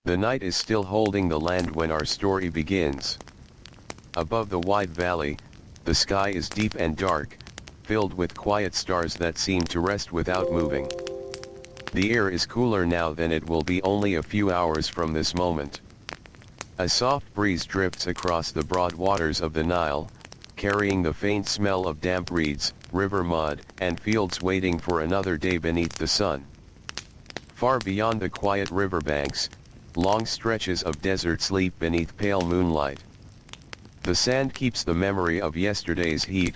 The night is still holding the land when our story begins. Above the wide valley, the sky is deep and dark, filled with quiet stars that seem to rest without moving. The air is cooler now than it will be only a few hours from this moment. A soft breeze drifts across the broad waters of the Nile, carrying the faint smell of damp reeds, river mud, and fields waiting for another day beneath the sun. Far beyond the quiet riverbanks, long stretches of desert sleep beneath pale moonlight. The sand keeps the memory of yesterday's heat,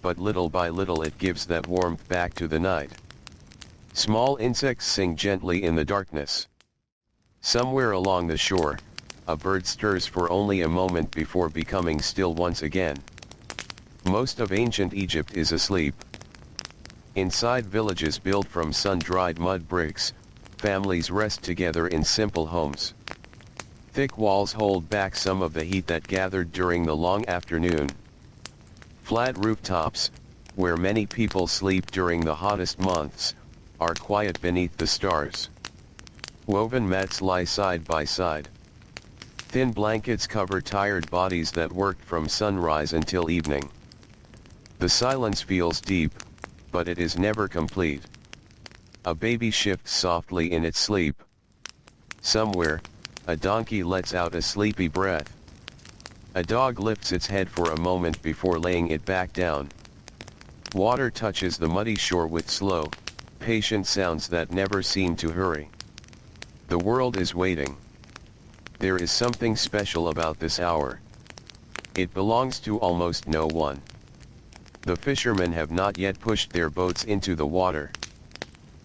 but little by little it gives that warmth back to the night. Small insects sing gently in the darkness. Somewhere along the shore, a bird stirs for only a moment before becoming still once again. Most of ancient Egypt is asleep. Inside villages built from sun-dried mud bricks, families rest together in simple homes. Thick walls hold back some of the heat that gathered during the long afternoon. Flat rooftops, where many people sleep during the hottest months, are quiet beneath the stars. Woven mats lie side by side. Thin blankets cover tired bodies that worked from sunrise until evening. The silence feels deep, but it is never complete. A baby shifts softly in its sleep. Somewhere, a donkey lets out a sleepy breath. A dog lifts its head for a moment before laying it back down. Water touches the muddy shore with slow, patient sounds that never seem to hurry. The world is waiting. There is something special about this hour. It belongs to almost no one. The fishermen have not yet pushed their boats into the water.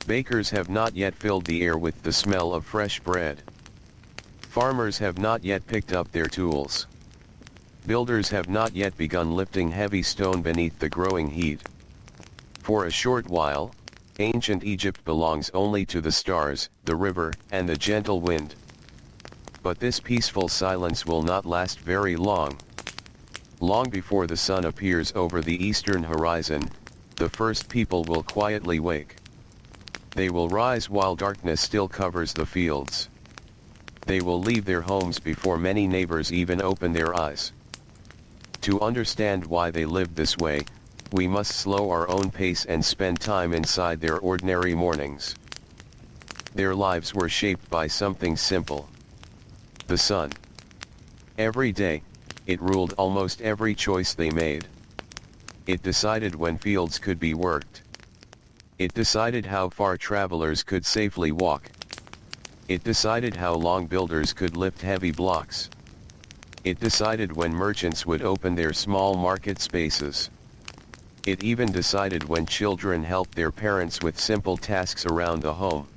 Bakers have not yet filled the air with the smell of fresh bread. Farmers have not yet picked up their tools. Builders have not yet begun lifting heavy stone beneath the growing heat. For a short while, ancient Egypt belongs only to the stars, the river, and the gentle wind. But this peaceful silence will not last very long. Long before the sun appears over the eastern horizon, the first people will quietly wake. They will rise while darkness still covers the fields. They will leave their homes before many neighbors even open their eyes. To understand why they live this way, we must slow our own pace and spend time inside their ordinary mornings. Their lives were shaped by something simple. The sun. Every day, it ruled almost every choice they made. It decided when fields could be worked. It decided how far travelers could safely walk. It decided how long builders could lift heavy blocks. It decided when merchants would open their small market spaces. It even decided when children helped their parents with simple tasks around the home.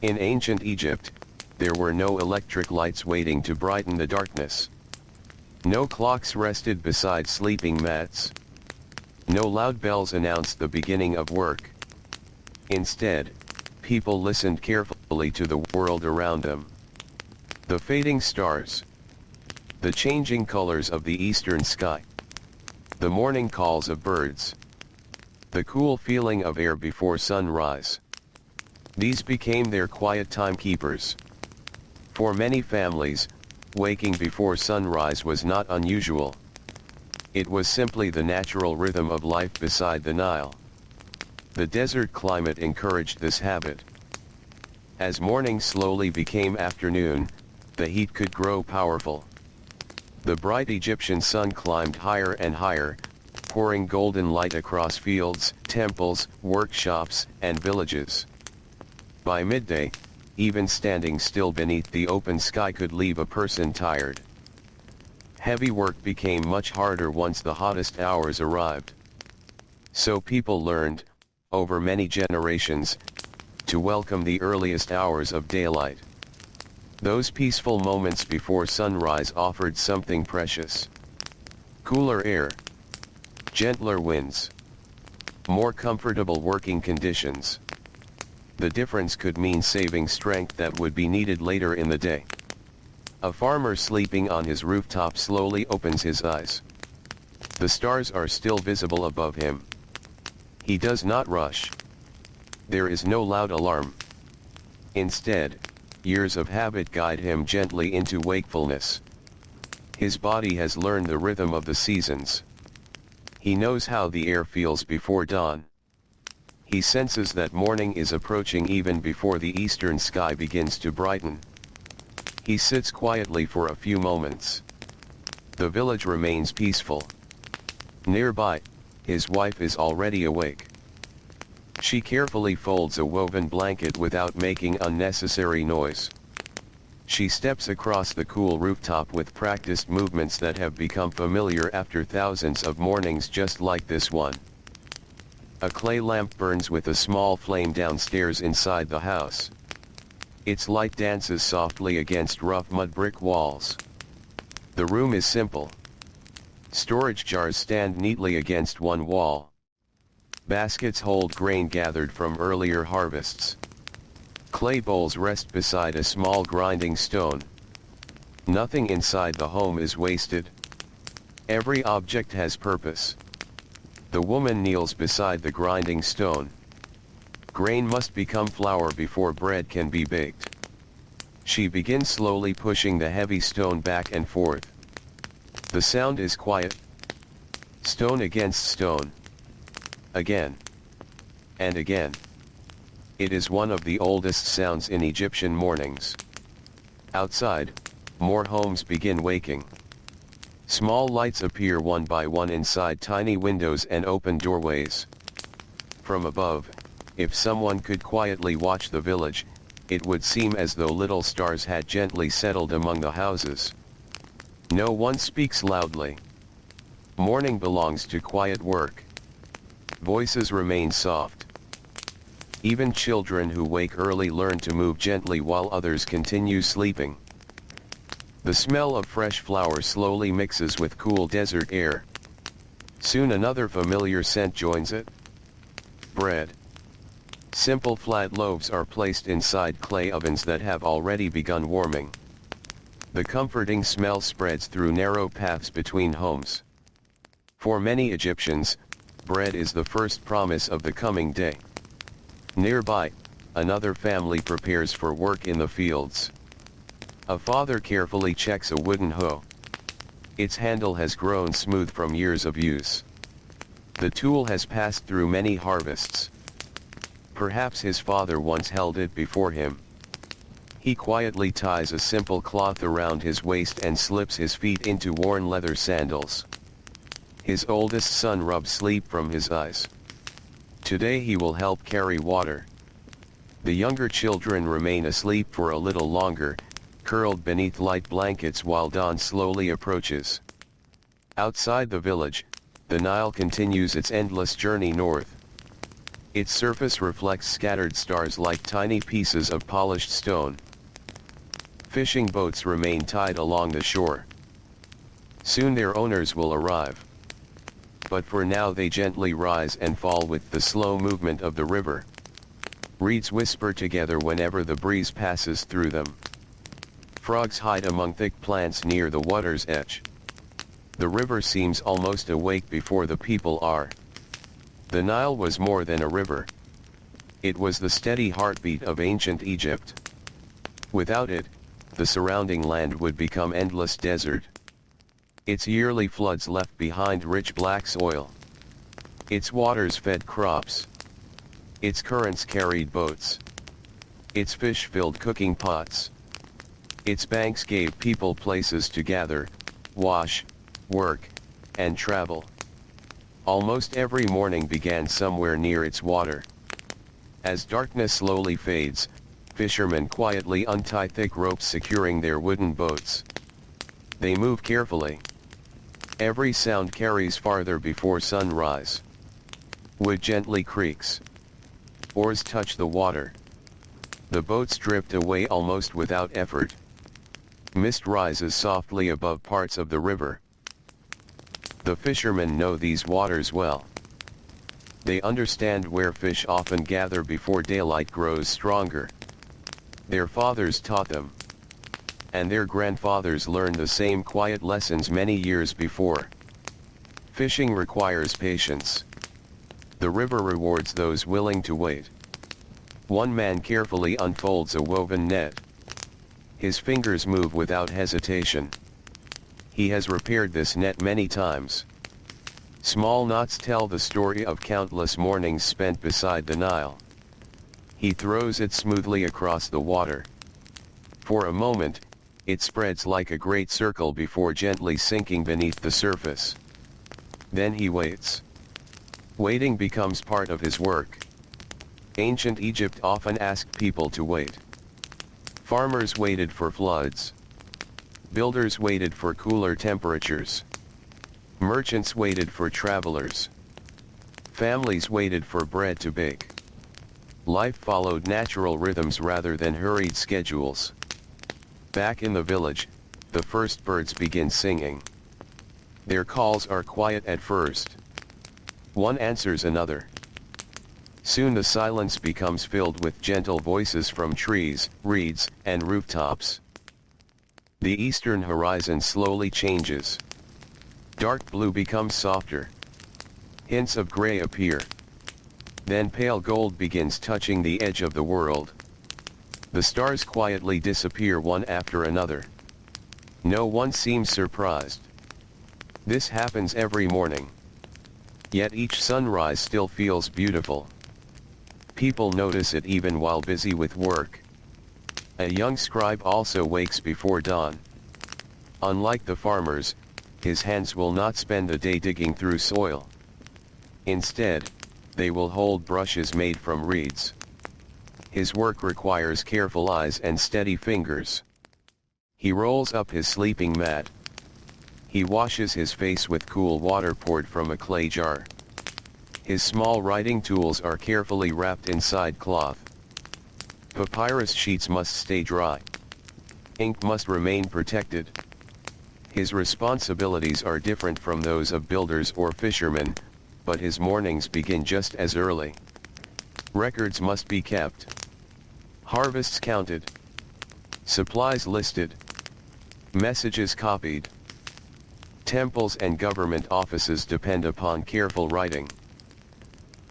In ancient Egypt, there were no electric lights waiting to brighten the darkness. No clocks rested beside sleeping mats. No loud bells announced the beginning of work. Instead, people listened carefully to the world around them. The fading stars. The changing colors of the eastern sky. The morning calls of birds. The cool feeling of air before sunrise. These became their quiet timekeepers. For many families, waking before sunrise was not unusual. It was simply the natural rhythm of life beside the Nile. The desert climate encouraged this habit. As morning slowly became afternoon, the heat could grow powerful. The bright Egyptian sun climbed higher and higher, pouring golden light across fields, temples, workshops, and villages. By midday, even standing still beneath the open sky could leave a person tired. Heavy work became much harder once the hottest hours arrived. So people learned, over many generations, to welcome the earliest hours of daylight. Those peaceful moments before sunrise offered something precious. Cooler air, gentler winds, more comfortable working conditions. The difference could mean saving strength that would be needed later in the day. A farmer sleeping on his rooftop slowly opens his eyes. The stars are still visible above him. He does not rush. There is no loud alarm. Instead, Years of habit guide him gently into wakefulness. His body has learned the rhythm of the seasons. He knows how the air feels before dawn. He senses that morning is approaching even before the eastern sky begins to brighten. He sits quietly for a few moments. The village remains peaceful. Nearby, his wife is already awake. She carefully folds a woven blanket without making unnecessary noise. She steps across the cool rooftop with practiced movements that have become familiar after thousands of mornings just like this one. A clay lamp burns with a small flame downstairs inside the house. Its light dances softly against rough mud brick walls. The room is simple. Storage jars stand neatly against one wall. Baskets hold grain gathered from earlier harvests. Clay bowls rest beside a small grinding stone. Nothing inside the home is wasted. Every object has purpose. The woman kneels beside the grinding stone. Grain must become flour before bread can be baked. She begins slowly pushing the heavy stone back and forth. The sound is quiet. Stone against stone. Again. And again. It is one of the oldest sounds in Egyptian mornings. Outside, more homes begin waking. Small lights appear one by one inside tiny windows and open doorways. From above, if someone could quietly watch the village, it would seem as though little stars had gently settled among the houses. No one speaks loudly. Morning belongs to quiet work. Voices remain soft. Even children who wake early learn to move gently while others continue sleeping. The smell of fresh flour slowly mixes with cool desert air. Soon another familiar scent joins it. Bread. Simple flat loaves are placed inside clay ovens that have already begun warming. The comforting smell spreads through narrow paths between homes. For many Egyptians, bread is the first promise of the coming day. Nearby, another family prepares for work in the fields. A father carefully checks a wooden hoe. Its handle has grown smooth from years of use. The tool has passed through many harvests. Perhaps his father once held it before him. He quietly ties a simple cloth around his waist and slips his feet into worn leather sandals. His oldest son rubs sleep from his eyes. Today he will help carry water. The younger children remain asleep for a little longer, curled beneath light blankets while dawn slowly approaches. Outside the village, the Nile continues its endless journey north. Its surface reflects scattered stars like tiny pieces of polished stone. Fishing boats remain tied along the shore. Soon their owners will arrive. But for now they gently rise and fall with the slow movement of the river. Reeds whisper together whenever the breeze passes through them. Frogs hide among thick plants near the water's edge. The river seems almost awake before the people are. The Nile was more than a river. It was the steady heartbeat of ancient Egypt. Without it, the surrounding land would become endless desert. Its yearly floods left behind rich black soil. Its waters fed crops. Its currents carried boats. Its fish filled cooking pots. Its banks gave people places to gather, wash, work, and travel. Almost every morning began somewhere near its water. As darkness slowly fades, fishermen quietly untie thick ropes securing their wooden boats. They move carefully. Every sound carries farther before sunrise. Wood gently creaks. Oars touch the water. The boats drift away almost without effort. Mist rises softly above parts of the river. The fishermen know these waters well. They understand where fish often gather before daylight grows stronger. Their fathers taught them. And their grandfathers learned the same quiet lessons many years before. Fishing requires patience. The river rewards those willing to wait. One man carefully unfolds a woven net. His fingers move without hesitation. He has repaired this net many times. Small knots tell the story of countless mornings spent beside the Nile. He throws it smoothly across the water. For a moment, it spreads like a great circle before gently sinking beneath the surface. Then he waits. Waiting becomes part of his work. Ancient Egypt often asked people to wait. Farmers waited for floods. Builders waited for cooler temperatures. Merchants waited for travelers. Families waited for bread to bake. Life followed natural rhythms rather than hurried schedules. Back in the village, the first birds begin singing. Their calls are quiet at first. One answers another. Soon the silence becomes filled with gentle voices from trees, reeds, and rooftops. The eastern horizon slowly changes. Dark blue becomes softer. Hints of gray appear. Then pale gold begins touching the edge of the world. The stars quietly disappear one after another. No one seems surprised. This happens every morning. Yet each sunrise still feels beautiful. People notice it even while busy with work. A young scribe also wakes before dawn. Unlike the farmers, his hands will not spend the day digging through soil. Instead, they will hold brushes made from reeds. His work requires careful eyes and steady fingers. He rolls up his sleeping mat. He washes his face with cool water poured from a clay jar. His small writing tools are carefully wrapped inside cloth. Papyrus sheets must stay dry. Ink must remain protected. His responsibilities are different from those of builders or fishermen, but his mornings begin just as early. Records must be kept. Harvests counted. Supplies listed. Messages copied. Temples and government offices depend upon careful writing.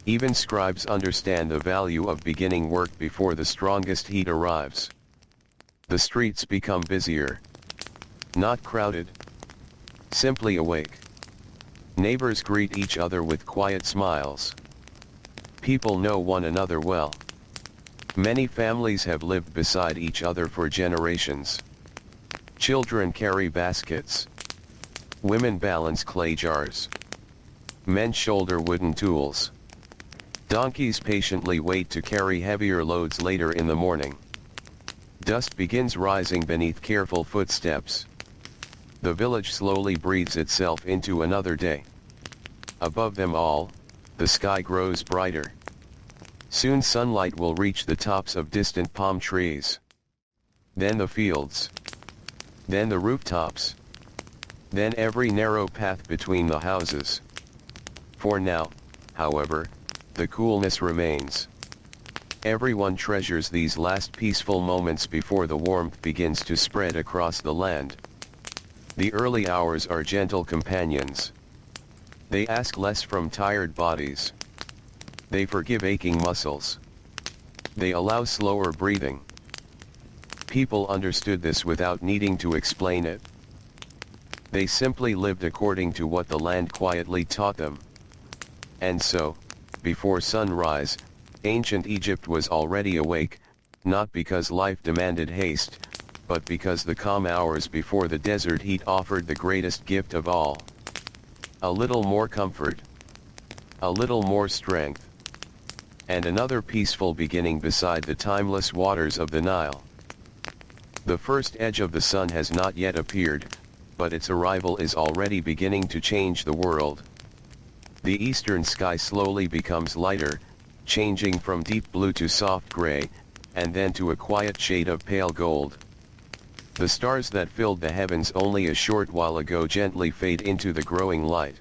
Even scribes understand the value of beginning work before the strongest heat arrives. The streets become busier. Not crowded. Simply awake. Neighbors greet each other with quiet smiles. People know one another well. Many families have lived beside each other for generations. Children carry baskets. Women balance clay jars. Men shoulder wooden tools. Donkeys patiently wait to carry heavier loads later in the morning. Dust begins rising beneath careful footsteps. The village slowly breathes itself into another day. Above them all, the sky grows brighter. Soon sunlight will reach the tops of distant palm trees. Then the fields. Then the rooftops. Then every narrow path between the houses. For now, however, the coolness remains. Everyone treasures these last peaceful moments before the warmth begins to spread across the land. The early hours are gentle companions. They ask less from tired bodies. They forgive aching muscles. They allow slower breathing. People understood this without needing to explain it. They simply lived according to what the land quietly taught them. And so, before sunrise, ancient Egypt was already awake, not because life demanded haste, but because the calm hours before the desert heat offered the greatest gift of all. A little more comfort. A little more strength. And another peaceful beginning beside the timeless waters of the Nile. The first edge of the sun has not yet appeared, but its arrival is already beginning to change the world. The eastern sky slowly becomes lighter, changing from deep blue to soft gray, and then to a quiet shade of pale gold. The stars that filled the heavens only a short while ago gently fade into the growing light.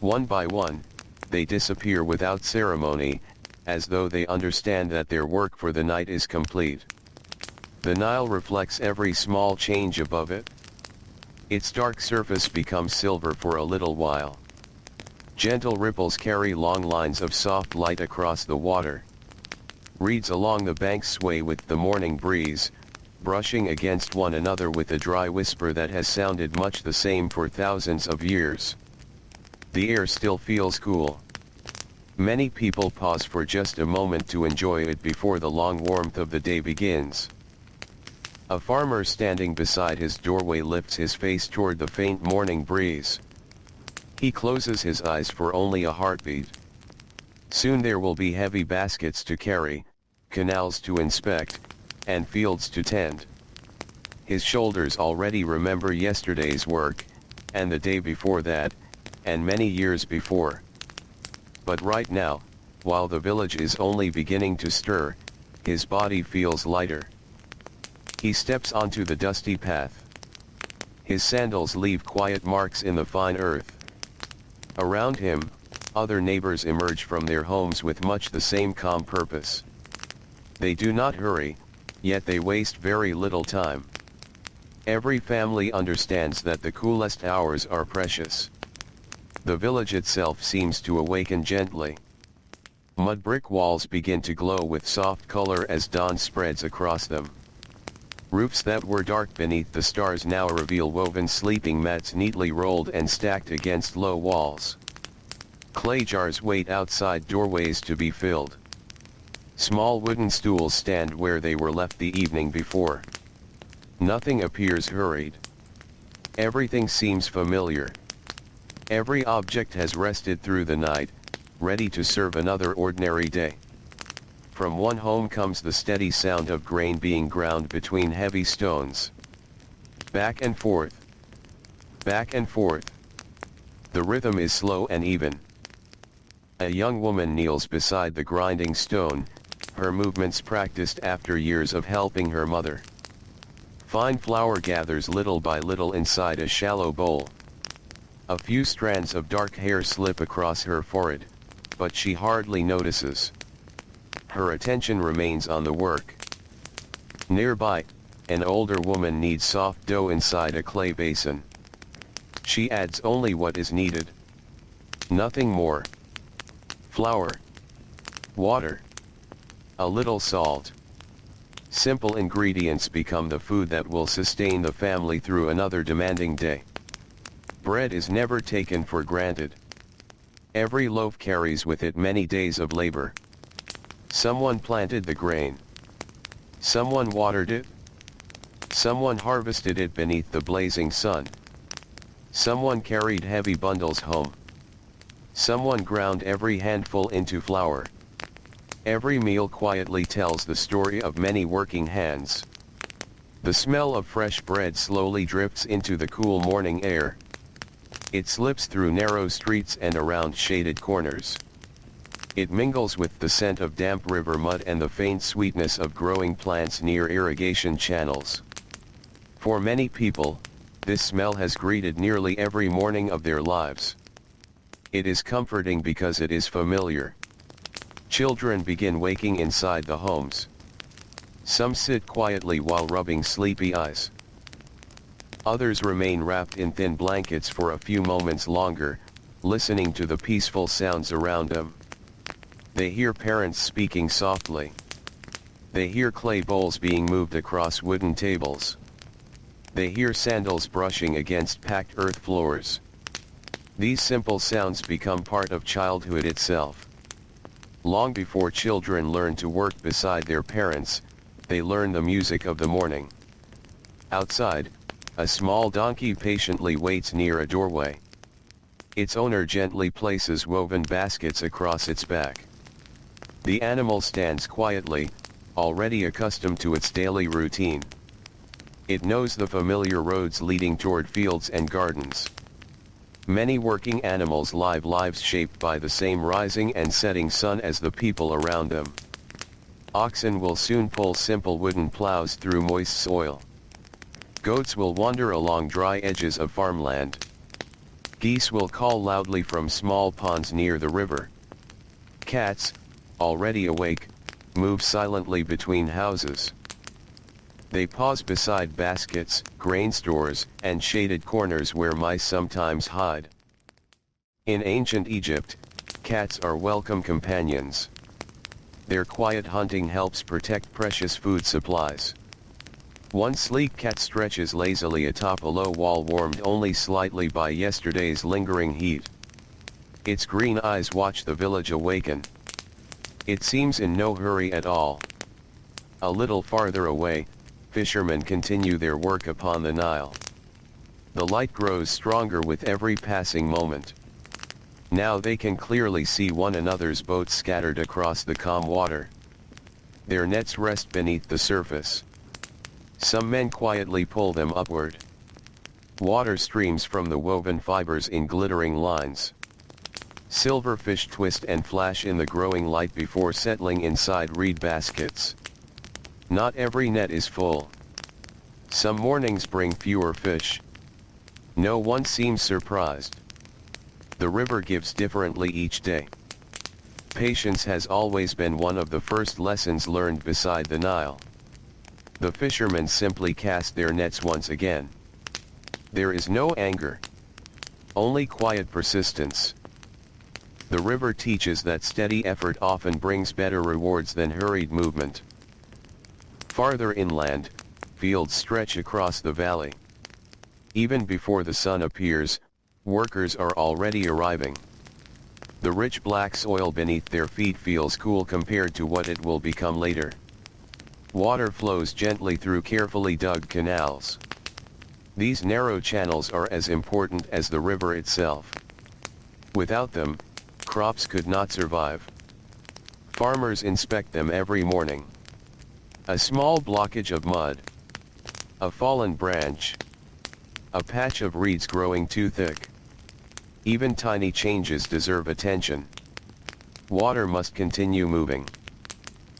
One by one, they disappear without ceremony, as though they understand that their work for the night is complete. The Nile reflects every small change above it. Its dark surface becomes silver for a little while. Gentle ripples carry long lines of soft light across the water. Reeds along the banks sway with the morning breeze, brushing against one another with a dry whisper that has sounded much the same for thousands of years. The air still feels cool. Many people pause for just a moment to enjoy it before the long warmth of the day begins. A farmer standing beside his doorway lifts his face toward the faint morning breeze. He closes his eyes for only a heartbeat. Soon there will be heavy baskets to carry, canals to inspect, and fields to tend. His shoulders already remember yesterday's work, and the day before that, and many years before. But right now, while the village is only beginning to stir, his body feels lighter. He steps onto the dusty path. His sandals leave quiet marks in the fine earth. Around him, other neighbors emerge from their homes with much the same calm purpose. They do not hurry, yet they waste very little time. Every family understands that the coolest hours are precious. The village itself seems to awaken gently. Mud brick walls begin to glow with soft color as dawn spreads across them. Roofs that were dark beneath the stars now reveal woven sleeping mats neatly rolled and stacked against low walls. Clay jars wait outside doorways to be filled. Small wooden stools stand where they were left the evening before. Nothing appears hurried. Everything seems familiar. Every object has rested through the night, ready to serve another ordinary day. From one home comes the steady sound of grain being ground between heavy stones. Back and forth. Back and forth. The rhythm is slow and even. A young woman kneels beside the grinding stone, her movements practiced after years of helping her mother. Fine flour gathers little by little inside a shallow bowl. A few strands of dark hair slip across her forehead, but she hardly notices. Her attention remains on the work. Nearby, an older woman kneads soft dough inside a clay basin. She adds only what is needed. Nothing more. Flour. Water. A little salt. Simple ingredients become the food that will sustain the family through another demanding day. Bread is never taken for granted. Every loaf carries with it many days of labor. Someone planted the grain. Someone watered it. Someone harvested it beneath the blazing sun. Someone carried heavy bundles home. Someone ground every handful into flour. Every meal quietly tells the story of many working hands. The smell of fresh bread slowly drifts into the cool morning air. It slips through narrow streets and around shaded corners. It mingles with the scent of damp river mud and the faint sweetness of growing plants near irrigation channels. For many people, this smell has greeted nearly every morning of their lives. It is comforting because it is familiar. Children begin waking inside the homes. Some sit quietly while rubbing sleepy eyes. Others remain wrapped in thin blankets for a few moments longer, listening to the peaceful sounds around them. They hear parents speaking softly. They hear clay bowls being moved across wooden tables. They hear sandals brushing against packed earth floors. These simple sounds become part of childhood itself. Long before children learn to work beside their parents, they learn the music of the morning. Outside, a small donkey patiently waits near a doorway. Its owner gently places woven baskets across its back. The animal stands quietly, already accustomed to its daily routine. It knows the familiar roads leading toward fields and gardens. Many working animals live lives shaped by the same rising and setting sun as the people around them. Oxen will soon pull simple wooden plows through moist soil. Goats will wander along dry edges of farmland. Geese will call loudly from small ponds near the river. Cats, already awake, move silently between houses. They pause beside baskets, grain stores, and shaded corners where mice sometimes hide. In ancient Egypt, cats are welcome companions. Their quiet hunting helps protect precious food supplies. One sleek cat stretches lazily atop a low wall warmed only slightly by yesterday's lingering heat. Its green eyes watch the village awaken. It seems in no hurry at all. A little farther away, fishermen continue their work upon the Nile. The light grows stronger with every passing moment. Now they can clearly see one another's boats scattered across the calm water. Their nets rest beneath the surface. Some men quietly pull them upward. Water streams from the woven fibers in glittering lines. Silver fish twist and flash in the growing light before settling inside reed baskets. Not every net is full. Some mornings bring fewer fish. No one seems surprised. The river gives differently each day. Patience has always been one of the first lessons learned beside the Nile. The fishermen simply cast their nets once again. There is no anger. Only quiet persistence. The river teaches that steady effort often brings better rewards than hurried movement. Farther inland, fields stretch across the valley. Even before the sun appears, workers are already arriving. The rich black soil beneath their feet feels cool compared to what it will become later. Water flows gently through carefully dug canals. These narrow channels are as important as the river itself. Without them, crops could not survive. Farmers inspect them every morning. A small blockage of mud. A fallen branch. A patch of reeds growing too thick. Even tiny changes deserve attention. Water must continue moving.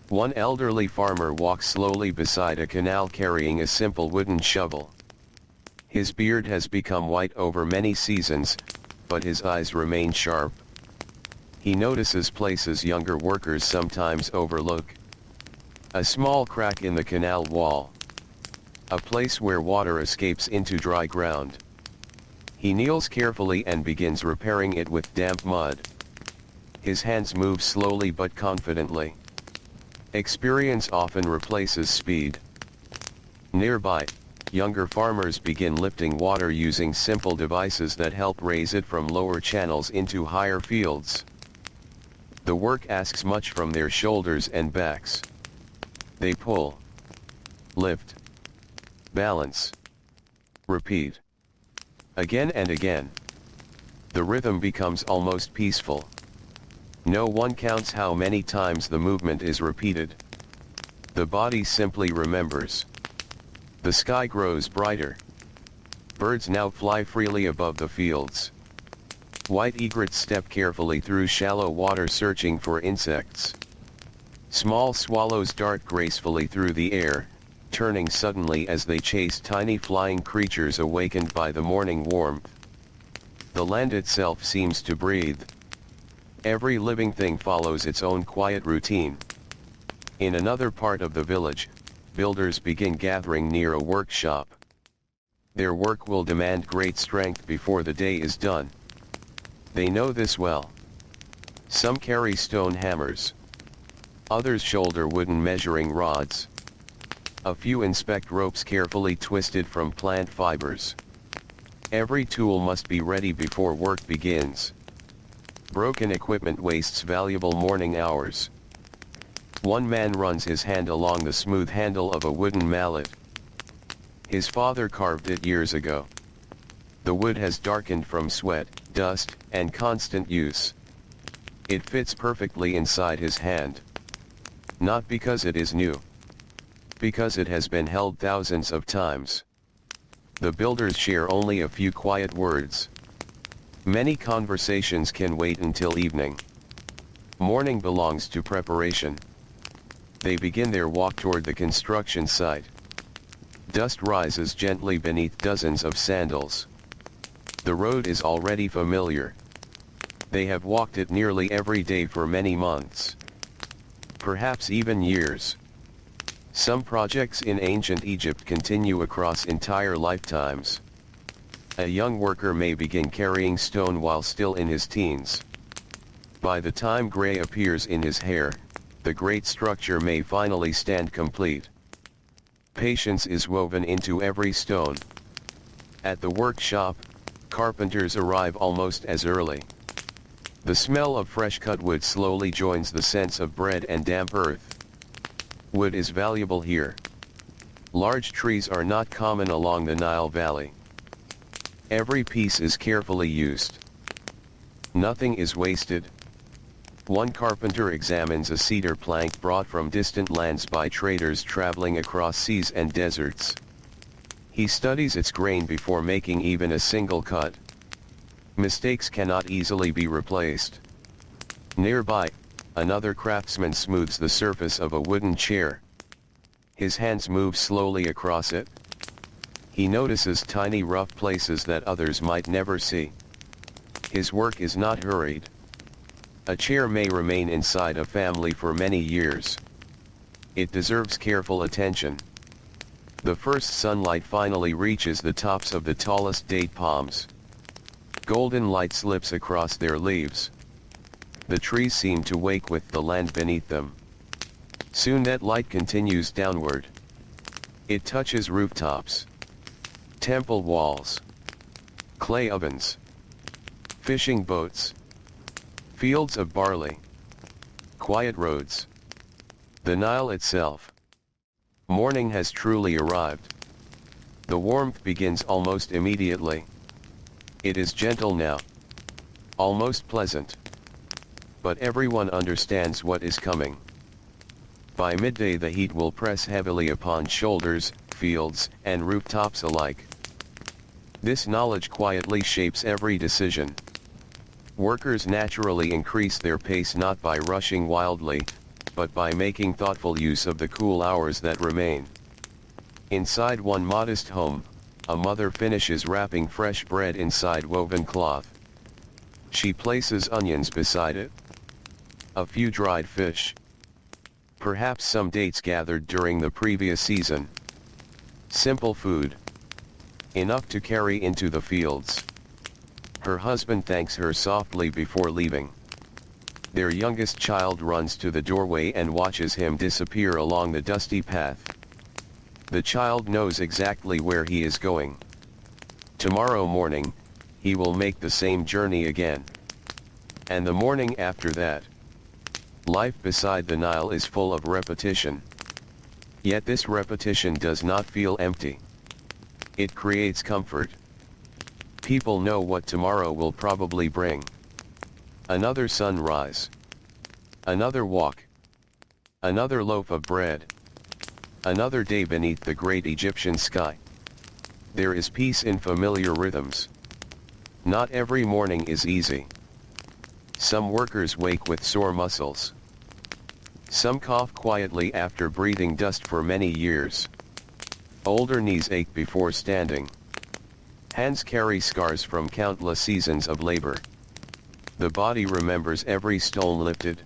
One elderly farmer walks slowly beside a canal carrying a simple wooden shovel. His beard has become white over many seasons, but his eyes remain sharp. He notices places younger workers sometimes overlook. A small crack in the canal wall. A place where water escapes into dry ground. He kneels carefully and begins repairing it with damp mud. His hands move slowly but confidently. Experience often replaces speed. Nearby, younger farmers begin lifting water using simple devices that help raise it from lower channels into higher fields. The work asks much from their shoulders and backs. They pull, lift, balance, repeat. Again and again. The rhythm becomes almost peaceful. No one counts how many times the movement is repeated. The body simply remembers. The sky grows brighter. Birds now fly freely above the fields. White egrets step carefully through shallow water searching for insects. Small swallows dart gracefully through the air, turning suddenly as they chase tiny flying creatures awakened by the morning warmth. The land itself seems to breathe. Every living thing follows its own quiet routine. In another part of the village, builders begin gathering near a workshop. Their work will demand great strength before the day is done. They know this well. Some carry stone hammers. Others shoulder wooden measuring rods. A few inspect ropes carefully twisted from plant fibers. Every tool must be ready before work begins. Broken equipment wastes valuable morning hours. One man runs his hand along the smooth handle of a wooden mallet. His father carved it years ago. The wood has darkened from sweat, dust, and constant use. It fits perfectly inside his hand. Not because it is new. Because it has been held thousands of times. The builders share only a few quiet words. Many conversations can wait until evening. Morning belongs to preparation. They begin their walk toward the construction site. Dust rises gently beneath dozens of sandals. The road is already familiar. They have walked it nearly every day for many months. Perhaps even years. Some projects in ancient Egypt continue across entire lifetimes. A young worker may begin carrying stone while still in his teens. By the time gray appears in his hair, the great structure may finally stand complete. Patience is woven into every stone. At the workshop, carpenters arrive almost as early. The smell of fresh cut wood slowly joins the sense of bread and damp earth. Wood is valuable here. Large trees are not common along the Nile Valley. Every piece is carefully used. Nothing is wasted. One carpenter examines a cedar plank brought from distant lands by traders traveling across seas and deserts. He studies its grain before making even a single cut. Mistakes cannot easily be replaced. Nearby, another craftsman smooths the surface of a wooden chair. His hands move slowly across it. He notices tiny rough places that others might never see. His work is not hurried. A chair may remain inside a family for many years. It deserves careful attention. The first sunlight finally reaches the tops of the tallest date palms. Golden light slips across their leaves. The trees seem to wake with the land beneath them. Soon that light continues downward. It touches rooftops, temple walls, clay ovens, fishing boats, fields of barley, quiet roads, the Nile itself. Morning has truly arrived. The warmth begins almost immediately. It is gentle now, almost pleasant. But everyone understands what is coming. By midday the heat will press heavily upon shoulders, fields, and rooftops alike. This knowledge quietly shapes every decision. Workers naturally increase their pace not by rushing wildly, but by making thoughtful use of the cool hours that remain. Inside one modest home, a mother finishes wrapping fresh bread inside woven cloth. She places onions beside it. A few dried fish. Perhaps some dates gathered during the previous season. Simple food. Enough to carry into the fields. Her husband thanks her softly before leaving. Their youngest child runs to the doorway and watches him disappear along the dusty path. The child knows exactly where he is going. Tomorrow morning, he will make the same journey again. And the morning after that. Life beside the Nile is full of repetition. Yet this repetition does not feel empty. It creates comfort. People know what tomorrow will probably bring. Another sunrise. Another walk. Another loaf of bread. Another day beneath the great Egyptian sky. There is peace in familiar rhythms. Not every morning is easy. Some workers wake with sore muscles. Some cough quietly after breathing dust for many years. Older knees ache before standing. Hands carry scars from countless seasons of labor. The body remembers every stone lifted,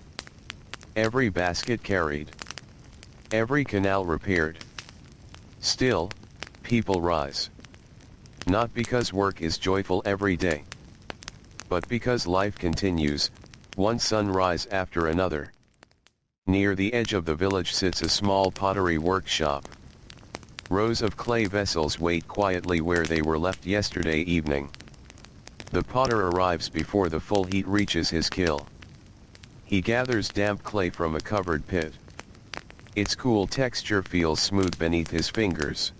every basket carried, every canal repaired. Still, people rise. Not because work is joyful every day, but because life continues, one sunrise after another. Near the edge of the village sits a small pottery workshop. Rows of clay vessels wait quietly where they were left yesterday evening. The potter arrives before the full heat reaches his kiln. He gathers damp clay from a covered pit. Its cool texture feels smooth beneath his fingers.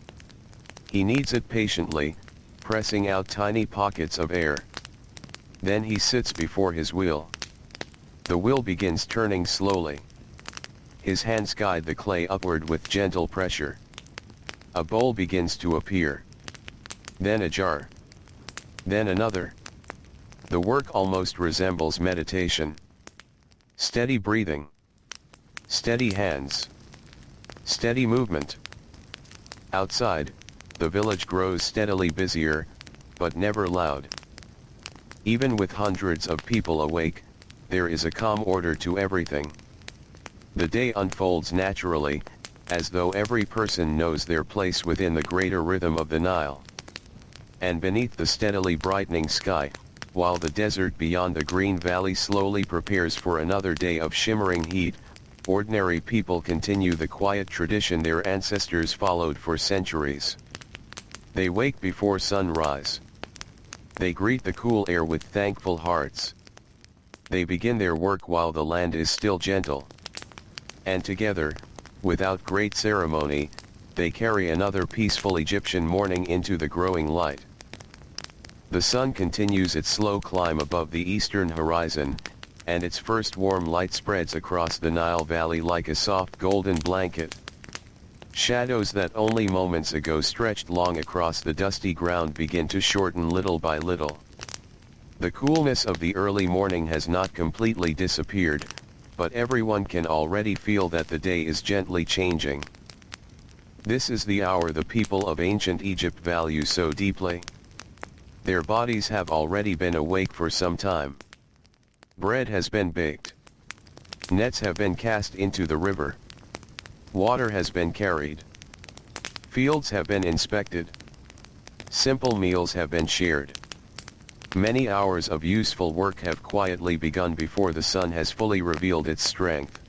He kneads it patiently, pressing out tiny pockets of air. Then he sits before his wheel. The wheel begins turning slowly. His hands guide the clay upward with gentle pressure. A bowl begins to appear. Then a jar. Then another. The work almost resembles meditation. Steady breathing. Steady hands. Steady movement. Outside, the village grows steadily busier, but never loud. Even with hundreds of people awake, there is a calm order to everything. The day unfolds naturally, as though every person knows their place within the greater rhythm of the Nile. And beneath the steadily brightening sky, while the desert beyond the green valley slowly prepares for another day of shimmering heat, ordinary people continue the quiet tradition their ancestors followed for centuries. They wake before sunrise. They greet the cool air with thankful hearts. They begin their work while the land is still gentle. And together, without great ceremony, they carry another peaceful Egyptian morning into the growing light. The sun continues its slow climb above the eastern horizon, and its first warm light spreads across the Nile Valley like a soft golden blanket. Shadows that only moments ago stretched long across the dusty ground begin to shorten little by little. The coolness of the early morning has not completely disappeared, but everyone can already feel that the day is gently changing. This is the hour the people of ancient Egypt value so deeply. Their bodies have already been awake for some time. Bread has been baked. Nets have been cast into the river. Water has been carried. Fields have been inspected. Simple meals have been shared. Many hours of useful work have quietly begun before the sun has fully revealed its strength.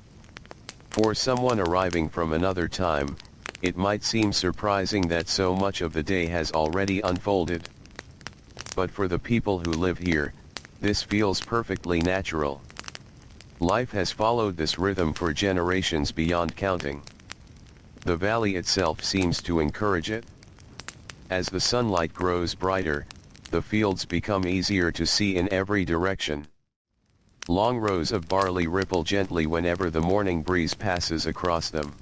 For someone arriving from another time, it might seem surprising that so much of the day has already unfolded. But for the people who live here, this feels perfectly natural. Life has followed this rhythm for generations beyond counting. The valley itself seems to encourage it. As the sunlight grows brighter, the fields become easier to see in every direction. Long rows of barley ripple gently whenever the morning breeze passes across them.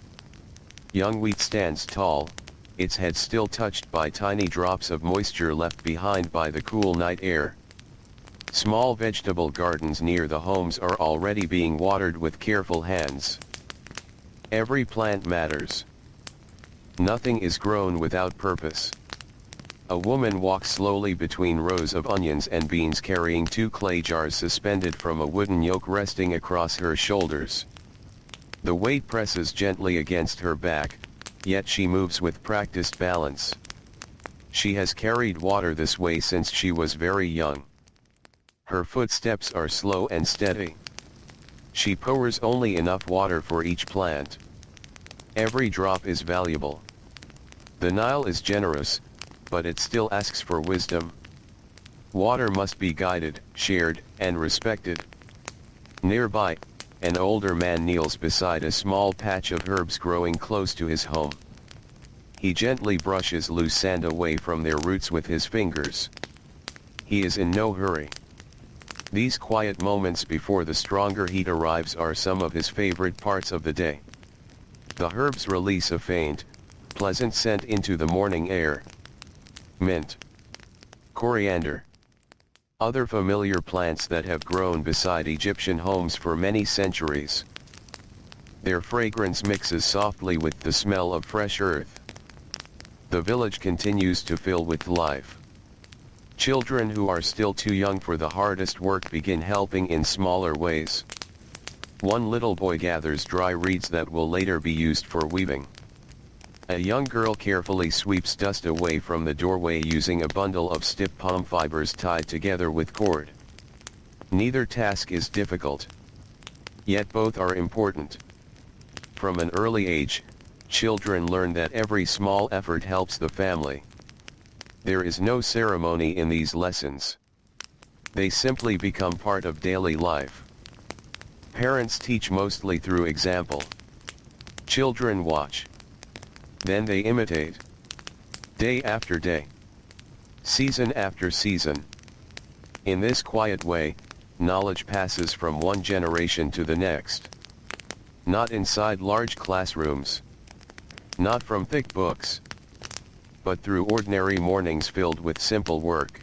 Young wheat stands tall, its head still touched by tiny drops of moisture left behind by the cool night air. Small vegetable gardens near the homes are already being watered with careful hands. Every plant matters. Nothing is grown without purpose. A woman walks slowly between rows of onions and beans carrying 2 clay jars suspended from a wooden yoke resting across her shoulders. The weight presses gently against her back, yet she moves with practiced balance. She has carried water this way since she was very young. Her footsteps are slow and steady. She pours only enough water for each plant. Every drop is valuable. The Nile is generous, but it still asks for wisdom. Water must be guided, shared, and respected. Nearby, an older man kneels beside a small patch of herbs growing close to his home. He gently brushes loose sand away from their roots with his fingers. He is in no hurry. These quiet moments before the stronger heat arrives are some of his favorite parts of the day. The herbs release a faint, pleasant scent into the morning air. Mint, coriander, other familiar plants that have grown beside Egyptian homes for many centuries. Their fragrance mixes softly with the smell of fresh earth. The village continues to fill with life. Children who are still too young for the hardest work begin helping in smaller ways. One little boy gathers dry reeds that will later be used for weaving. A young girl carefully sweeps dust away from the doorway using a bundle of stiff palm fibers tied together with cord. Neither task is difficult. Yet both are important. From an early age, children learn that every small effort helps the family. There is no ceremony in these lessons. They simply become part of daily life. Parents teach mostly through example. Children watch. Then they imitate. Day after day. Season after season. In this quiet way, knowledge passes from one generation to the next. Not inside large classrooms. Not from thick books. But through ordinary mornings filled with simple work.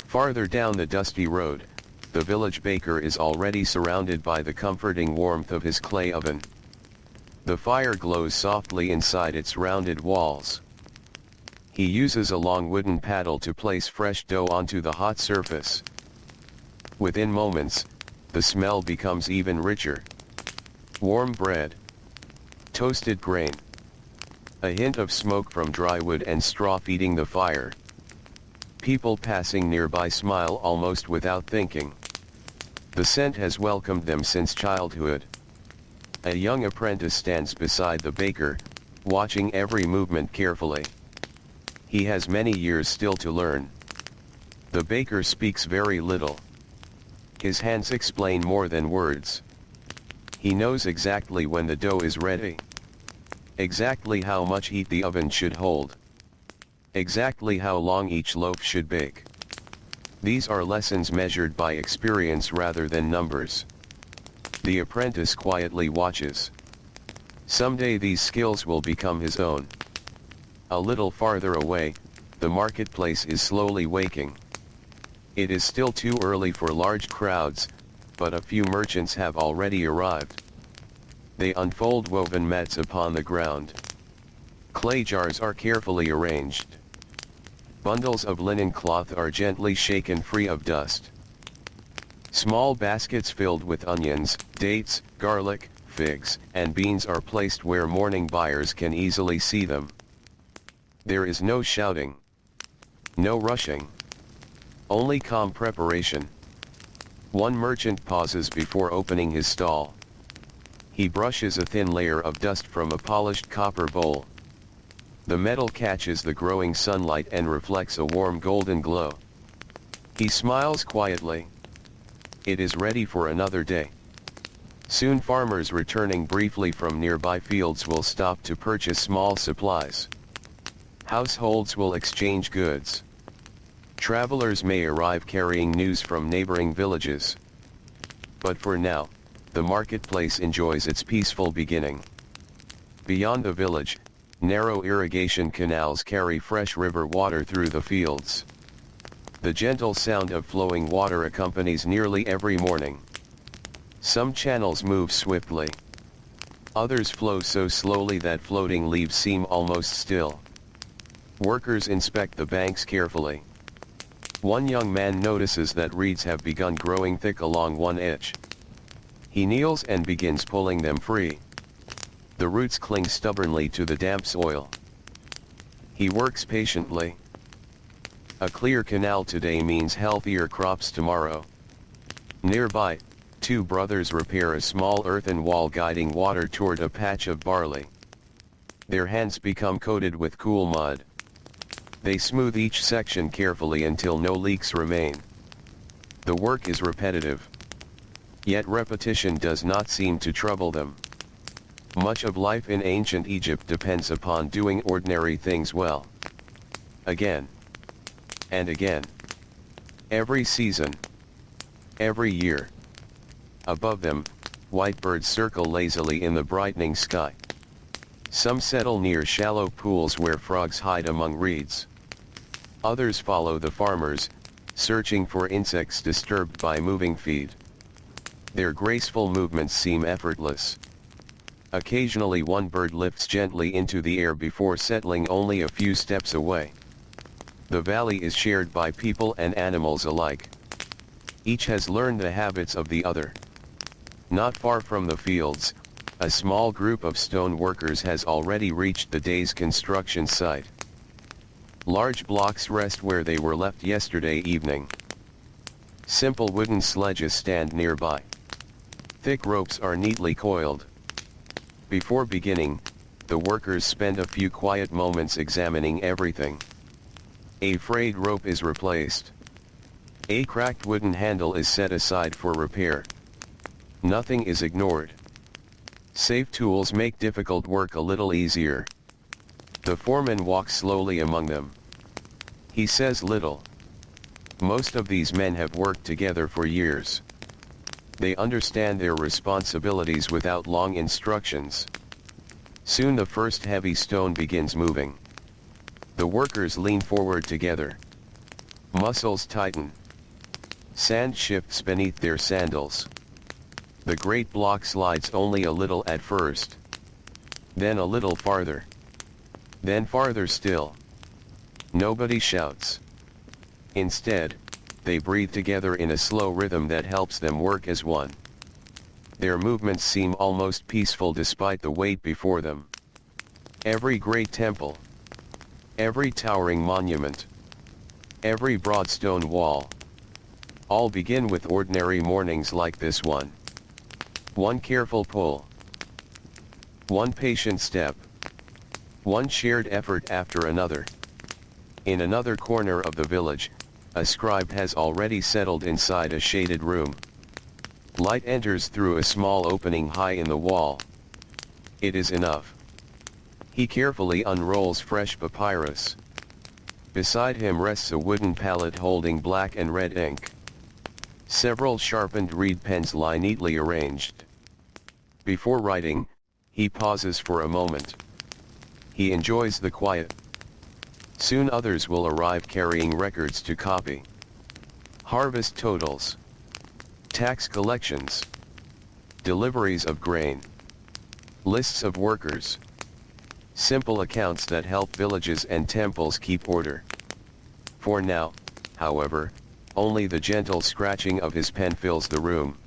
Farther down the dusty road, the village baker is already surrounded by the comforting warmth of his clay oven. The fire glows softly inside its rounded walls. He uses a long wooden paddle to place fresh dough onto the hot surface. Within moments, the smell becomes even richer. Warm bread. Toasted grain. A hint of smoke from dry wood and straw feeding the fire. People passing nearby smile almost without thinking. The scent has welcomed them since childhood. A young apprentice stands beside the baker, watching every movement carefully. He has many years still to learn. The baker speaks very little. His hands explain more than words. He knows exactly when the dough is ready. Exactly how much heat the oven should hold. Exactly how long each loaf should bake. These are lessons measured by experience rather than numbers. The apprentice quietly watches. Someday these skills will become his own. A little farther away, the marketplace is slowly waking. It is still too early for large crowds, but a few merchants have already arrived. They unfold woven mats upon the ground. Clay jars are carefully arranged. Bundles of linen cloth are gently shaken free of dust. Small baskets filled with onions, dates, garlic, figs, and beans are placed where morning buyers can easily see them. There is no shouting. No rushing. Only calm preparation. One merchant pauses before opening his stall. He brushes a thin layer of dust from a polished copper bowl. The metal catches the growing sunlight and reflects a warm golden glow. He smiles quietly. It is ready for another day. Soon farmers returning briefly from nearby fields will stop to purchase small supplies. Households will exchange goods. Travelers may arrive carrying news from neighboring villages. But for now, the marketplace enjoys its peaceful beginning. Beyond the village, narrow irrigation canals carry fresh river water through the fields. The gentle sound of flowing water accompanies nearly every morning. Some channels move swiftly. Others flow so slowly that floating leaves seem almost still. Workers inspect the banks carefully. One young man notices that reeds have begun growing thick along one edge. He kneels and begins pulling them free. The roots cling stubbornly to the damp soil. He works patiently. A clear canal today means healthier crops tomorrow. Nearby, two brothers repair a small earthen wall guiding water toward a patch of barley. Their hands become coated with cool mud. They smooth each section carefully until no leaks remain. The work is repetitive. Yet repetition does not seem to trouble them. Much of life in ancient Egypt depends upon doing ordinary things well. Again. And again. Every season. Every year. Above them, white birds circle lazily in the brightening sky. Some settle near shallow pools where frogs hide among reeds. Others follow the farmers, searching for insects disturbed by moving feet. Their graceful movements seem effortless. Occasionally one bird lifts gently into the air before settling only a few steps away. The valley is shared by people and animals alike. Each has learned the habits of the other. Not far from the fields, a small group of stone workers has already reached the day's construction site. Large blocks rest where they were left yesterday evening. Simple wooden sledges stand nearby. Thick ropes are neatly coiled. Before beginning, the workers spend a few quiet moments examining everything. A frayed rope is replaced. A cracked wooden handle is set aside for repair. Nothing is ignored. Safe tools make difficult work a little easier. The foreman walks slowly among them. He says little. Most of these men have worked together for years. They understand their responsibilities without long instructions. Soon the first heavy stone begins moving. The workers lean forward together. Muscles tighten. Sand shifts beneath their sandals. The great block slides only a little at first. Then a little farther. Then farther still. Nobody shouts. Instead, they breathe together in a slow rhythm that helps them work as one. Their movements seem almost peaceful despite the weight before them. Every great temple, every towering monument, every broad stone wall, all begin with ordinary mornings like this one. One careful pull, One patient step. One shared effort after another. In another corner of the village, a scribe has already settled inside a shaded room. Light enters through a small opening high in the wall. It is enough. He carefully unrolls fresh papyrus. Beside him rests a wooden palette holding black and red ink. Several sharpened reed pens lie neatly arranged. Before writing, he pauses for a moment. He enjoys the quiet. Soon others will arrive carrying records to copy. Harvest totals. Tax collections. Deliveries of grain. Lists of workers. Simple accounts that help villages and temples keep order. For now, however, only the gentle scratching of his pen fills the room.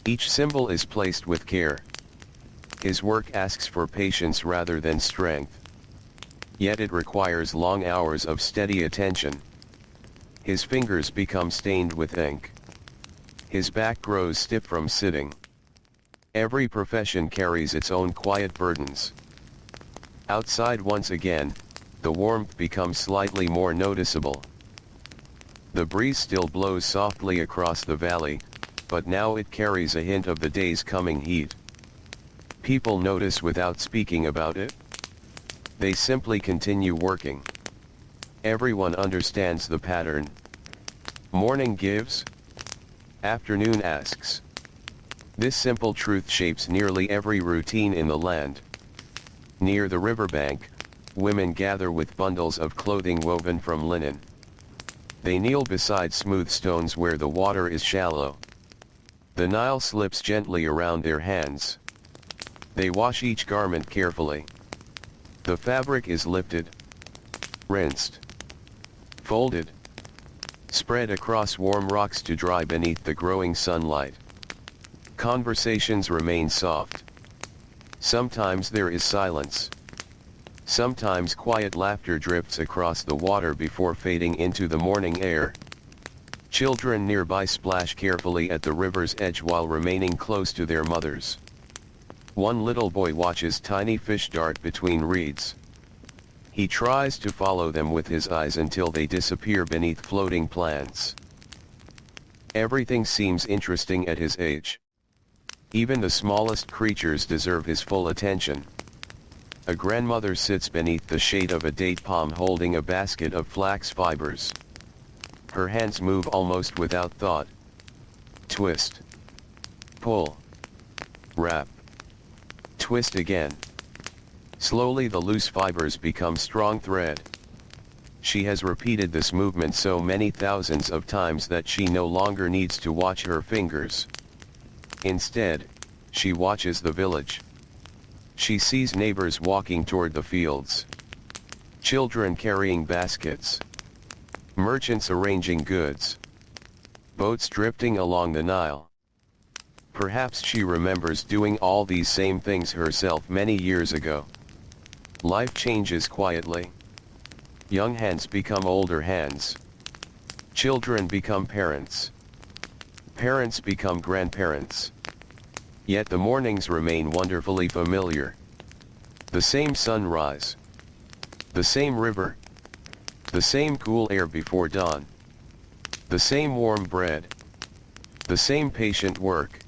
Each symbol is placed with care. His work asks for patience rather than strength. Yet it requires long hours of steady attention. His fingers become stained with ink. His back grows stiff from sitting. Every profession carries its own quiet burdens. Outside once again, the warmth becomes slightly more noticeable. The breeze still blows softly across the valley, but now it carries a hint of the day's coming heat. People notice without speaking about it. They simply continue working. Everyone understands the pattern. Morning gives. Afternoon asks. This simple truth shapes nearly every routine in the land. Near the riverbank, women gather with bundles of clothing woven from linen. They kneel beside smooth stones where the water is shallow. The Nile slips gently around their hands. They wash each garment carefully. The fabric is lifted, rinsed, folded, spread across warm rocks to dry beneath the growing sunlight. Conversations remain soft. Sometimes there is silence. Sometimes quiet laughter drifts across the water before fading into the morning air. Children nearby splash carefully at the river's edge while remaining close to their mothers. One little boy watches tiny fish dart between reeds. He tries to follow them with his eyes until they disappear beneath floating plants. Everything seems interesting at his age. Even the smallest creatures deserve his full attention. A grandmother sits beneath the shade of a date palm holding a basket of flax fibers. Her hands move almost without thought. Twist. Pull. Wrap. Twist again. Slowly the loose fibers become strong thread. She has repeated this movement so many thousands of times that she no longer needs to watch her fingers. Instead, she watches the village. She sees neighbors walking toward the fields. Children carrying baskets. Merchants arranging goods. Boats drifting along the Nile. Perhaps she remembers doing all these same things herself many years ago. Life changes quietly. Young hands become older hands. Children become parents. Parents become grandparents. Yet the mornings remain wonderfully familiar. The same sunrise. The same river. The same cool air before dawn. The same warm bread. The same patient work.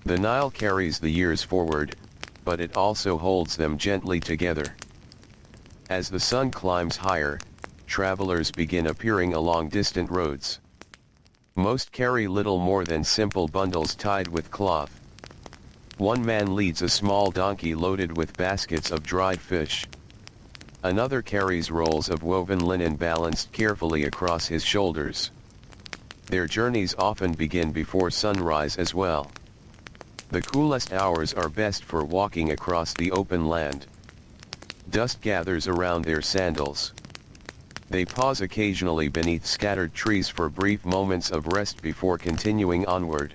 The Nile carries the years forward, but it also holds them gently together. As the sun climbs higher, travelers begin appearing along distant roads. Most carry little more than simple bundles tied with cloth. One man leads a small donkey loaded with baskets of dried fish. Another carries rolls of woven linen balanced carefully across his shoulders. Their journeys often begin before sunrise as well. The coolest hours are best for walking across the open land. Dust gathers around their sandals. They pause occasionally beneath scattered trees for brief moments of rest before continuing onward.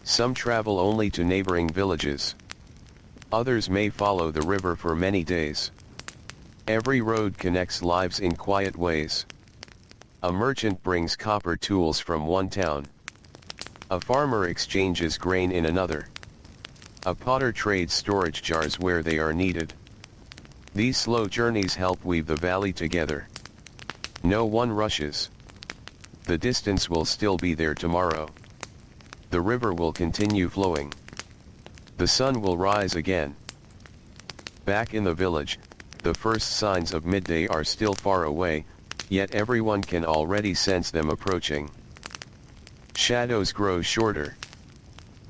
Some travel only to neighboring villages. Others may follow the river for many days. Every road connects lives in quiet ways. A merchant brings copper tools from one town. A farmer exchanges grain in another. A potter trades storage jars where they are needed. These slow journeys help weave the valley together. No one rushes. The distance will still be there tomorrow. The river will continue flowing. The sun will rise again. Back in the village, the first signs of midday are still far away, yet everyone can already sense them approaching. Shadows grow shorter.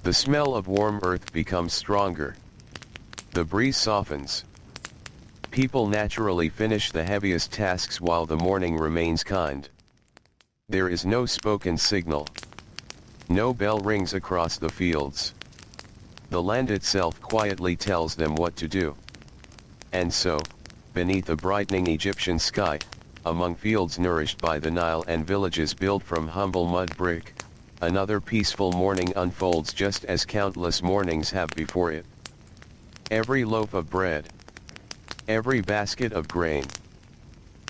The smell of warm earth becomes stronger. The breeze softens. People naturally finish the heaviest tasks while the morning remains kind. There is no spoken signal. No bell rings across the fields. The land itself quietly tells them what to do. And so, beneath a brightening Egyptian sky, among fields nourished by the Nile and villages built from humble mud brick, another peaceful morning unfolds just as countless mornings have before it. Every loaf of bread, every basket of grain,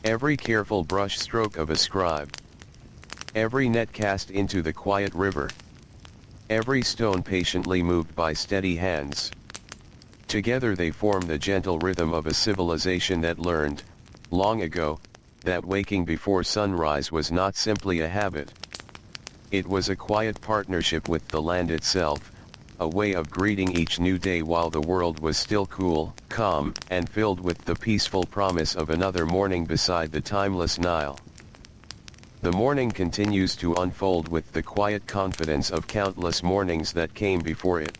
every careful brush stroke of a scribe, every net cast into the quiet river, every stone patiently moved by steady hands. Together they form the gentle rhythm of a civilization that learned, long ago, that waking before sunrise was not simply a habit. It was a quiet partnership with the land itself, a way of greeting each new day while the world was still cool, calm, and filled with the peaceful promise of another morning beside the timeless Nile. The morning continues to unfold with the quiet confidence of countless mornings that came before it.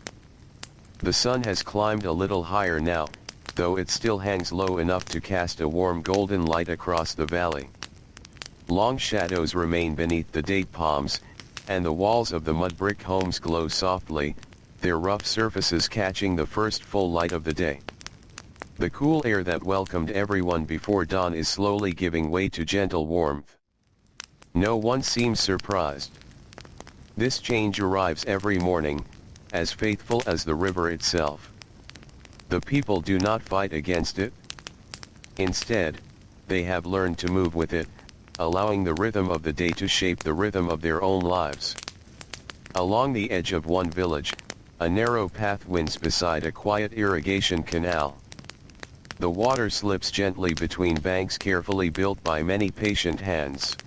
The sun has climbed a little higher now, though it still hangs low enough to cast a warm golden light across the valley. Long shadows remain beneath the date palms, and the walls of the mud brick homes glow softly, their rough surfaces catching the first full light of the day. The cool air that welcomed everyone before dawn is slowly giving way to gentle warmth. No one seems surprised. This change arrives every morning, as faithful as the river itself. The people do not fight against it. Instead, they have learned to move with it, allowing the rhythm of the day to shape the rhythm of their own lives. Along the edge of one village, a narrow path winds beside a quiet irrigation canal. The water slips gently between banks carefully built by many patient hands.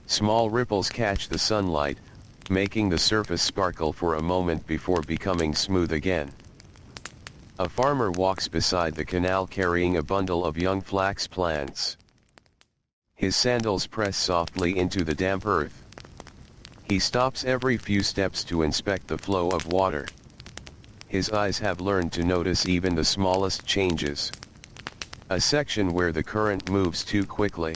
Small ripples catch the sunlight, making the surface sparkle for a moment before becoming smooth again. A farmer walks beside the canal carrying a bundle of young flax plants. His sandals press softly into the damp earth. He stops every few steps to inspect the flow of water. His eyes have learned to notice even the smallest changes. A section where the current moves too quickly.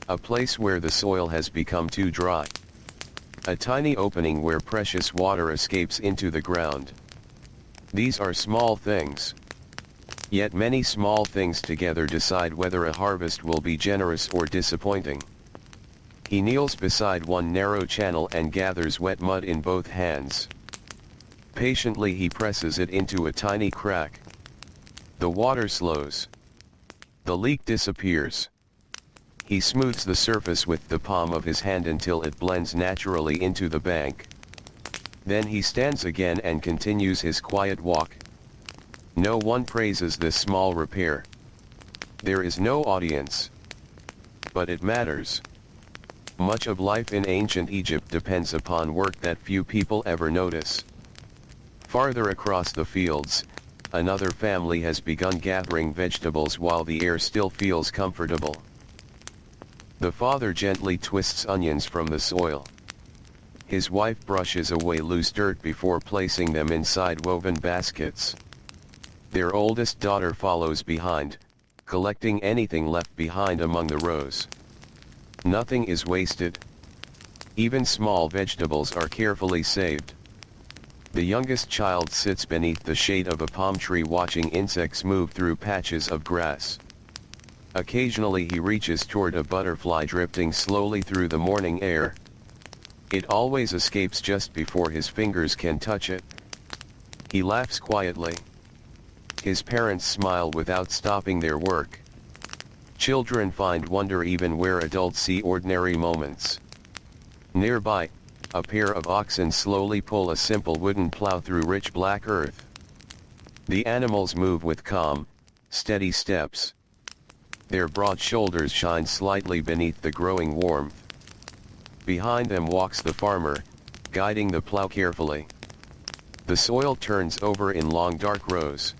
A place where the soil has become too dry. A tiny opening where precious water escapes into the ground. These are small things. Yet many small things together decide whether a harvest will be generous or disappointing. He kneels beside one narrow channel and gathers wet mud in both hands. Patiently he presses it into a tiny crack. The water slows. The leak disappears. He smooths the surface with the palm of his hand until it blends naturally into the bank. Then he stands again and continues his quiet walk. No one praises this small repair. There is no audience. But it matters. Much of life in ancient Egypt depends upon work that few people ever notice. Farther across the fields, another family has begun gathering vegetables while the air still feels comfortable. The father gently twists onions from the soil. His wife brushes away loose dirt before placing them inside woven baskets. Their oldest daughter follows behind, collecting anything left behind among the rows. Nothing is wasted. Even small vegetables are carefully saved. The youngest child sits beneath the shade of a palm tree watching insects move through patches of grass. Occasionally he reaches toward a butterfly drifting slowly through the morning air. It always escapes just before his fingers can touch it. He laughs quietly. His parents smile without stopping their work. Children find wonder even where adults see ordinary moments. Nearby, A pair of oxen slowly pull a simple wooden plow through rich black earth. The animals move with calm, steady steps. Their broad shoulders shine slightly beneath the growing warmth. Behind them walks the farmer, guiding the plow carefully. The soil turns over in long dark rows.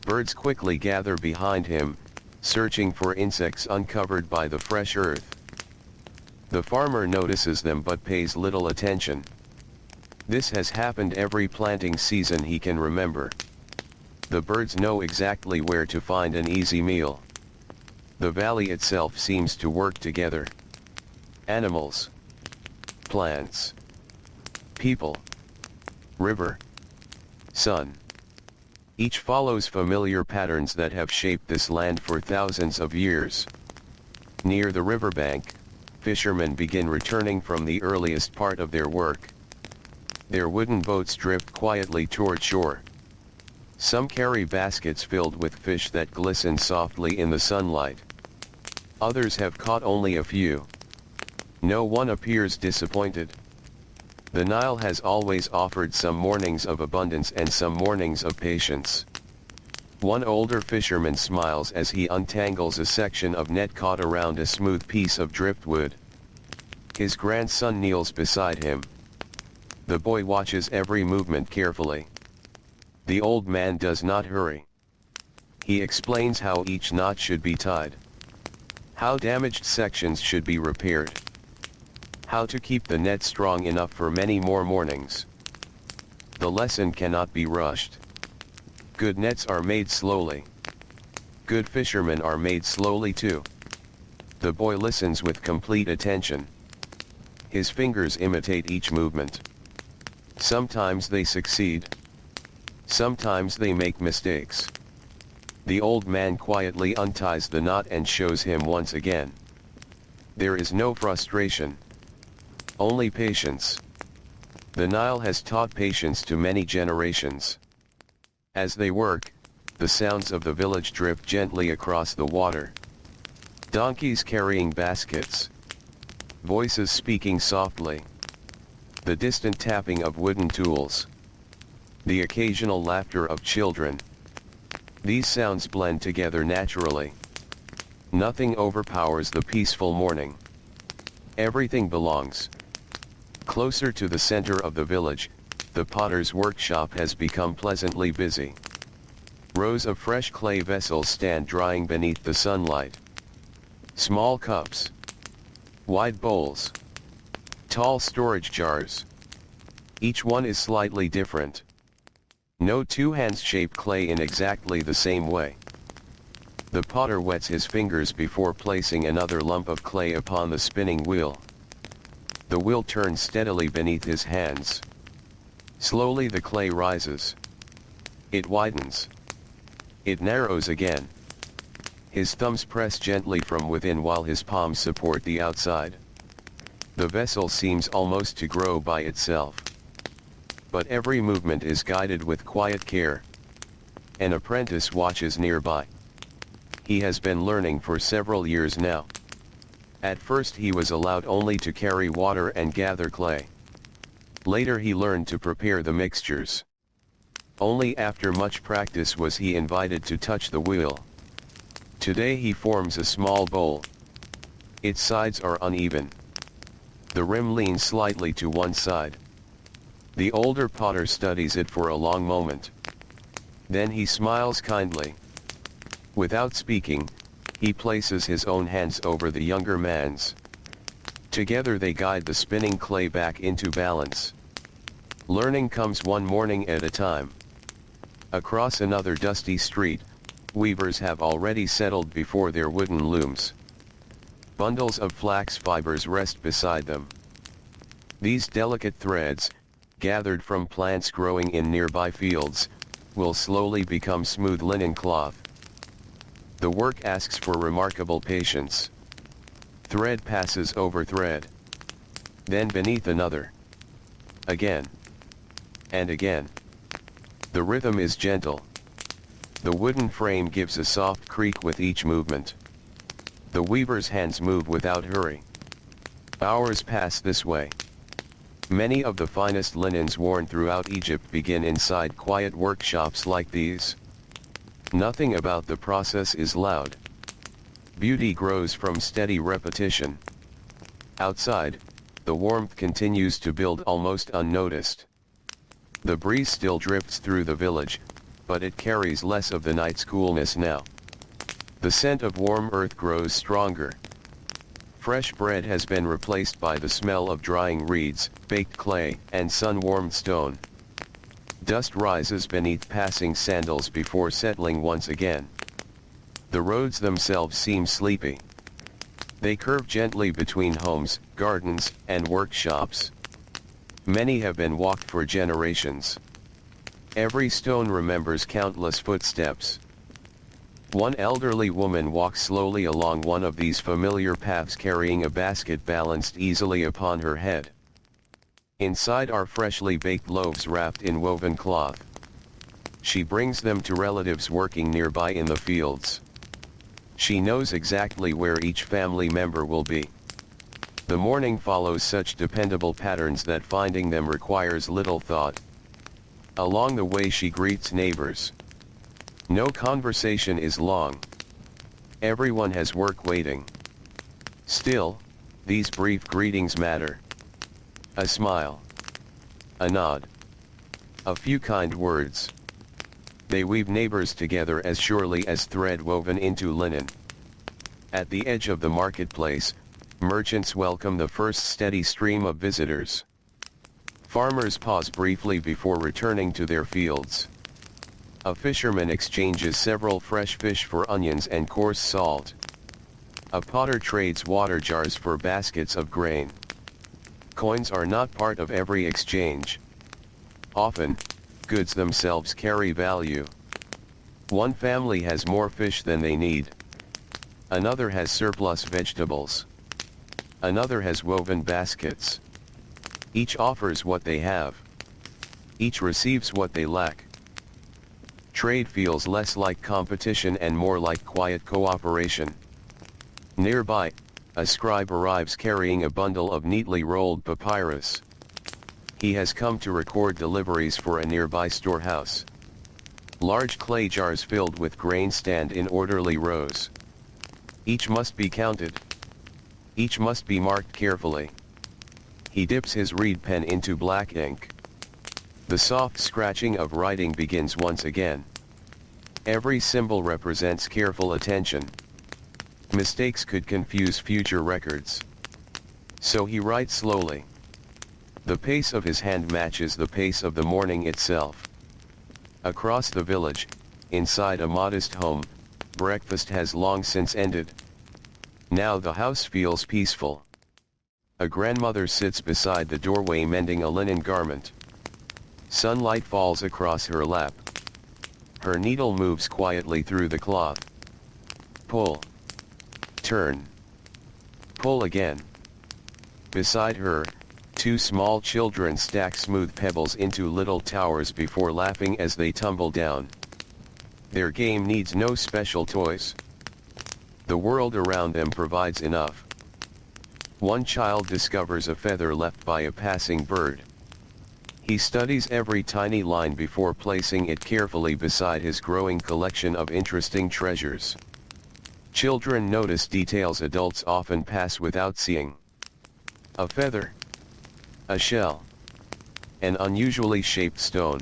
Birds quickly gather behind him, searching for insects uncovered by the fresh earth. The farmer notices them but pays little attention. This has happened every planting season he can remember. The birds know exactly where to find an easy meal. The valley itself seems to work together. Animals, plants, people, river, sun. Each follows familiar patterns that have shaped this land for thousands of years. Near the riverbank, fishermen begin returning from the earliest part of their work. Their wooden boats drift quietly toward shore. Some carry baskets filled with fish that glisten softly in the sunlight. Others have caught only a few. No one appears disappointed. The Nile has always offered some mornings of abundance and some mornings of patience. One older fisherman smiles as he untangles a section of net caught around a smooth piece of driftwood. His grandson kneels beside him. The boy watches every movement carefully. The old man does not hurry. He explains how each knot should be tied, how damaged sections should be repaired, how to keep the net strong enough for many more mornings. The lesson cannot be rushed. Good nets are made slowly. Good fishermen are made slowly too. The boy listens with complete attention. His fingers imitate each movement. Sometimes they succeed. Sometimes they make mistakes. The old man quietly unties the knot and shows him once again. There is no frustration. Only patience. The Nile has taught patience to many generations. As they work, the sounds of the village drift gently across the water. Donkeys carrying baskets. Voices speaking softly. The distant tapping of wooden tools. The occasional laughter of children. These sounds blend together naturally. Nothing overpowers the peaceful morning. Everything belongs. Closer to the center of the village, the potter's workshop has become pleasantly busy. Rows of fresh clay vessels stand drying beneath the sunlight. Small cups, wide bowls, tall storage jars. Each one is slightly different. No two hands shape clay in exactly the same way. The potter wets his fingers before placing another lump of clay upon the spinning wheel. The wheel turns steadily beneath his hands. Slowly the clay rises. It widens. It narrows again. His thumbs press gently from within while his palms support the outside. The vessel seems almost to grow by itself. But every movement is guided with quiet care. An apprentice watches nearby. He has been learning for several years now. At first he was allowed only to carry water and gather clay. Later he learned to prepare the mixtures. Only after much practice was he invited to touch the wheel. Today he forms a small bowl. Its sides are uneven. The rim leans slightly to one side. The older potter studies it for a long moment. Then he smiles kindly. Without speaking, he places his own hands over the younger man's. Together they guide the spinning clay back into balance. Learning comes one morning at a time. Across another dusty street, weavers have already settled before their wooden looms. Bundles of flax fibers rest beside them. These delicate threads, gathered from plants growing in nearby fields, will slowly become smooth linen cloth. The work asks for remarkable patience. Thread passes over thread. Then beneath another. Again. And again. The rhythm is gentle. The wooden frame gives a soft creak with each movement. The weaver's hands move without hurry. Hours pass this way. Many of the finest linens worn throughout Egypt begin inside quiet workshops like these. Nothing about the process is loud. Beauty grows from steady repetition. Outside, the warmth continues to build almost unnoticed. The breeze still drifts through the village, but it carries less of the night's coolness now. The scent of warm earth grows stronger. Fresh bread has been replaced by the smell of drying reeds, baked clay, and sun-warmed stone. Dust rises beneath passing sandals before settling once again. The roads themselves seem sleepy. They curve gently between homes, gardens, and workshops. Many have been walked for generations. Every stone remembers countless footsteps. One elderly woman walks slowly along one of these familiar paths carrying a basket balanced easily upon her head. Inside are freshly baked loaves wrapped in woven cloth. She brings them to relatives working nearby in the fields. She knows exactly where each family member will be. The morning follows such dependable patterns that finding them requires little thought. Along the way she greets neighbors. No conversation is long. Everyone has work waiting. Still, these brief greetings matter. A smile. A nod. A few kind words. They weave neighbors together as surely as thread woven into linen. At the edge of the marketplace, merchants welcome the first steady stream of visitors. Farmers pause briefly before returning to their fields. A fisherman exchanges several fresh fish for onions and coarse salt. A potter trades water jars for baskets of grain. Coins are not part of every exchange. Often, goods themselves carry value. One family has more fish than they need. Another has surplus vegetables. Another has woven baskets. Each offers what they have. Each receives what they lack. Trade feels less like competition and more like quiet cooperation. Nearby, a scribe arrives carrying a bundle of neatly rolled papyrus. He has come to record deliveries for a nearby storehouse. Large clay jars filled with grain stand in orderly rows. Each must be counted. Each must be marked carefully. He dips his reed pen into black ink. The soft scratching of writing begins once again. Every symbol represents careful attention. Mistakes could confuse future records. So he writes slowly. The pace of his hand matches the pace of the morning itself. Across the village, inside a modest home, breakfast has long since ended. Now the house feels peaceful. A grandmother sits beside the doorway mending a linen garment. Sunlight falls across her lap. Her needle moves quietly through the cloth. Pull. Turn. Pull again. Beside her, two small children stack smooth pebbles into little towers before laughing as they tumble down. Their game needs no special toys. The world around them provides enough. One child discovers a feather left by a passing bird. He studies every tiny line before placing it carefully beside his growing collection of interesting treasures. Children notice details adults often pass without seeing. A feather. A shell. An unusually shaped stone.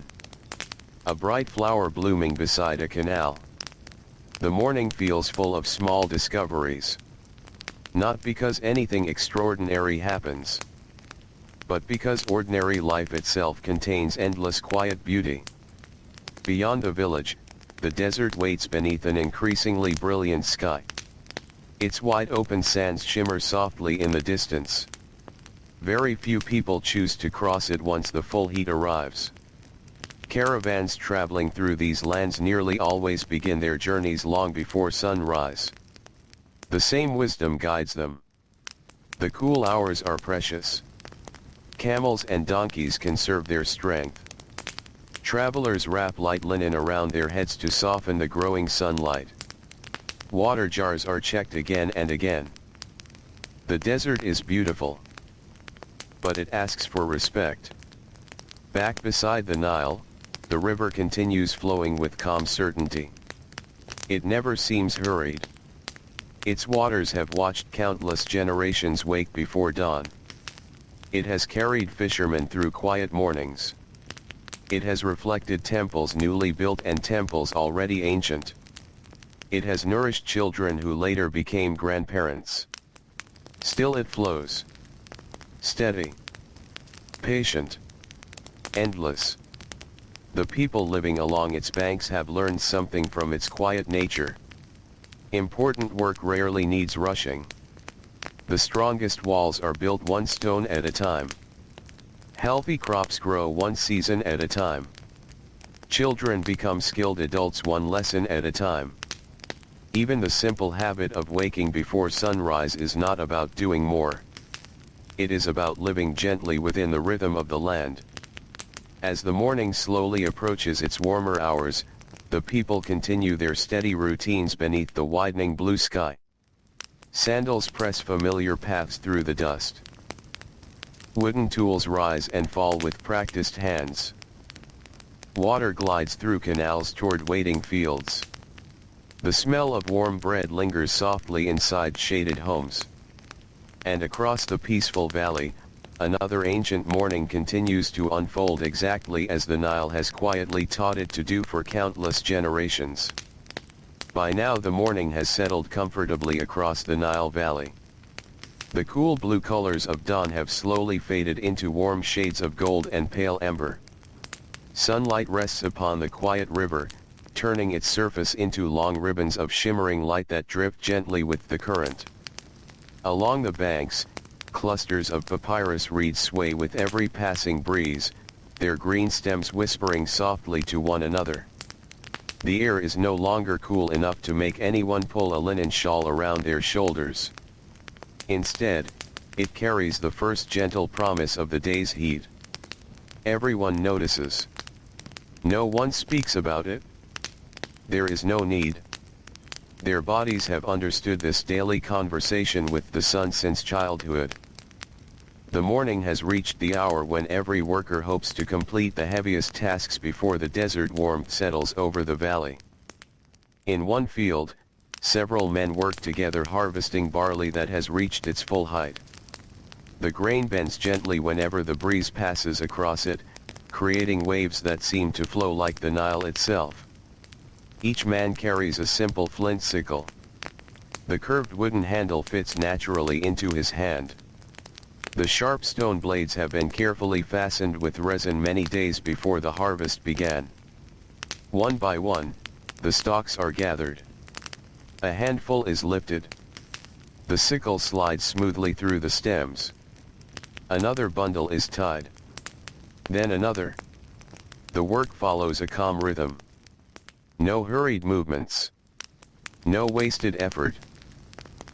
A bright flower blooming beside a canal. The morning feels full of small discoveries. Not because anything extraordinary happens, but because ordinary life itself contains endless quiet beauty. Beyond the village, the desert waits beneath an increasingly brilliant sky. Its wide open sands shimmer softly in the distance. Very few people choose to cross it once the full heat arrives. Caravans traveling through these lands nearly always begin their journeys long before sunrise. The same wisdom guides them. The cool hours are precious. Camels and donkeys conserve their strength. Travelers wrap light linen around their heads to soften the growing sunlight. Water jars are checked again and again. The desert is beautiful. but it asks for respect. Back beside the Nile, the river continues flowing with calm certainty. It never seems hurried. Its waters have watched countless generations wake before dawn. It has carried fishermen through quiet mornings. It has reflected temples newly built and temples already ancient. It has nourished children who later became grandparents. Still it flows. Steady. Patient. Endless. The people living along its banks have learned something from its quiet nature. Important work rarely needs rushing. The strongest walls are built one stone at a time. Healthy crops grow one season at a time. Children become skilled adults one lesson at a time. Even the simple habit of waking before sunrise is not about doing more. It is about living gently within the rhythm of the land. As the morning slowly approaches its warmer hours, the people continue their steady routines beneath the widening blue sky. Sandals press familiar paths through the dust. Wooden tools rise and fall with practiced hands. Water glides through canals toward waiting fields. The smell of warm bread lingers softly inside shaded homes. And across the peaceful valley, another ancient morning continues to unfold exactly as the Nile has quietly taught it to do for countless generations. By now the morning has settled comfortably across the Nile Valley. The cool blue colors of dawn have slowly faded into warm shades of gold and pale amber. Sunlight rests upon the quiet river, turning its surface into long ribbons of shimmering light that drift gently with the current. Along the banks, clusters of papyrus reeds sway with every passing breeze, their green stems whispering softly to one another. The air is no longer cool enough to make anyone pull a linen shawl around their shoulders. Instead, it carries the first gentle promise of the day's heat. Everyone notices. No one speaks about it. There is no need. Their bodies have understood this daily conversation with the sun since childhood. The morning has reached the hour when every worker hopes to complete the heaviest tasks before the desert warmth settles over the valley. In one field, several men work together harvesting barley that has reached its full height. The grain bends gently whenever the breeze passes across it, creating waves that seem to flow like the Nile itself. Each man carries a simple flint sickle. The curved wooden handle fits naturally into his hand. The sharp stone blades have been carefully fastened with resin many days before the harvest began. One by one, the stalks are gathered. A handful is lifted. The sickle slides smoothly through the stems. Another bundle is tied. Then another. The work follows a calm rhythm. No hurried movements. No wasted effort.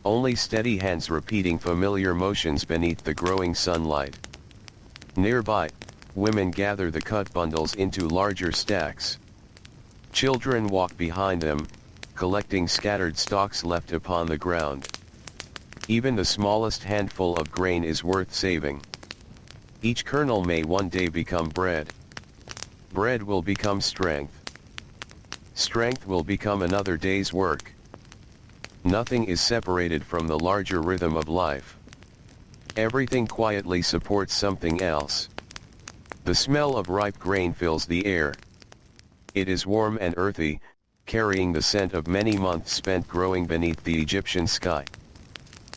Only steady hands repeating familiar motions beneath the growing sunlight. Nearby, women gather the cut bundles into larger stacks. Children walk behind them, collecting scattered stalks left upon the ground. Even the smallest handful of grain is worth saving. Each kernel may one day become bread. Bread will become strength. Strength will become another day's work. Nothing is separated from the larger rhythm of life. Everything quietly supports something else. The smell of ripe grain fills the air. It is warm and earthy, carrying the scent of many months spent growing beneath the Egyptian sky.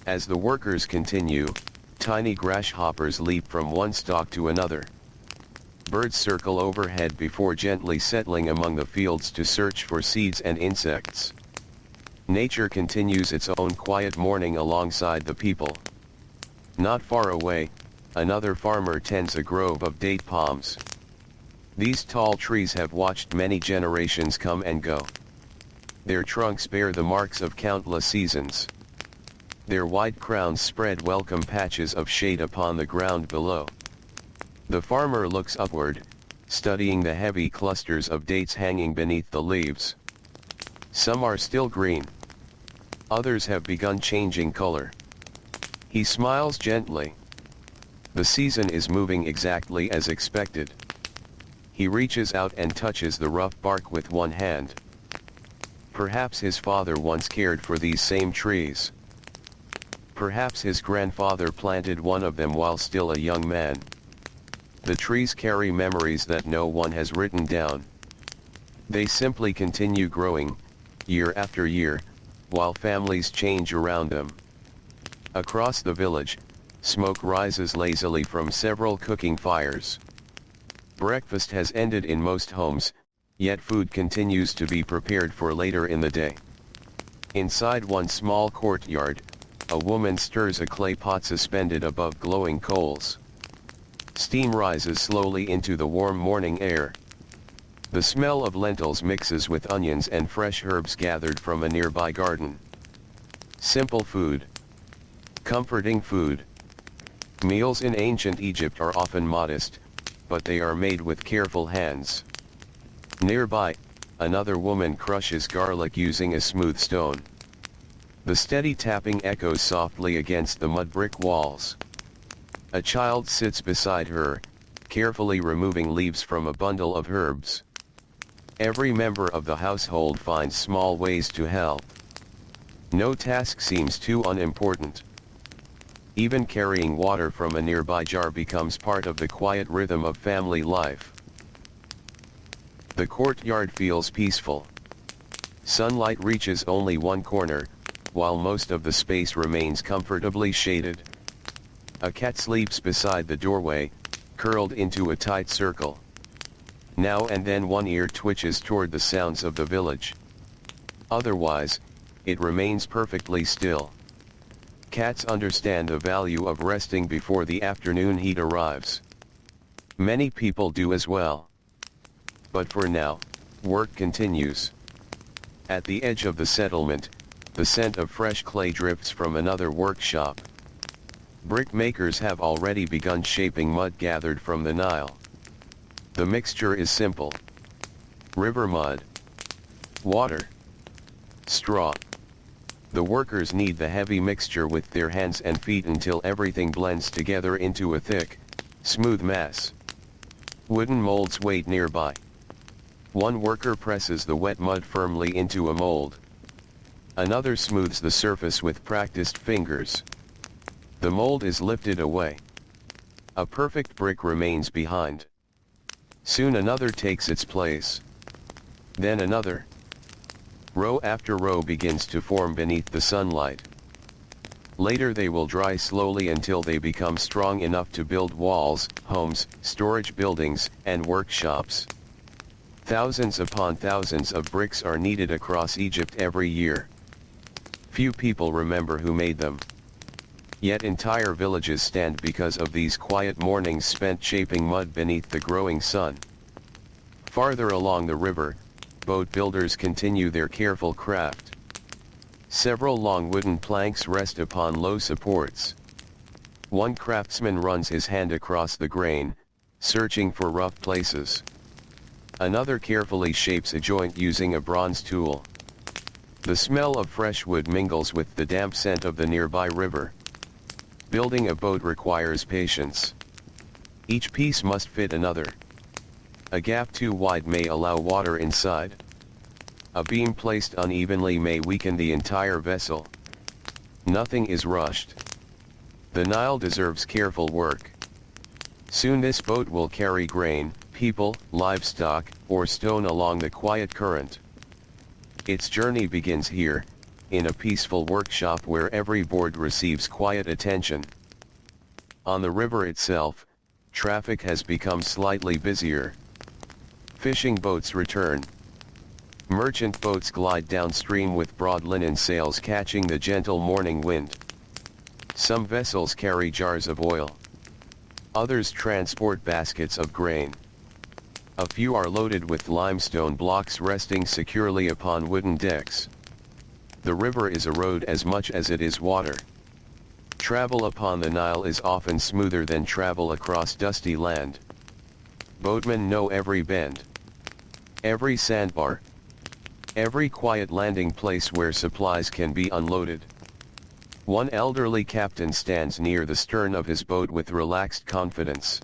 As the workers continue, tiny grasshoppers leap from one stalk to another. Birds circle overhead before gently settling among the fields to search for seeds and insects. Nature continues its own quiet morning alongside the people. Not far away, another farmer tends a grove of date palms. These tall trees have watched many generations come and go. Their trunks bear the marks of countless seasons. Their wide crowns spread welcome patches of shade upon the ground below. The farmer looks upward, studying the heavy clusters of dates hanging beneath the leaves. Some are still green. Others have begun changing color. He smiles gently. The season is moving exactly as expected. He reaches out and touches the rough bark with one hand. Perhaps his father once cared for these same trees. Perhaps his grandfather planted one of them while still a young man. The trees carry memories that no one has written down. They simply continue growing, year after year, while families change around them. Across the village, smoke rises lazily from several cooking fires. Breakfast has ended in most homes, yet food continues to be prepared for later in the day. Inside one small courtyard, a woman stirs a clay pot suspended above glowing coals. Steam rises slowly into the warm morning air. The smell of lentils mixes with onions and fresh herbs gathered from a nearby garden. Simple food. Comforting food. Meals in ancient Egypt are often modest, but they are made with careful hands. Nearby, another woman crushes garlic using a smooth stone. The steady tapping echoes softly against the mud brick walls. A child sits beside her, carefully removing leaves from a bundle of herbs. Every member of the household finds small ways to help. No task seems too unimportant. Even carrying water from a nearby jar becomes part of the quiet rhythm of family life. The courtyard feels peaceful. Sunlight reaches only one corner, while most of the space remains comfortably shaded. A cat sleeps beside the doorway, curled into a tight circle. Now and then one ear twitches toward the sounds of the village. Otherwise, it remains perfectly still. Cats understand the value of resting before the afternoon heat arrives. Many people do as well. But for now, work continues. At the edge of the settlement, the scent of fresh clay drifts from another workshop. Brick makers have already begun shaping mud gathered from the Nile. The mixture is simple. River mud, water, straw. The workers knead the heavy mixture with their hands and feet until everything blends together into a thick, smooth mass. Wooden molds wait nearby. One worker presses the wet mud firmly into a mold. Another smooths the surface with practiced fingers. The mold is lifted away. A perfect brick remains behind. Soon another takes its place. Then another. Row after row begins to form beneath the sunlight. Later they will dry slowly until they become strong enough to build walls, homes, storage buildings, and workshops. Thousands upon thousands of bricks are needed across Egypt every year. Few people remember who made them. Yet entire villages stand because of these quiet mornings spent shaping mud beneath the growing sun. Farther along the river, boat builders continue their careful craft. Several long wooden planks rest upon low supports. One craftsman runs his hand across the grain, searching for rough places. Another carefully shapes a joint using a bronze tool. The smell of fresh wood mingles with the damp scent of the nearby river. Building a boat requires patience. Each piece must fit another. A gap too wide may allow water inside. A beam placed unevenly may weaken the entire vessel. Nothing is rushed. The Nile deserves careful work. Soon this boat will carry grain, people, livestock, or stone along the quiet current. Its journey begins here, in a peaceful workshop where every board receives quiet attention. On the river itself, traffic has become slightly busier. Fishing boats return. Merchant boats glide downstream with broad linen sails catching the gentle morning wind. Some vessels carry jars of oil. Others transport baskets of grain. A few are loaded with limestone blocks resting securely upon wooden decks. The river is a road as much as it is water. Travel upon the Nile is often smoother than travel across dusty land. Boatmen know every bend, every sandbar, every quiet landing place where supplies can be unloaded. One elderly captain stands near the stern of his boat with relaxed confidence.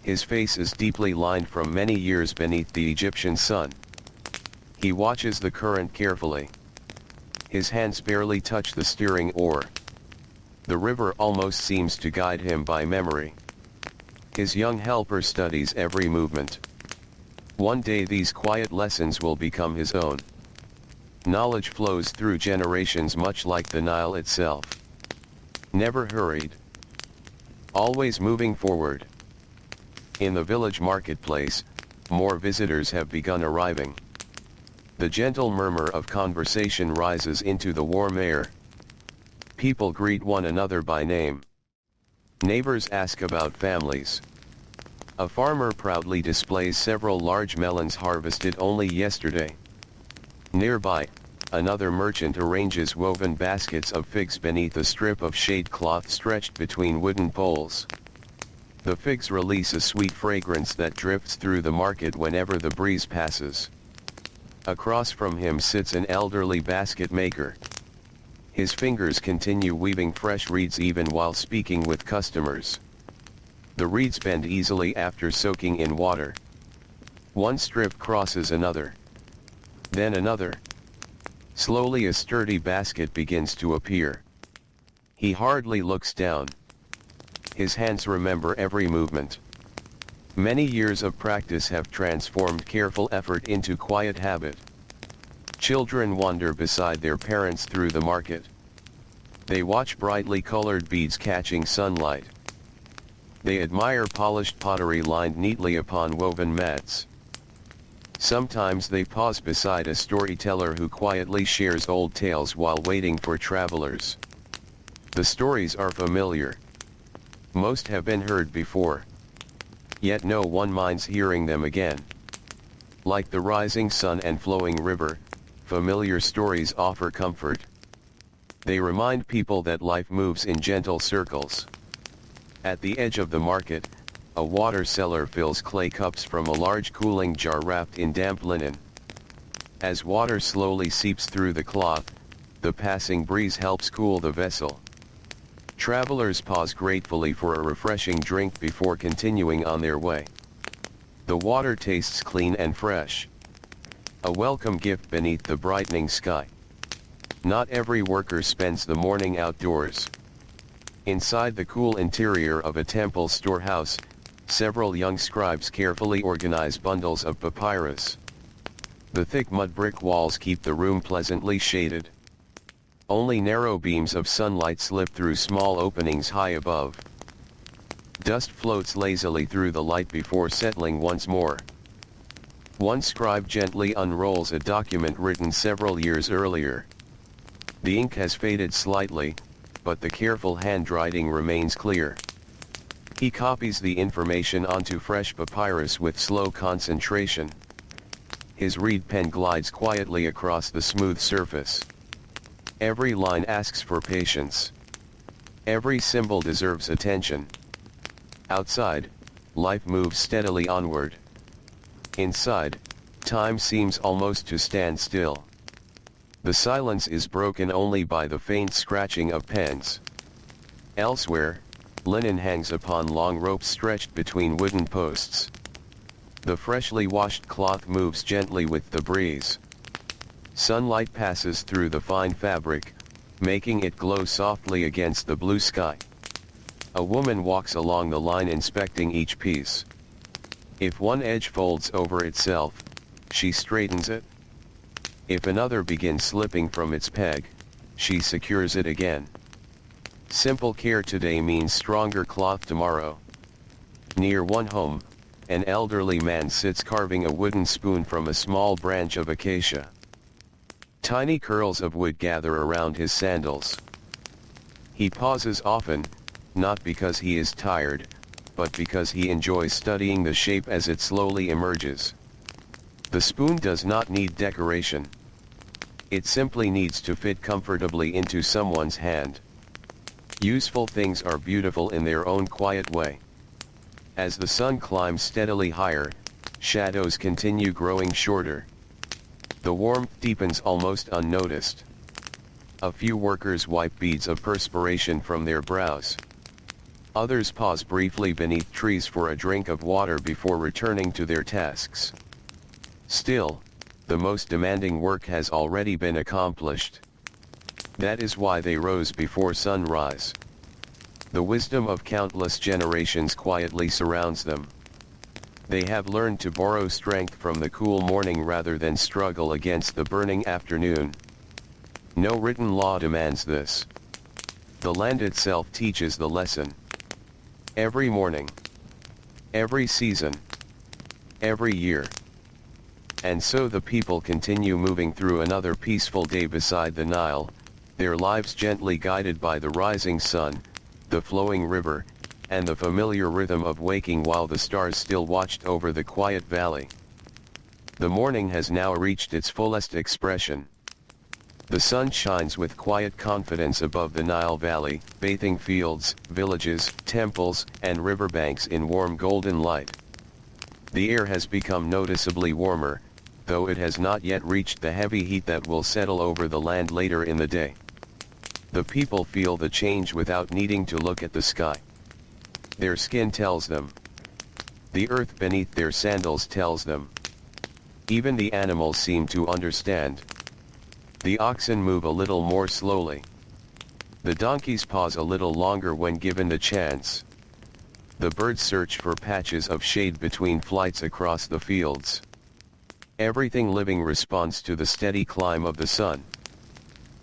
His face is deeply lined from many years beneath the Egyptian sun. He watches the current carefully. His hands barely touch the steering oar. The river almost seems to guide him by memory. His young helper studies every movement. One day these quiet lessons will become his own. Knowledge flows through generations much like the Nile itself. Never hurried. Always moving forward. In the village marketplace, more visitors have begun arriving. The gentle murmur of conversation rises into the warm air. People greet one another by name. Neighbors ask about families. A farmer proudly displays several large melons harvested only yesterday. Nearby, another merchant arranges woven baskets of figs beneath a strip of shade cloth stretched between wooden poles. The figs release a sweet fragrance that drifts through the market whenever the breeze passes. Across from him sits an elderly basket maker. His fingers continue weaving fresh reeds even while speaking with customers. The reeds bend easily after soaking in water. One strip crosses another. Then another. Slowly a sturdy basket begins to appear. He hardly looks down. His hands remember every movement. Many years of practice have transformed careful effort into quiet habit. Children wander beside their parents through the market. They watch brightly colored beads catching sunlight. They admire polished pottery lined neatly upon woven mats. Sometimes they pause beside a storyteller who quietly shares old tales while waiting for travelers. The stories are familiar. Most have been heard before. Yet no one minds hearing them again. Like the rising sun and flowing river, familiar stories offer comfort. They remind people that life moves in gentle circles. At the edge of the market, a water seller fills clay cups from a large cooling jar wrapped in damp linen. As water slowly seeps through the cloth, the passing breeze helps cool the vessel. Travelers pause gratefully for a refreshing drink before continuing on their way. The water tastes clean and fresh. A welcome gift beneath the brightening sky. Not every worker spends the morning outdoors. Inside the cool interior of a temple storehouse, several young scribes carefully organize bundles of papyrus. The thick mud brick walls keep the room pleasantly shaded. Only narrow beams of sunlight slip through small openings high above. Dust floats lazily through the light before settling once more. One scribe gently unrolls a document written several years earlier. The ink has faded slightly, but the careful handwriting remains clear. He copies the information onto fresh papyrus with slow concentration. His reed pen glides quietly across the smooth surface. Every line asks for patience. Every symbol deserves attention. Outside, life moves steadily onward. Inside, time seems almost to stand still. The silence is broken only by the faint scratching of pens. Elsewhere, linen hangs upon long ropes stretched between wooden posts. The freshly washed cloth moves gently with the breeze. Sunlight passes through the fine fabric, making it glow softly against the blue sky. A woman walks along the line inspecting each piece. If one edge folds over itself, she straightens it. If another begins slipping from its peg, she secures it again. Simple care today means stronger cloth tomorrow. Near one home, an elderly man sits carving a wooden spoon from a small branch of acacia. Tiny curls of wood gather around his sandals. He pauses often, not because he is tired, but because he enjoys studying the shape as it slowly emerges. The spoon does not need decoration. It simply needs to fit comfortably into someone's hand. Useful things are beautiful in their own quiet way. As the sun climbs steadily higher, shadows continue growing shorter. The warmth deepens almost unnoticed. A few workers wipe beads of perspiration from their brows. Others pause briefly beneath trees for a drink of water before returning to their tasks. Still, the most demanding work has already been accomplished. That is why they rose before sunrise. The wisdom of countless generations quietly surrounds them. They have learned to borrow strength from the cool morning rather than struggle against the burning afternoon. No written law demands this. The land itself teaches the lesson. Every morning, every season, every year. And so the people continue moving through another peaceful day beside the Nile, their lives gently guided by the rising sun, the flowing river, and the familiar rhythm of waking while the stars still watched over the quiet valley. The morning has now reached its fullest expression. The sun shines with quiet confidence above the Nile Valley, bathing fields, villages, temples, and riverbanks in warm golden light. The air has become noticeably warmer, though it has not yet reached the heavy heat that will settle over the land later in the day. The people feel the change without needing to look at the sky. Their skin tells them. The earth beneath their sandals tells them. Even the animals seem to understand. The oxen move a little more slowly. The donkeys pause a little longer when given the chance. The birds search for patches of shade between flights across the fields. Everything living responds to the steady climb of the sun.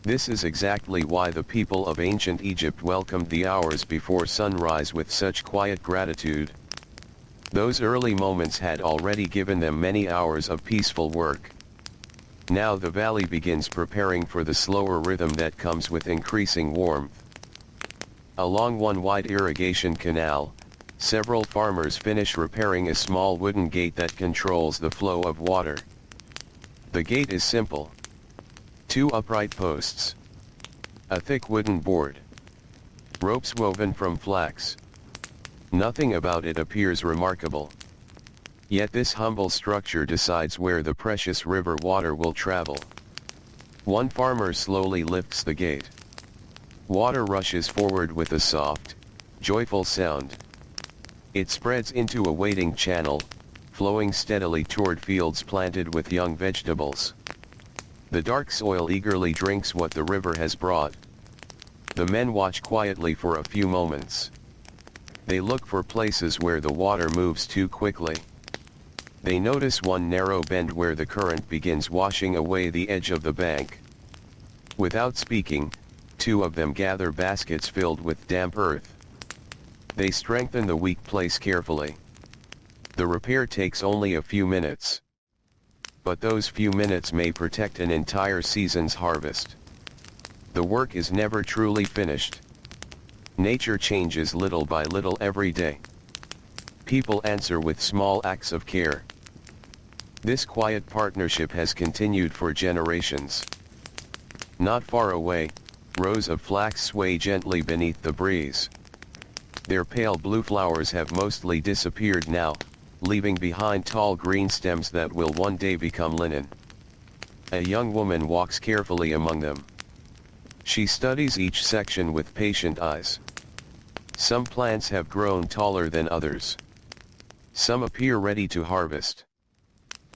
This is exactly why the people of ancient Egypt welcomed the hours before sunrise with such quiet gratitude. Those early moments had already given them many hours of peaceful work. Now the valley begins preparing for the slower rhythm that comes with increasing warmth. Along one wide irrigation canal, several farmers finish repairing a small wooden gate that controls the flow of water. The gate is simple. 2 upright posts. A thick wooden board. Ropes woven from flax. Nothing about it appears remarkable. Yet this humble structure decides where the precious river water will travel. One farmer slowly lifts the gate. Water rushes forward with a soft, joyful sound. It spreads into a waiting channel, flowing steadily toward fields planted with young vegetables. The dark soil eagerly drinks what the river has brought. The men watch quietly for a few moments. They look for places where the water moves too quickly. They notice one narrow bend where the current begins washing away the edge of the bank. Without speaking, 2 of them gather baskets filled with damp earth. They strengthen the weak place carefully. The repair takes only a few minutes. But those few minutes may protect an entire season's harvest. The work is never truly finished. Nature changes little by little every day. People answer with small acts of care. This quiet partnership has continued for generations. Not far away, rows of flax sway gently beneath the breeze. Their pale blue flowers have mostly disappeared now, leaving behind tall green stems that will one day become linen. A young woman walks carefully among them. She studies each section with patient eyes. Some plants have grown taller than others. Some appear ready to harvest.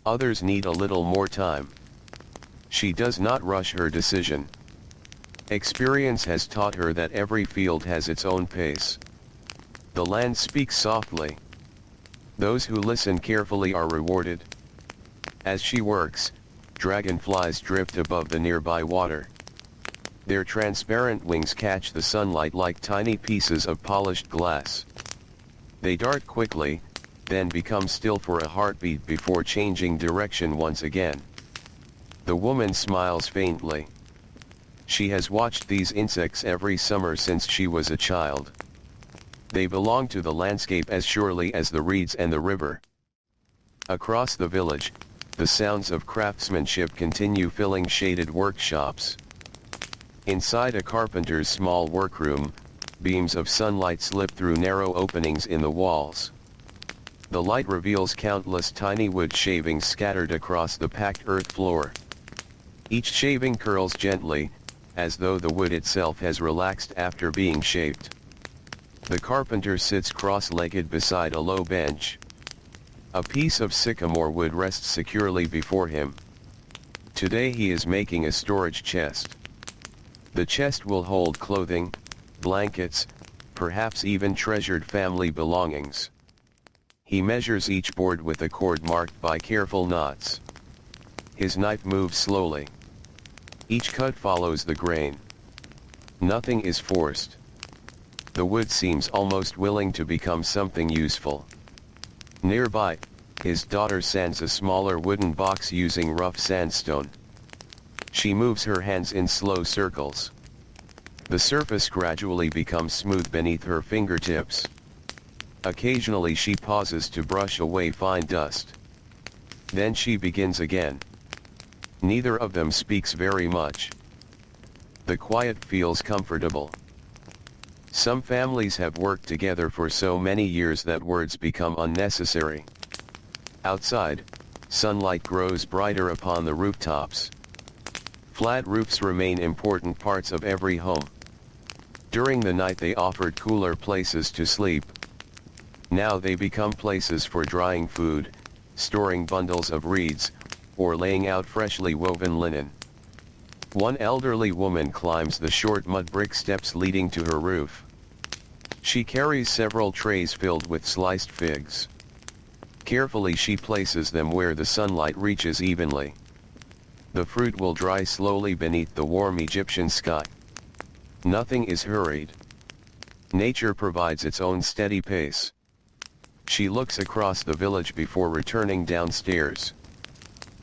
Others need a little more time. She does not rush her decision. Experience has taught her that every field has its own pace. The land speaks softly. Those who listen carefully are rewarded. As she works, dragonflies drift above the nearby water. Their transparent wings catch the sunlight like tiny pieces of polished glass. They dart quickly, then become still for a heartbeat before changing direction once again. The woman smiles faintly. She has watched these insects every summer since she was a child. They belong to the landscape as surely as the reeds and the river. Across the village, the sounds of craftsmanship continue filling shaded workshops. Inside a carpenter's small workroom, beams of sunlight slip through narrow openings in the walls. The light reveals countless tiny wood shavings scattered across the packed earth floor. Each shaving curls gently, as though the wood itself has relaxed after being shaped. The carpenter sits cross-legged beside a low bench. A piece of sycamore wood rests securely before him. Today he is making a storage chest. The chest will hold clothing, blankets, perhaps even treasured family belongings. He measures each board with a cord marked by careful knots. His knife moves slowly. Each cut follows the grain. Nothing is forced. The wood seems almost willing to become something useful. Nearby, his daughter sands a smaller wooden box using rough sandstone. She moves her hands in slow circles. The surface gradually becomes smooth beneath her fingertips. Occasionally she pauses to brush away fine dust. Then she begins again. Neither of them speaks very much. The quiet feels comfortable. Some families have worked together for so many years that words become unnecessary. Outside, sunlight grows brighter upon the rooftops. Flat roofs remain important parts of every home. During the night they offered cooler places to sleep. Now they become places for drying food, storing bundles of reeds, or laying out freshly woven linen. One elderly woman climbs the short mud brick steps leading to her roof. She carries several trays filled with sliced figs. Carefully she places them where the sunlight reaches evenly. The fruit will dry slowly beneath the warm Egyptian sky. Nothing is hurried. Nature provides its own steady pace. She looks across the village before returning downstairs.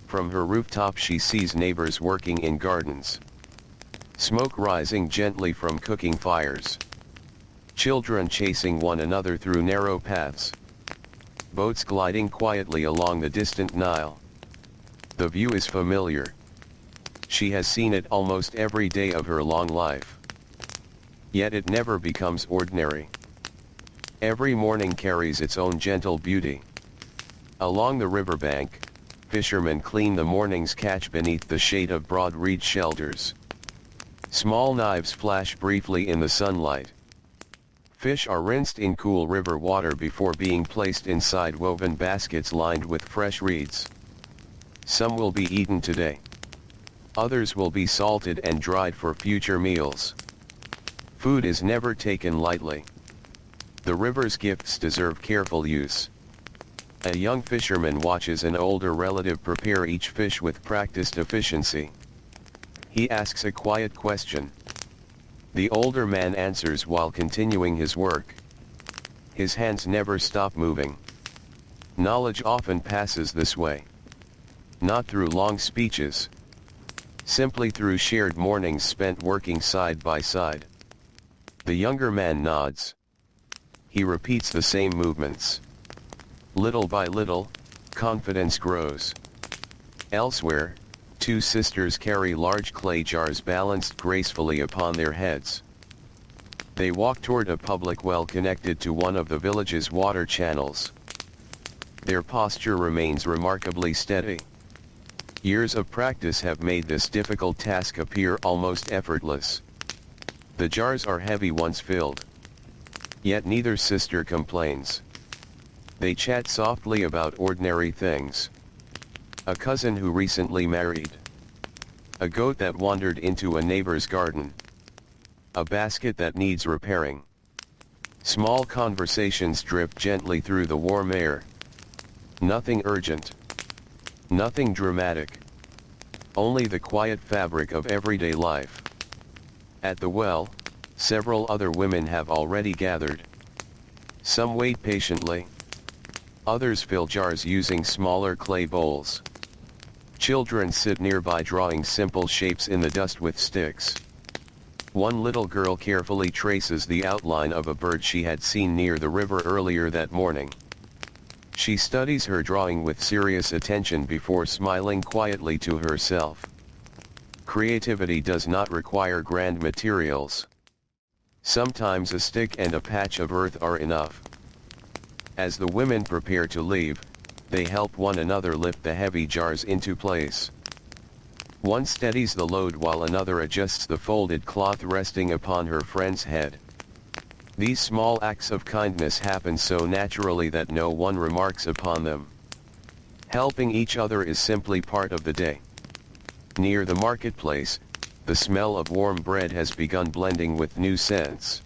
From her rooftop she sees neighbors working in gardens. Smoke rising gently from cooking fires. Children chasing one another through narrow paths. Boats gliding quietly along the distant Nile. The view is familiar. She has seen it almost every day of her long life. Yet it never becomes ordinary. Every morning carries its own gentle beauty. Along the riverbank, fishermen clean the morning's catch beneath the shade of broad reed shelters. Small knives flash briefly in the sunlight. Fish are rinsed in cool river water before being placed inside woven baskets lined with fresh reeds. Some will be eaten today. Others will be salted and dried for future meals. Food is never taken lightly. The river's gifts deserve careful use. A young fisherman watches an older relative prepare each fish with practiced efficiency. He asks a quiet question. The older man answers while continuing his work. His hands never stop moving. Knowledge often passes this way. Not through long speeches. Simply through shared mornings spent working side by side. The younger man nods. He repeats the same movements. Little by little, confidence grows. Elsewhere, two sisters carry large clay jars balanced gracefully upon their heads. They walk toward a public well connected to one of the village's water channels. Their posture remains remarkably steady. Years of practice have made this difficult task appear almost effortless. The jars are heavy once filled. Yet neither sister complains. They chat softly about ordinary things. A cousin who recently married. A goat that wandered into a neighbor's garden. A basket that needs repairing. Small conversations drift gently through the warm air. Nothing urgent. Nothing dramatic. Only the quiet fabric of everyday life. At the well, several other women have already gathered. Some wait patiently. Others fill jars using smaller clay bowls. Children sit nearby drawing simple shapes in the dust with sticks. One little girl carefully traces the outline of a bird she had seen near the river earlier that morning. She studies her drawing with serious attention before smiling quietly to herself. Creativity does not require grand materials. Sometimes a stick and a patch of earth are enough. As the women prepare to leave, they help one another lift the heavy jars into place. One steadies the load while another adjusts the folded cloth resting upon her friend's head. These small acts of kindness happen so naturally that no one remarks upon them. Helping each other is simply part of the day. Near the marketplace, the smell of warm bread has begun blending with new scents.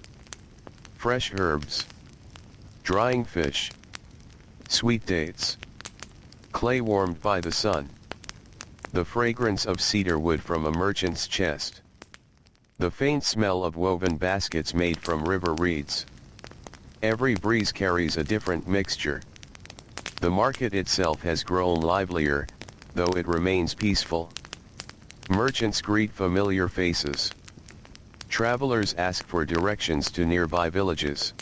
Fresh herbs, drying fish, sweet dates, clay warmed by the sun, the fragrance of cedar wood from a merchant's chest, the faint smell of woven baskets made from river reeds. Every breeze carries a different mixture. The market itself has grown livelier, though it remains peaceful. Merchants greet familiar faces. Travelers ask for directions to nearby villages.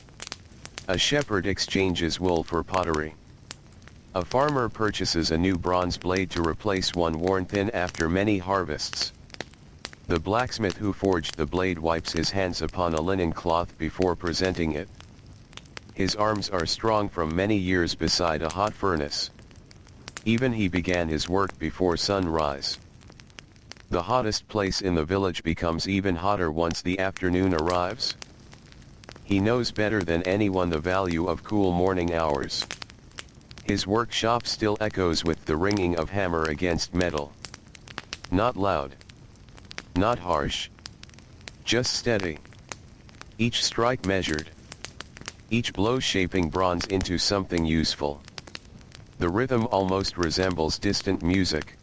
A shepherd exchanges wool for pottery. A farmer purchases a new bronze blade to replace one worn thin after many harvests. The blacksmith who forged the blade wipes his hands upon a linen cloth before presenting it. His arms are strong from many years beside a hot furnace. Even he began his work before sunrise. The hottest place in the village becomes even hotter once the afternoon arrives. He knows better than anyone the value of cool morning hours. His workshop still echoes with the ringing of hammer against metal. Not loud. Not harsh. Just steady. Each strike measured. Each blow shaping bronze into something useful. The rhythm almost resembles distant music.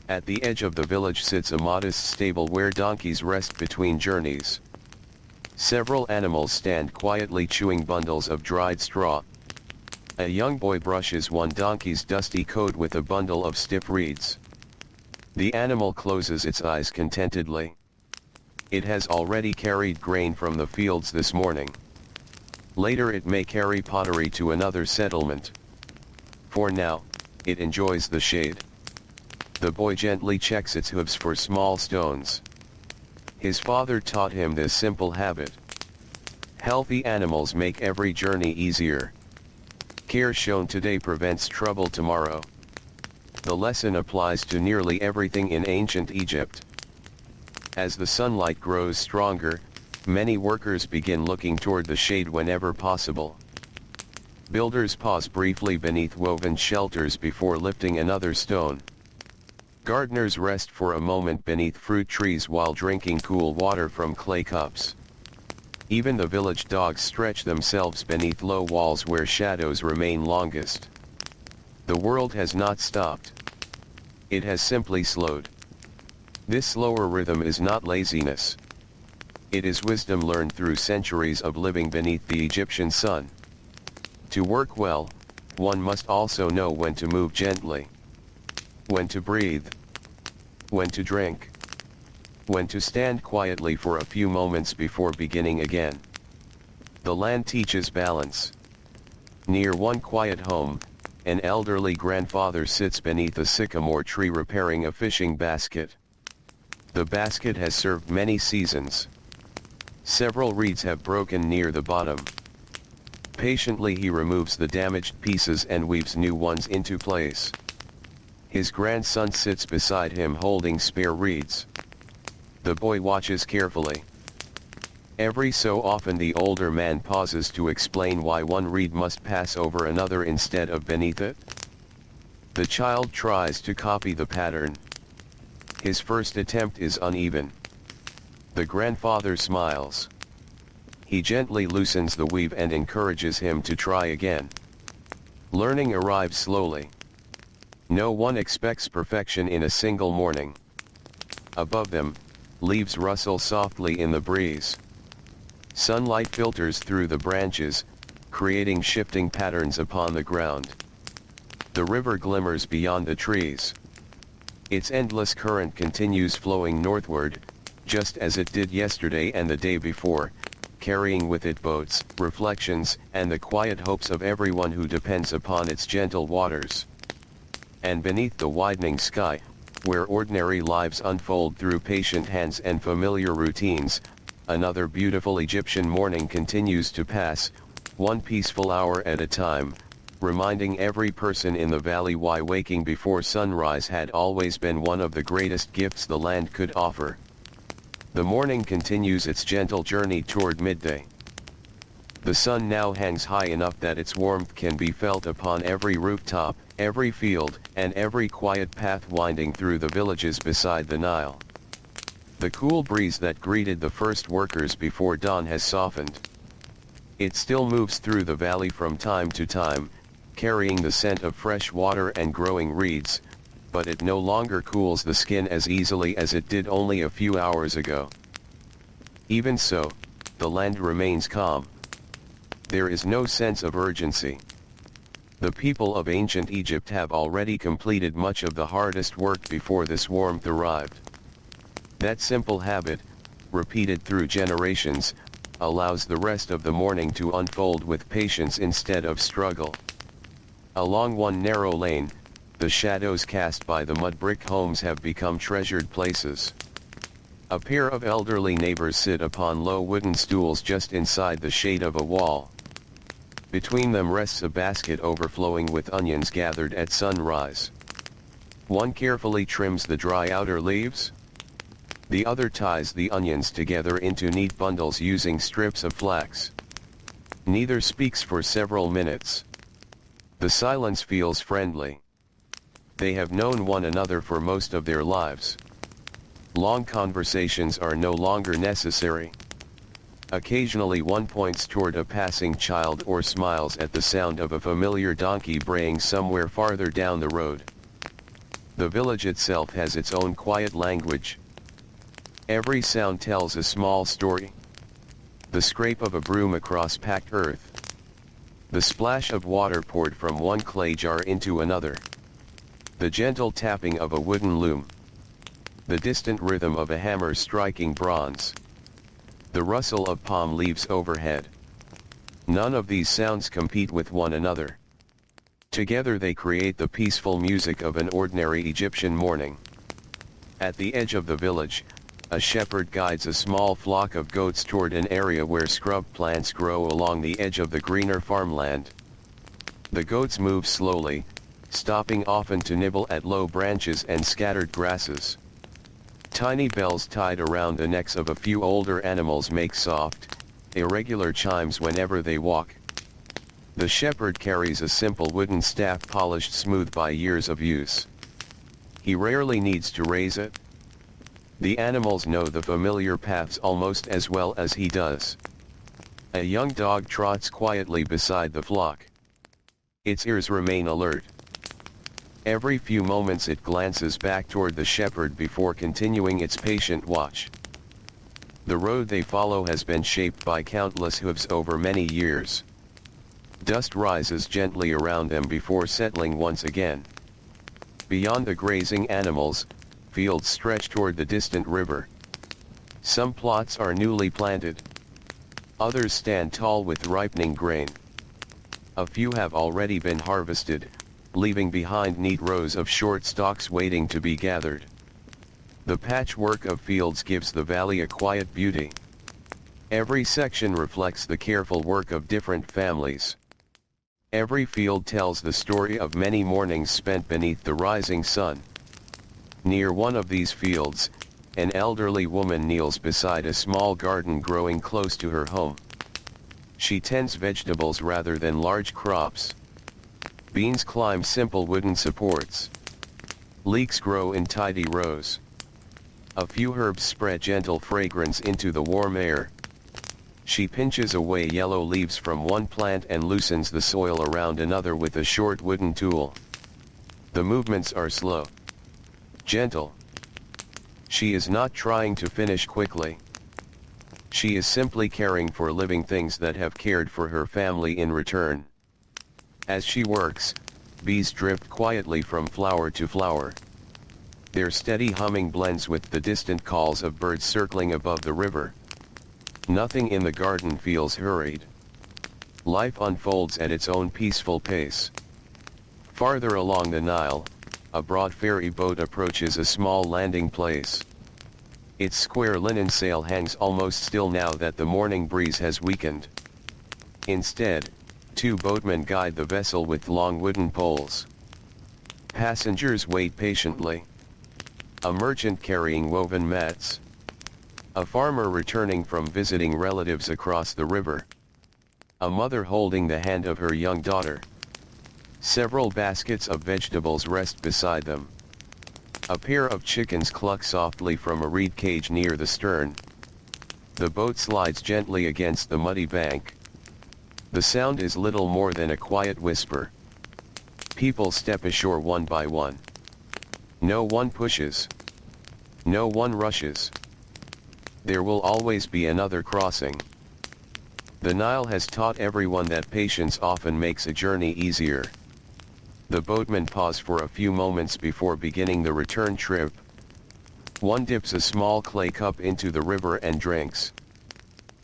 At the edge of the village sits a modest stable where donkeys rest between journeys. Several animals stand quietly chewing bundles of dried straw. A young boy brushes one donkey's dusty coat with a bundle of stiff reeds. The animal closes its eyes contentedly. It has already carried grain from the fields this morning. Later it may carry pottery to another settlement. For now, it enjoys the shade. The boy gently checks its hooves for small stones. His father taught him this simple habit. Healthy animals make every journey easier. Care shown today prevents trouble tomorrow. The lesson applies to nearly everything in ancient Egypt. As the sunlight grows stronger, many workers begin looking toward the shade whenever possible. Builders pause briefly beneath woven shelters before lifting another stone. Gardeners rest for a moment beneath fruit trees while drinking cool water from clay cups. Even the village dogs stretch themselves beneath low walls where shadows remain longest. The world has not stopped. It has simply slowed. This slower rhythm is not laziness. It is wisdom learned through centuries of living beneath the Egyptian sun. To work well, one must also know when to move gently, when to breathe, when to drink, when to stand quietly for a few moments before beginning again. The land teaches balance. Near one quiet home, an elderly grandfather sits beneath a sycamore tree repairing a fishing basket. The basket has served many seasons. Several reeds have broken near the bottom. Patiently he removes the damaged pieces and weaves new ones into place. His grandson sits beside him holding spare reeds. The boy watches carefully. Every so often the older man pauses to explain why one reed must pass over another instead of beneath it. The child tries to copy the pattern. His first attempt is uneven. The grandfather smiles. He gently loosens the weave and encourages him to try again. Learning arrives slowly. No one expects perfection in a single morning. Above them, leaves rustle softly in the breeze. Sunlight filters through the branches, creating shifting patterns upon the ground. The river glimmers beyond the trees. Its endless current continues flowing northward, just as it did yesterday and the day before, carrying with it boats, reflections, and the quiet hopes of everyone who depends upon its gentle waters. And beneath the widening sky, where ordinary lives unfold through patient hands and familiar routines, another beautiful Egyptian morning continues to pass, one peaceful hour at a time, reminding every person in the valley why waking before sunrise had always been one of the greatest gifts the land could offer. The morning continues its gentle journey toward midday. The sun now hangs high enough that its warmth can be felt upon every rooftop, every field, and every quiet path winding through the villages beside the Nile. The cool breeze that greeted the first workers before dawn has softened. It still moves through the valley from time to time, carrying the scent of fresh water and growing reeds, but it no longer cools the skin as easily as it did only a few hours ago. Even so, the land remains calm. There is no sense of urgency. The people of ancient Egypt have already completed much of the hardest work before this warmth arrived. That simple habit, repeated through generations, allows the rest of the morning to unfold with patience instead of struggle. Along one narrow lane, the shadows cast by the mud brick homes have become treasured places. A pair of elderly neighbors sit upon low wooden stools just inside the shade of a wall. Between them rests a basket overflowing with onions gathered at sunrise. One carefully trims the dry outer leaves. The other ties the onions together into neat bundles using strips of flax. Neither speaks for several minutes. The silence feels friendly. They have known one another for most of their lives. Long conversations are no longer necessary. Occasionally one points toward a passing child or smiles at the sound of a familiar donkey braying somewhere farther down the road. The village itself has its own quiet language. Every sound tells a small story. The scrape of a broom across packed earth. The splash of water poured from one clay jar into another. The gentle tapping of a wooden loom. The distant rhythm of a hammer striking bronze. The rustle of palm leaves overhead. None of these sounds compete with one another. Together they create the peaceful music of an ordinary Egyptian morning. At the edge of the village, a shepherd guides a small flock of goats toward an area where scrub plants grow along the edge of the greener farmland. The goats move slowly, stopping often to nibble at low branches and scattered grasses. Tiny bells tied around the necks of a few older animals make soft, irregular chimes whenever they walk. The shepherd carries a simple wooden staff polished smooth by years of use. He rarely needs to raise it. The animals know the familiar paths almost as well as he does. A young dog trots quietly beside the flock. Its ears remain alert. Every few moments it glances back toward the shepherd before continuing its patient watch. The road they follow has been shaped by countless hooves over many years. Dust rises gently around them before settling once again. Beyond the grazing animals, fields stretch toward the distant river. Some plots are newly planted. Others stand tall with ripening grain. A few have already been harvested, leaving behind neat rows of short stalks waiting to be gathered. The patchwork of fields gives the valley a quiet beauty. Every section reflects the careful work of different families. Every field tells the story of many mornings spent beneath the rising sun. Near one of these fields, an elderly woman kneels beside a small garden growing close to her home. She tends vegetables rather than large crops. Beans climb simple wooden supports. Leeks grow in tidy rows. A few herbs spread gentle fragrance into the warm air. She pinches away yellow leaves from one plant and loosens the soil around another with a short wooden tool. The movements are slow. Gentle. She is not trying to finish quickly. She is simply caring for living things that have cared for her family in return. As she works, bees drift quietly from flower to flower. Their steady humming blends with the distant calls of birds circling above the river. Nothing in the garden feels hurried. Life unfolds at its own peaceful pace. Farther along the Nile, a broad ferry boat approaches a small landing place. Its square linen sail hangs almost still now that the morning breeze has weakened. Instead, two boatmen guide the vessel with long wooden poles. Passengers wait patiently. A merchant carrying woven mats. A farmer returning from visiting relatives across the river. A mother holding the hand of her young daughter. Several baskets of vegetables rest beside them. A pair of chickens cluck softly from a reed cage near the stern. The boat slides gently against the muddy bank. The sound is little more than a quiet whisper. People step ashore one by one. No one pushes. No one rushes. There will always be another crossing. The Nile has taught everyone that patience often makes a journey easier. The boatmen pause for a few moments before beginning the return trip. One dips a small clay cup into the river and drinks.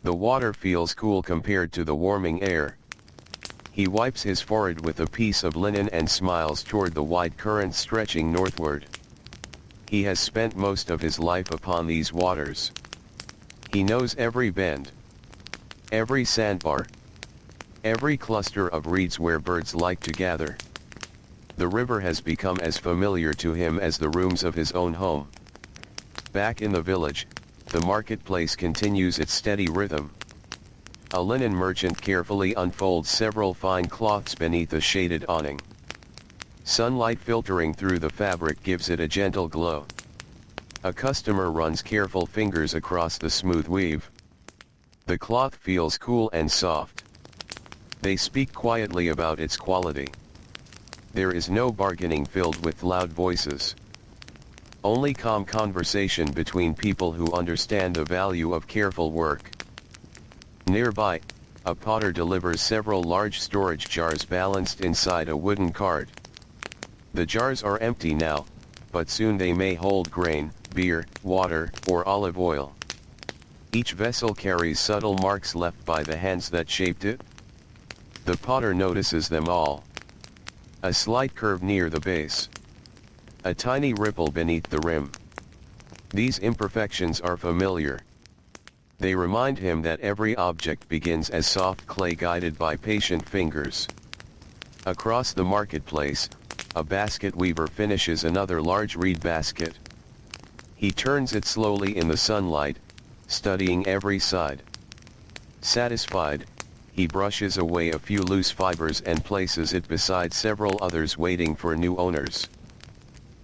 The water feels cool compared to the warming air. He wipes his forehead with a piece of linen and smiles toward the wide current stretching northward. He has spent most of his life upon these waters. He knows every bend, every sandbar, every cluster of reeds where birds like to gather. The river has become as familiar to him as the rooms of his own home. Back in the village, the marketplace continues its steady rhythm. A linen merchant carefully unfolds several fine cloths beneath a shaded awning. Sunlight filtering through the fabric gives it a gentle glow. A customer runs careful fingers across the smooth weave. The cloth feels cool and soft. They speak quietly about its quality. There is no bargaining filled with loud voices. Only calm conversation between people who understand the value of careful work. Nearby, a potter delivers several large storage jars balanced inside a wooden cart. The jars are empty now, but soon they may hold grain, beer, water, or olive oil. Each vessel carries subtle marks left by the hands that shaped it. The potter notices them all. A slight curve near the base. A tiny ripple beneath the rim. These imperfections are familiar. They remind him that every object begins as soft clay guided by patient fingers. Across the marketplace, a basket weaver finishes another large reed basket. He turns it slowly in the sunlight, studying every side. Satisfied, he brushes away a few loose fibers and places it beside several others waiting for new owners.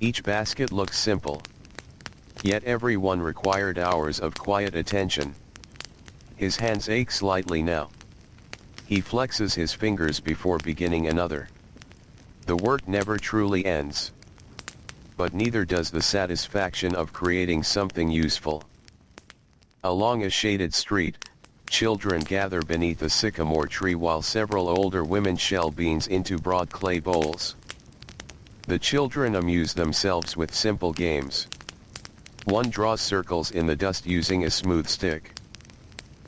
Each basket looks simple. Yet every one required hours of quiet attention. His hands ache slightly now. He flexes his fingers before beginning another. The work never truly ends. But neither does the satisfaction of creating something useful. Along a shaded street, children gather beneath a sycamore tree while several older women shell beans into broad clay bowls. The children amuse themselves with simple games. One draws circles in the dust using a smooth stick.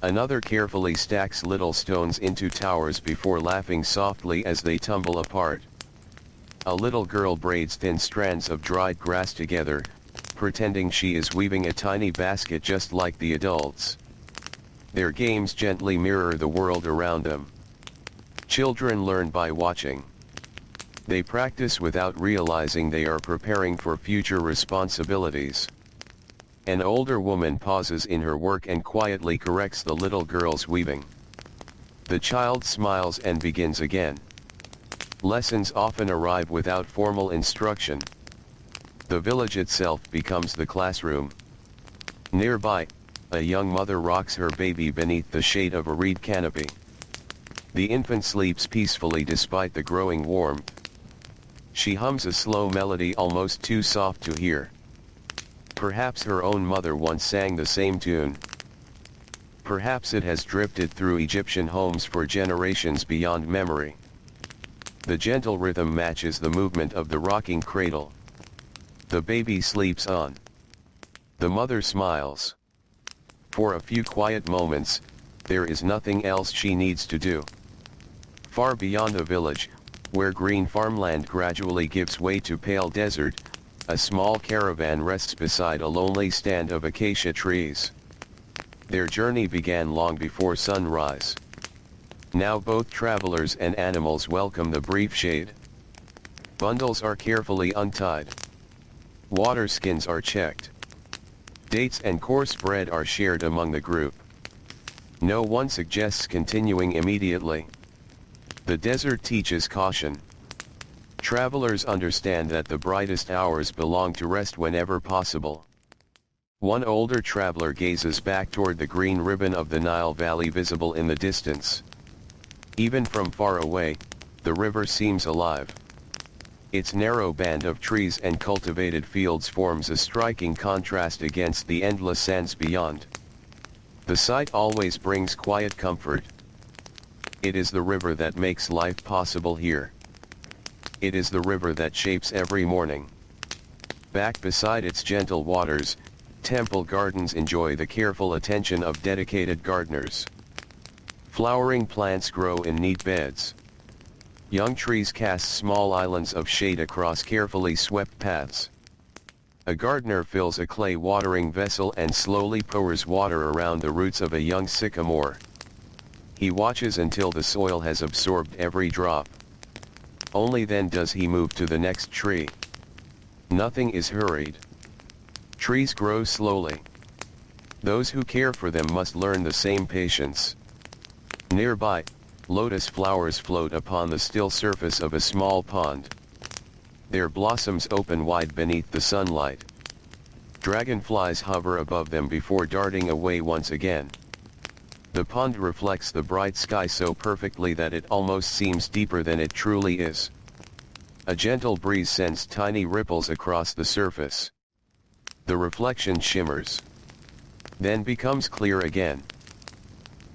Another carefully stacks little stones into towers before laughing softly as they tumble apart. A little girl braids thin strands of dried grass together, pretending she is weaving a tiny basket just like the adults. Their games gently mirror the world around them. Children learn by watching. They practice without realizing they are preparing for future responsibilities. An older woman pauses in her work and quietly corrects the little girl's weaving. The child smiles and begins again. Lessons often arrive without formal instruction. The village itself becomes the classroom. Nearby, a young mother rocks her baby beneath the shade of a reed canopy. The infant sleeps peacefully despite the growing warmth. She hums a slow melody almost too soft to hear. Perhaps her own mother once sang the same tune. Perhaps it has drifted through Egyptian homes for generations beyond memory. The gentle rhythm matches the movement of the rocking cradle. The baby sleeps on. The mother smiles. For a few quiet moments, there is nothing else she needs to do. Far beyond the village, where green farmland gradually gives way to pale desert, a small caravan rests beside a lonely stand of acacia trees. Their journey began long before sunrise. Now both travelers and animals welcome the brief shade. Bundles are carefully untied. Water skins are checked. Dates and coarse bread are shared among the group. No one suggests continuing immediately. The desert teaches caution. Travelers understand that the brightest hours belong to rest whenever possible. One older traveler gazes back toward the green ribbon of the Nile Valley visible in the distance. Even from far away, the river seems alive. Its narrow band of trees and cultivated fields forms a striking contrast against the endless sands beyond. The sight always brings quiet comfort. It is the river that makes life possible here. It is the river that shapes every morning. Back beside its gentle waters, temple gardens enjoy the careful attention of dedicated gardeners. Flowering plants grow in neat beds. Young trees cast small islands of shade across carefully swept paths. A gardener fills a clay watering vessel and slowly pours water around the roots of a young sycamore. He watches until the soil has absorbed every drop. Only then does he move to the next tree. Nothing is hurried. Trees grow slowly. Those who care for them must learn the same patience. Nearby, lotus flowers float upon the still surface of a small pond. Their blossoms open wide beneath the sunlight. Dragonflies hover above them before darting away once again. The pond reflects the bright sky so perfectly that it almost seems deeper than it truly is. A gentle breeze sends tiny ripples across the surface. The reflection shimmers, then becomes clear again.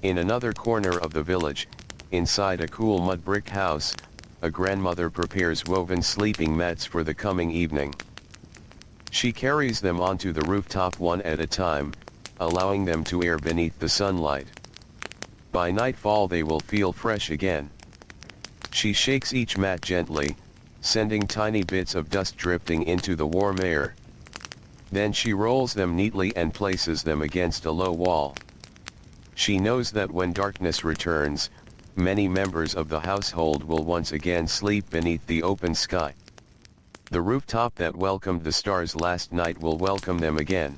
In another corner of the village, inside a cool mud brick house, a grandmother prepares woven sleeping mats for the coming evening. She carries them onto the rooftop one at a time, allowing them to air beneath the sunlight. By nightfall they will feel fresh again. She shakes each mat gently, sending tiny bits of dust drifting into the warm air. Then she rolls them neatly and places them against a low wall. She knows that when darkness returns, many members of the household will once again sleep beneath the open sky. The rooftop that welcomed the stars last night will welcome them again.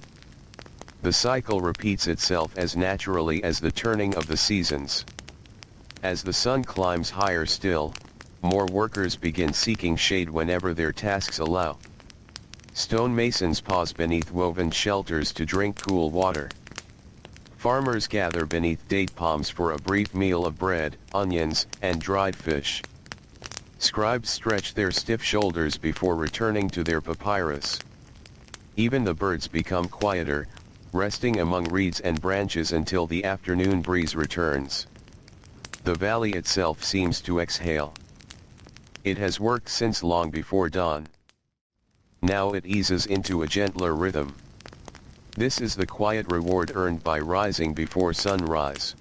The cycle repeats itself as naturally as the turning of the seasons. As the sun climbs higher still, more workers begin seeking shade whenever their tasks allow. Stonemasons pause beneath woven shelters to drink cool water. Farmers gather beneath date palms for a brief meal of bread, onions, and dried fish. Scribes stretch their stiff shoulders before returning to their papyrus. Even the birds become quieter, resting among reeds and branches until the afternoon breeze returns. The valley itself seems to exhale. It has worked since long before dawn. Now it eases into a gentler rhythm. This is the quiet reward earned by rising before sunrise.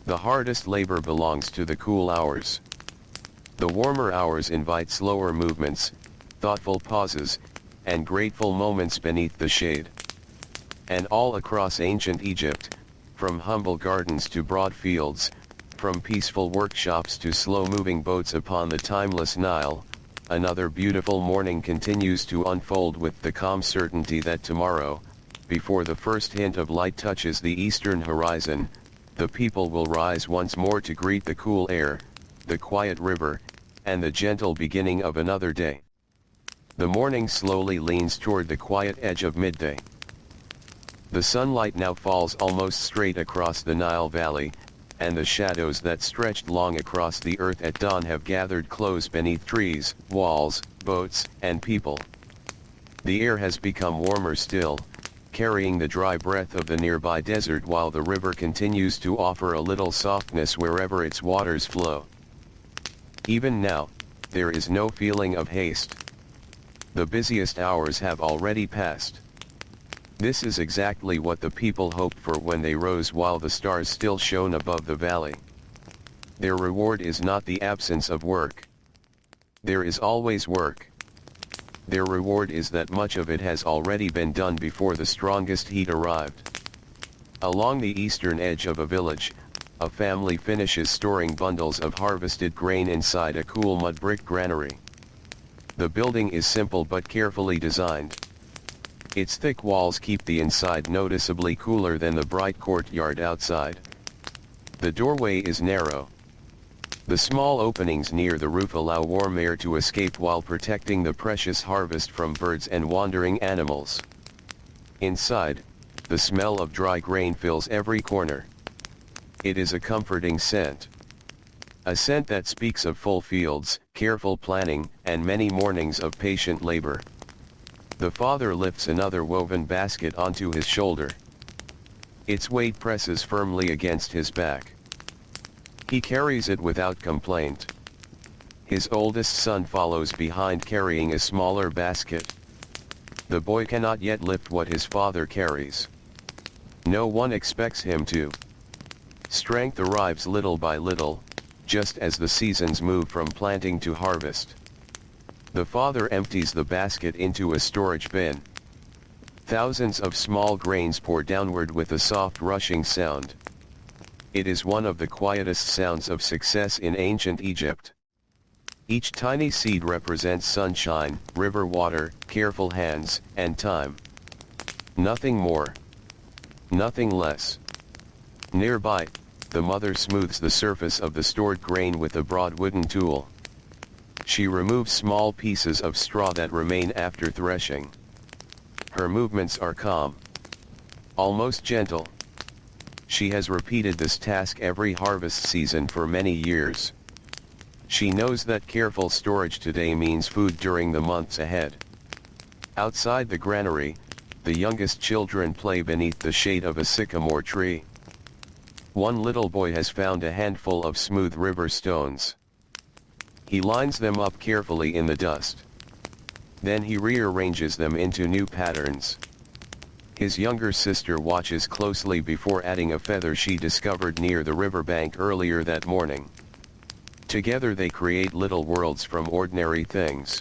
The hardest labor belongs to the cool hours. The warmer hours invite slower movements, thoughtful pauses, and grateful moments beneath the shade. And all across ancient Egypt, from humble gardens to broad fields, from peaceful workshops to slow-moving boats upon the timeless Nile, another beautiful morning continues to unfold with the calm certainty that tomorrow, before the first hint of light touches the eastern horizon, the people will rise once more to greet the cool air, the quiet river, and the gentle beginning of another day. The morning slowly leans toward the quiet edge of midday. The sunlight now falls almost straight across the Nile Valley, and the shadows that stretched long across the earth at dawn have gathered close beneath trees, walls, boats, and people. The air has become warmer still, carrying the dry breath of the nearby desert while the river continues to offer a little softness wherever its waters flow. Even now, there is no feeling of haste. The busiest hours have already passed. This is exactly what the people hoped for when they rose while the stars still shone above the valley. Their reward is not the absence of work. There is always work. Their reward is that much of it has already been done before the strongest heat arrived. Along the eastern edge of a village, a family finishes storing bundles of harvested grain inside a cool mud brick granary. The building is simple but carefully designed. Its thick walls keep the inside noticeably cooler than the bright courtyard outside. The doorway is narrow. The small openings near the roof allow warm air to escape while protecting the precious harvest from birds and wandering animals. Inside, the smell of dry grain fills every corner. It is a comforting scent. A scent that speaks of full fields, careful planning, and many mornings of patient labor. The father lifts another woven basket onto his shoulder. Its weight presses firmly against his back. He carries it without complaint. His oldest son follows behind carrying a smaller basket. The boy cannot yet lift what his father carries. No one expects him to. Strength arrives little by little, just as the seasons move from planting to harvest. The father empties the basket into a storage bin. Thousands of small grains pour downward with a soft rushing sound. It is one of the quietest sounds of success in ancient Egypt. Each tiny seed represents sunshine, river water, careful hands, and time. Nothing more. Nothing less. Nearby, the mother smooths the surface of the stored grain with a broad wooden tool. She removes small pieces of straw that remain after threshing. Her movements are calm, almost gentle. She has repeated this task every harvest season for many years. She knows that careful storage today means food during the months ahead. Outside the granary, the youngest children play beneath the shade of a sycamore tree. One little boy has found a handful of smooth river stones. He lines them up carefully in the dust. Then he rearranges them into new patterns. His younger sister watches closely before adding a feather she discovered near the riverbank earlier that morning. Together they create little worlds from ordinary things.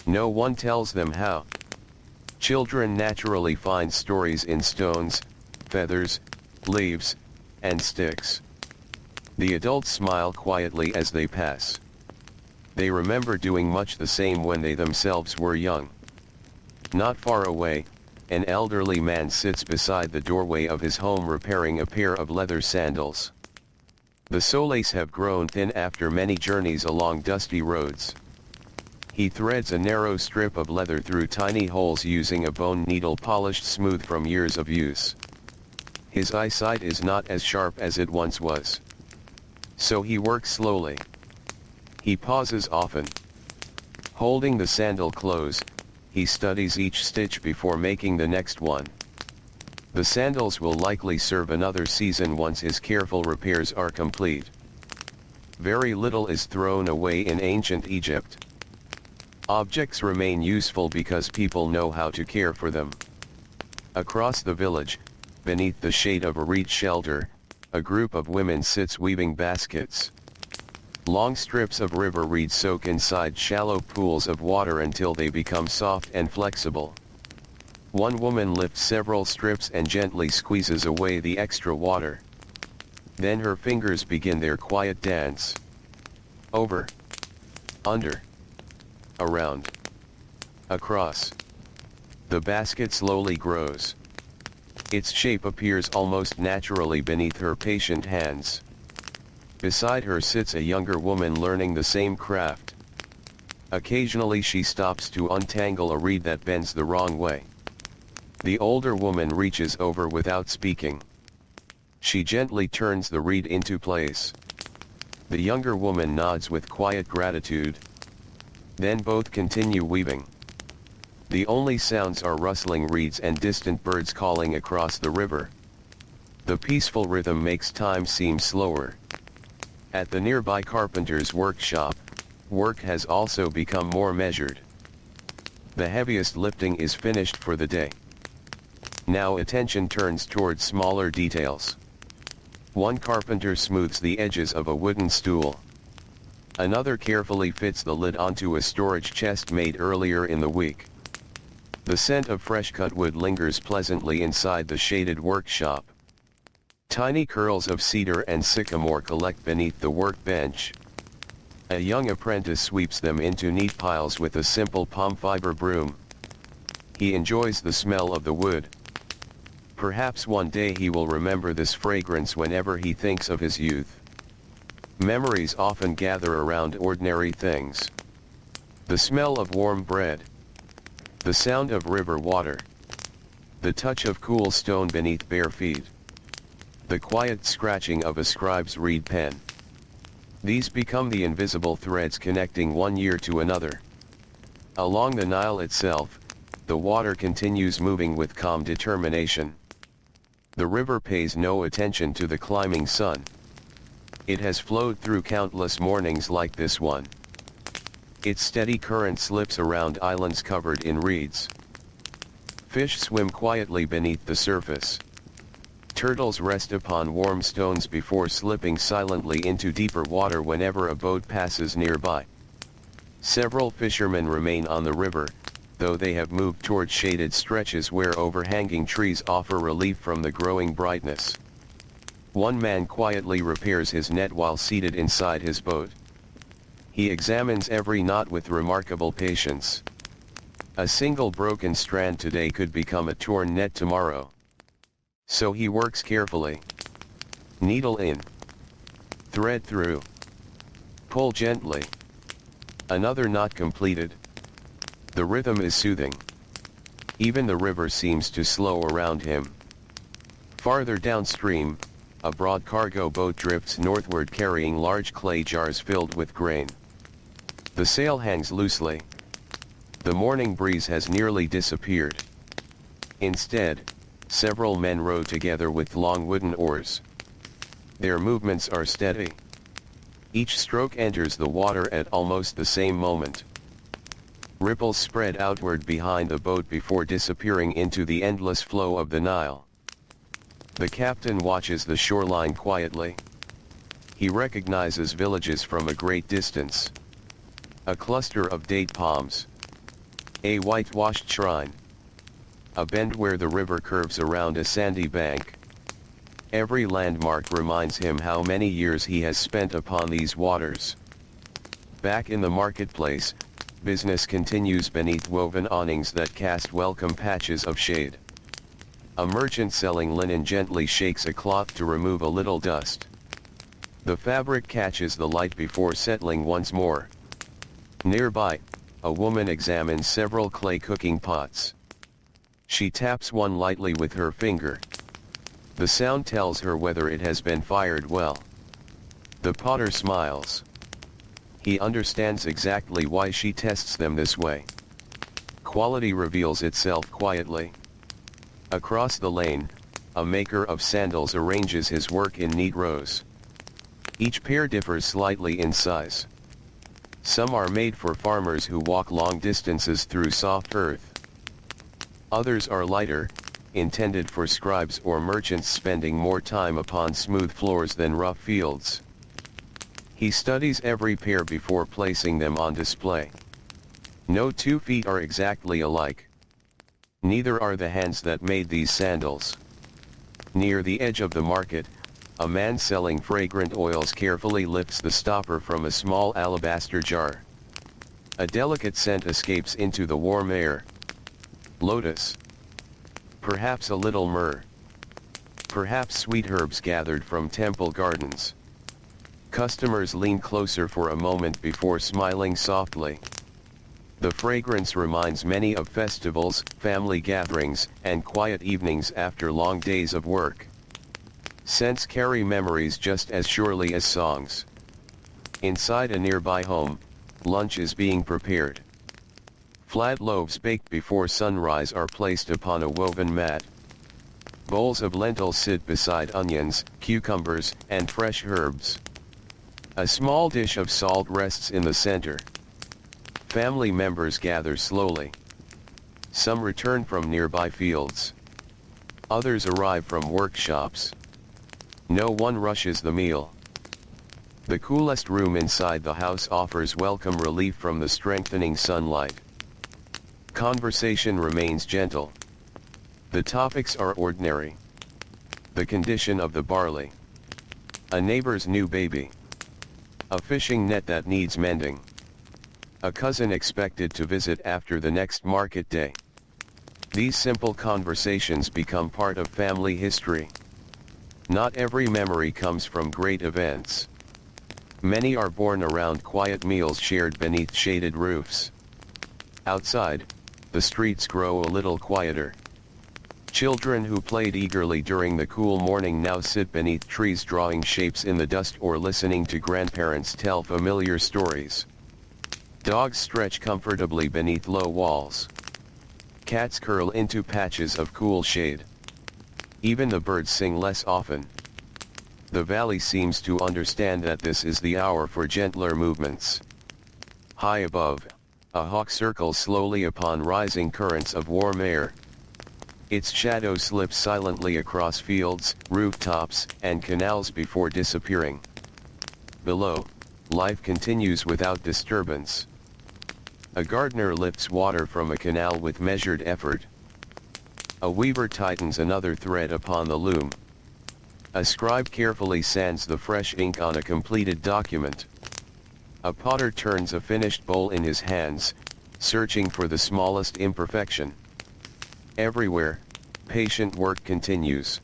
No one tells them how. Children naturally find stories in stones, feathers, leaves, and sticks. The adults smile quietly as they pass. They remember doing much the same when they themselves were young. Not far away, an elderly man sits beside the doorway of his home repairing a pair of leather sandals. The soles have grown thin after many journeys along dusty roads. He threads a narrow strip of leather through tiny holes using a bone needle polished smooth from years of use. His eyesight is not as sharp as it once was. So he works slowly. He pauses often. Holding the sandal close, he studies each stitch before making the next one. The sandals will likely serve another season once his careful repairs are complete. Very little is thrown away in ancient Egypt. Objects remain useful because people know how to care for them. Across the village, beneath the shade of a reed shelter, a group of women sits weaving baskets. Long strips of river reed soak inside shallow pools of water until they become soft and flexible. One woman lifts several strips and gently squeezes away the extra water. Then her fingers begin their quiet dance. Over, under, around, across. The basket slowly grows. Its shape appears almost naturally beneath her patient hands. Beside her sits a younger woman learning the same craft. Occasionally she stops to untangle a reed that bends the wrong way. The older woman reaches over without speaking. She gently turns the reed into place. The younger woman nods with quiet gratitude. Then both continue weaving. The only sounds are rustling reeds and distant birds calling across the river. The peaceful rhythm makes time seem slower. At the nearby carpenter's workshop, work has also become more measured. The heaviest lifting is finished for the day. Now attention turns towards smaller details. One carpenter smooths the edges of a wooden stool. Another carefully fits the lid onto a storage chest made earlier in the week. The scent of fresh cut wood lingers pleasantly inside the shaded workshop. Tiny curls of cedar and sycamore collect beneath the workbench. A young apprentice sweeps them into neat piles with a simple palm fiber broom. He enjoys the smell of the wood. Perhaps one day he will remember this fragrance whenever he thinks of his youth. Memories often gather around ordinary things. The smell of warm bread. The sound of river water. The touch of cool stone beneath bare feet. The quiet scratching of a scribe's reed pen. These become the invisible threads connecting one year to another. Along the Nile itself, the water continues moving with calm determination. The river pays no attention to the climbing sun. It has flowed through countless mornings like this one. Its steady current slips around islands covered in reeds. Fish swim quietly beneath the surface. Turtles rest upon warm stones before slipping silently into deeper water whenever a boat passes nearby. Several fishermen remain on the river, though they have moved toward shaded stretches where overhanging trees offer relief from the growing brightness. One man quietly repairs his net while seated inside his boat. He examines every knot with remarkable patience. A single broken strand today could become a torn net tomorrow. So he works carefully. Needle in. Thread through. Pull gently. Another knot completed. The rhythm is soothing. Even the river seems to slow around him. Farther downstream, a broad cargo boat drifts northward carrying large clay jars filled with grain. The sail hangs loosely. The morning breeze has nearly disappeared. Instead, several men row together with long wooden oars. Their movements are steady. Each stroke enters the water at almost the same moment. Ripples spread outward behind the boat before disappearing into the endless flow of the Nile. The captain watches the shoreline quietly. He recognizes villages from a great distance. A cluster of date palms. A whitewashed shrine. A bend where the river curves around a sandy bank. Every landmark reminds him how many years he has spent upon these waters. Back in the marketplace, business continues beneath woven awnings that cast welcome patches of shade. A merchant selling linen gently shakes a cloth to remove a little dust. The fabric catches the light before settling once more. Nearby, a woman examines several clay cooking pots. She taps one lightly with her finger. The sound tells her whether it has been fired well. The potter smiles. He understands exactly why she tests them this way. Quality reveals itself quietly. Across the lane, a maker of sandals arranges his work in neat rows. Each pair differs slightly in size. Some are made for farmers who walk long distances through soft earth. Others are lighter, intended for scribes or merchants spending more time upon smooth floors than rough fields. He studies every pair before placing them on display. No two feet are exactly alike. Neither are the hands that made these sandals. Near the edge of the market, a man selling fragrant oils carefully lifts the stopper from a small alabaster jar. A delicate scent escapes into the warm air. Lotus. Perhaps a little myrrh. Perhaps sweet herbs gathered from temple gardens. Customers lean closer for a moment before smiling softly. The fragrance reminds many of festivals, family gatherings, and quiet evenings after long days of work. Scents carry memories just as surely as songs. Inside a nearby home, lunch is being prepared. Flat loaves baked before sunrise are placed upon a woven mat. Bowls of lentils sit beside onions, cucumbers, and fresh herbs. A small dish of salt rests in the center. Family members gather slowly. Some return from nearby fields. Others arrive from workshops. No one rushes the meal. The coolest room inside the house offers welcome relief from the strengthening sunlight. Conversation remains gentle. The topics are ordinary. The condition of the barley. A neighbor's new baby. A fishing net that needs mending. A cousin expected to visit after the next market day. These simple conversations become part of family history. Not every memory comes from great events. Many are born around quiet meals shared beneath shaded roofs. Outside, the streets grow a little quieter. Children who played eagerly during the cool morning now sit beneath trees drawing shapes in the dust or listening to grandparents tell familiar stories. Dogs stretch comfortably beneath low walls. Cats curl into patches of cool shade. Even the birds sing less often. The valley seems to understand that this is the hour for gentler movements. High above, a hawk circles slowly upon rising currents of warm air. Its shadow slips silently across fields, rooftops, and canals before disappearing. Below, life continues without disturbance. A gardener lifts water from a canal with measured effort. A weaver tightens another thread upon the loom. A scribe carefully sands the fresh ink on a completed document. A potter turns a finished bowl in his hands, searching for the smallest imperfection. Everywhere, patient work continues.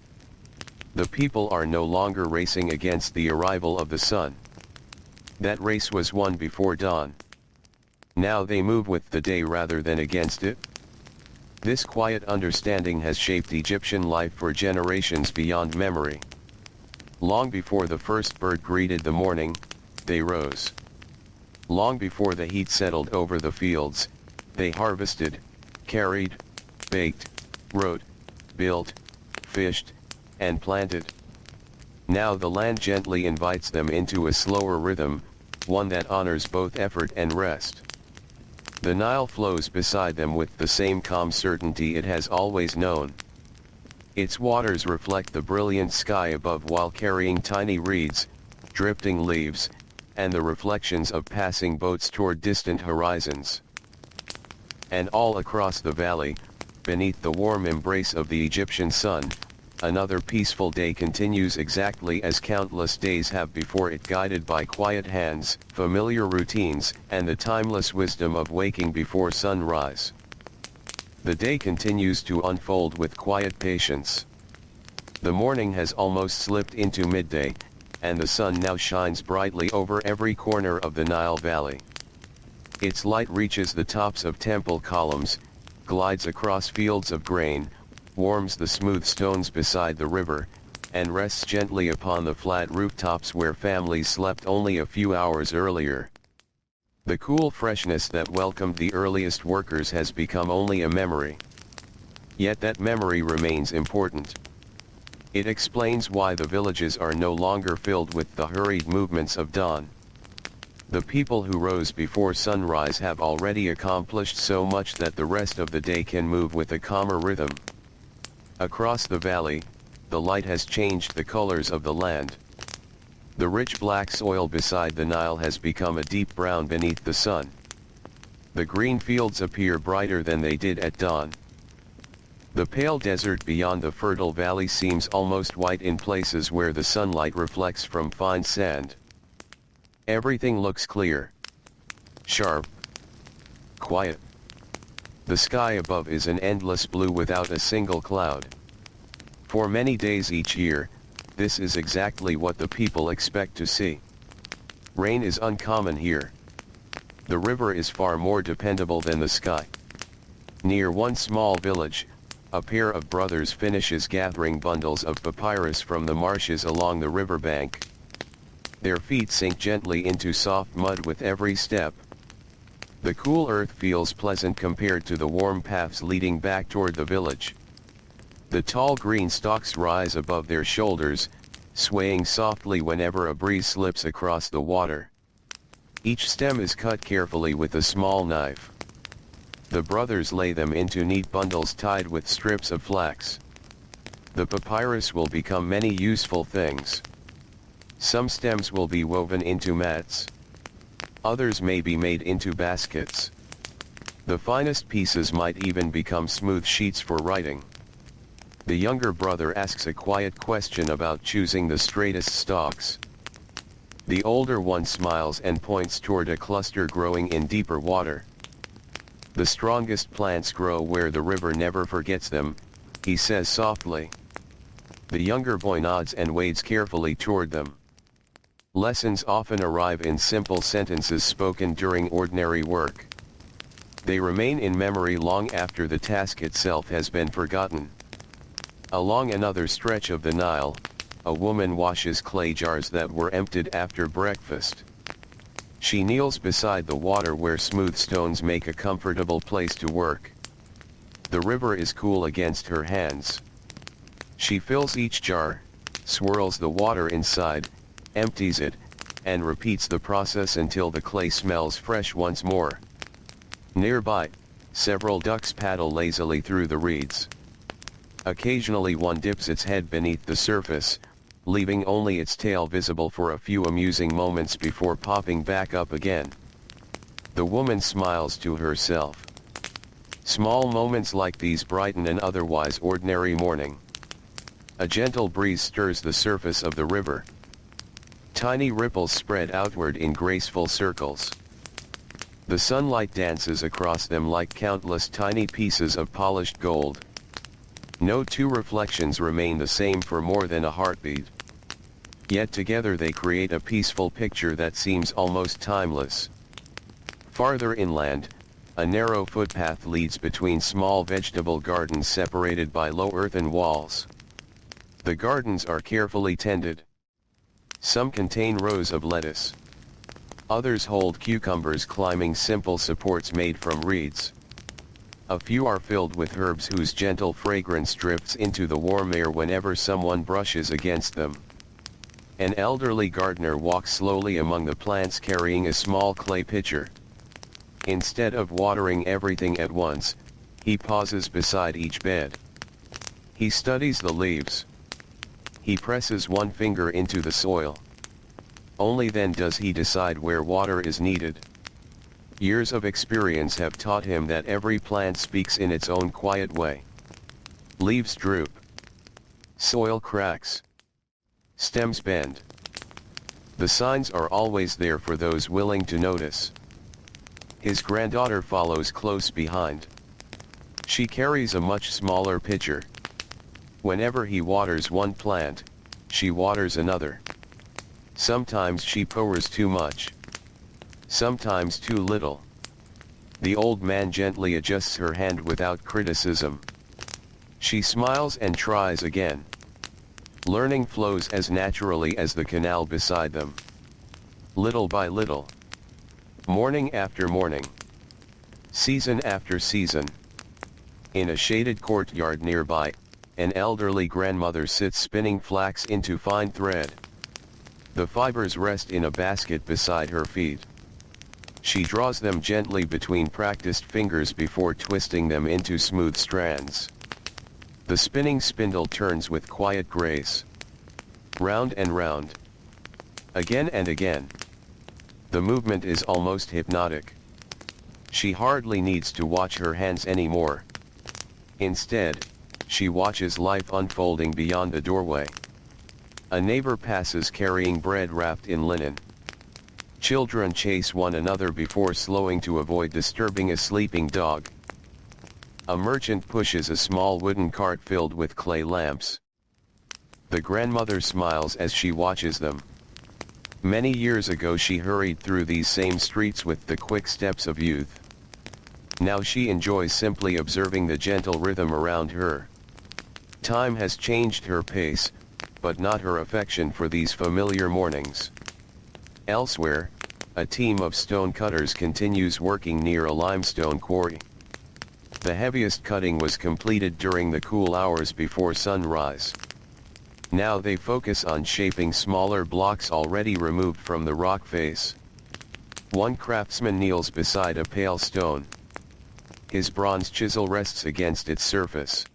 The people are no longer racing against the arrival of the sun. That race was won before dawn. Now they move with the day rather than against it. This quiet understanding has shaped Egyptian life for generations beyond memory. Long before the first bird greeted the morning, they rose. Long before the heat settled over the fields, they harvested, carried, baked, wrote, built, fished, and planted. Now the land gently invites them into a slower rhythm, one that honors both effort and rest. The Nile flows beside them with the same calm certainty it has always known. Its waters reflect the brilliant sky above while carrying tiny reeds, drifting leaves, and the reflections of passing boats toward distant horizons. And all across the valley, beneath the warm embrace of the Egyptian sun, another peaceful day continues exactly as countless days have before it, guided by quiet hands, familiar routines, and the timeless wisdom of waking before sunrise. The day continues to unfold with quiet patience. The morning has almost slipped into midday, and the sun now shines brightly over every corner of the Nile Valley. Its light reaches the tops of temple columns, glides across fields of grain, warms the smooth stones beside the river, and rests gently upon the flat rooftops where families slept only a few hours earlier. The cool freshness that welcomed the earliest workers has become only a memory. Yet that memory remains important. It explains why the villages are no longer filled with the hurried movements of dawn. The people who rose before sunrise have already accomplished so much that the rest of the day can move with a calmer rhythm. Across the valley, the light has changed the colors of the land. The rich black soil beside the Nile has become a deep brown beneath the sun. The green fields appear brighter than they did at dawn. The pale desert beyond the fertile valley seems almost white in places where the sunlight reflects from fine sand. Everything looks clear, sharp, quiet. The sky above is an endless blue without a single cloud. For many days each year, this is exactly what the people expect to see. Rain is uncommon here. The river is far more dependable than the sky. Near one small village, a pair of brothers finishes gathering bundles of papyrus from the marshes along the riverbank. Their feet sink gently into soft mud with every step. The cool earth feels pleasant compared to the warm paths leading back toward the village. The tall green stalks rise above their shoulders, swaying softly whenever a breeze slips across the water. Each stem is cut carefully with a small knife. The brothers lay them into neat bundles tied with strips of flax. The papyrus will become many useful things. Some stems will be woven into mats. Others may be made into baskets. The finest pieces might even become smooth sheets for writing. The younger brother asks a quiet question about choosing the straightest stalks. The older one smiles and points toward a cluster growing in deeper water. The strongest plants grow where the river never forgets them, he says softly. The younger boy nods and wades carefully toward them. Lessons often arrive in simple sentences spoken during ordinary work. They remain in memory long after the task itself has been forgotten. Along another stretch of the Nile, a woman washes clay jars that were emptied after breakfast. She kneels beside the water where smooth stones make a comfortable place to work. The river is cool against her hands. She fills each jar, swirls the water inside, empties it, and repeats the process until the clay smells fresh once more. Nearby, several ducks paddle lazily through the reeds. Occasionally one dips its head beneath the surface, leaving only its tail visible for a few amusing moments before popping back up again. The woman smiles to herself. Small moments like these brighten an otherwise ordinary morning. A gentle breeze stirs the surface of the river. Tiny ripples spread outward in graceful circles. The sunlight dances across them like countless tiny pieces of polished gold. No two reflections remain the same for more than a heartbeat. Yet together they create a peaceful picture that seems almost timeless. Farther inland, a narrow footpath leads between small vegetable gardens separated by low earthen walls. The gardens are carefully tended. Some contain rows of lettuce. Others hold cucumbers climbing simple supports made from reeds. A few are filled with herbs whose gentle fragrance drifts into the warm air whenever someone brushes against them. An elderly gardener walks slowly among the plants carrying a small clay pitcher. Instead of watering everything at once, he pauses beside each bed. He studies the leaves. He presses one finger into the soil. Only then does he decide where water is needed. Years of experience have taught him that every plant speaks in its own quiet way. Leaves droop. Soil cracks. Stems bend. The signs are always there for those willing to notice. His granddaughter follows close behind. She carries a much smaller pitcher. Whenever he waters one plant, she waters another. Sometimes she pours too much. Sometimes too little. The old man gently adjusts her hand without criticism. She smiles and tries again. Learning flows as naturally as the canal beside them. Little by little. Morning after morning. Season after season. In a shaded courtyard nearby, an elderly grandmother sits spinning flax into fine thread. The fibers rest in a basket beside her feet. She draws them gently between practiced fingers before twisting them into smooth strands. The spinning spindle turns with quiet grace. Round and round. Again and again. The movement is almost hypnotic. She hardly needs to watch her hands anymore. Instead, she watches life unfolding beyond the doorway. A neighbor passes carrying bread wrapped in linen. Children chase one another before slowing to avoid disturbing a sleeping dog. A merchant pushes a small wooden cart filled with clay lamps. The grandmother smiles as she watches them. Many years ago she hurried through these same streets with the quick steps of youth. Now she enjoys simply observing the gentle rhythm around her. Time has changed her pace, but not her affection for these familiar mornings. Elsewhere, a team of stone cutters continues working near a limestone quarry. The heaviest cutting was completed during the cool hours before sunrise. Now they focus on shaping smaller blocks already removed from the rock face. One craftsman kneels beside a pale stone. His bronze chisel rests against its surface.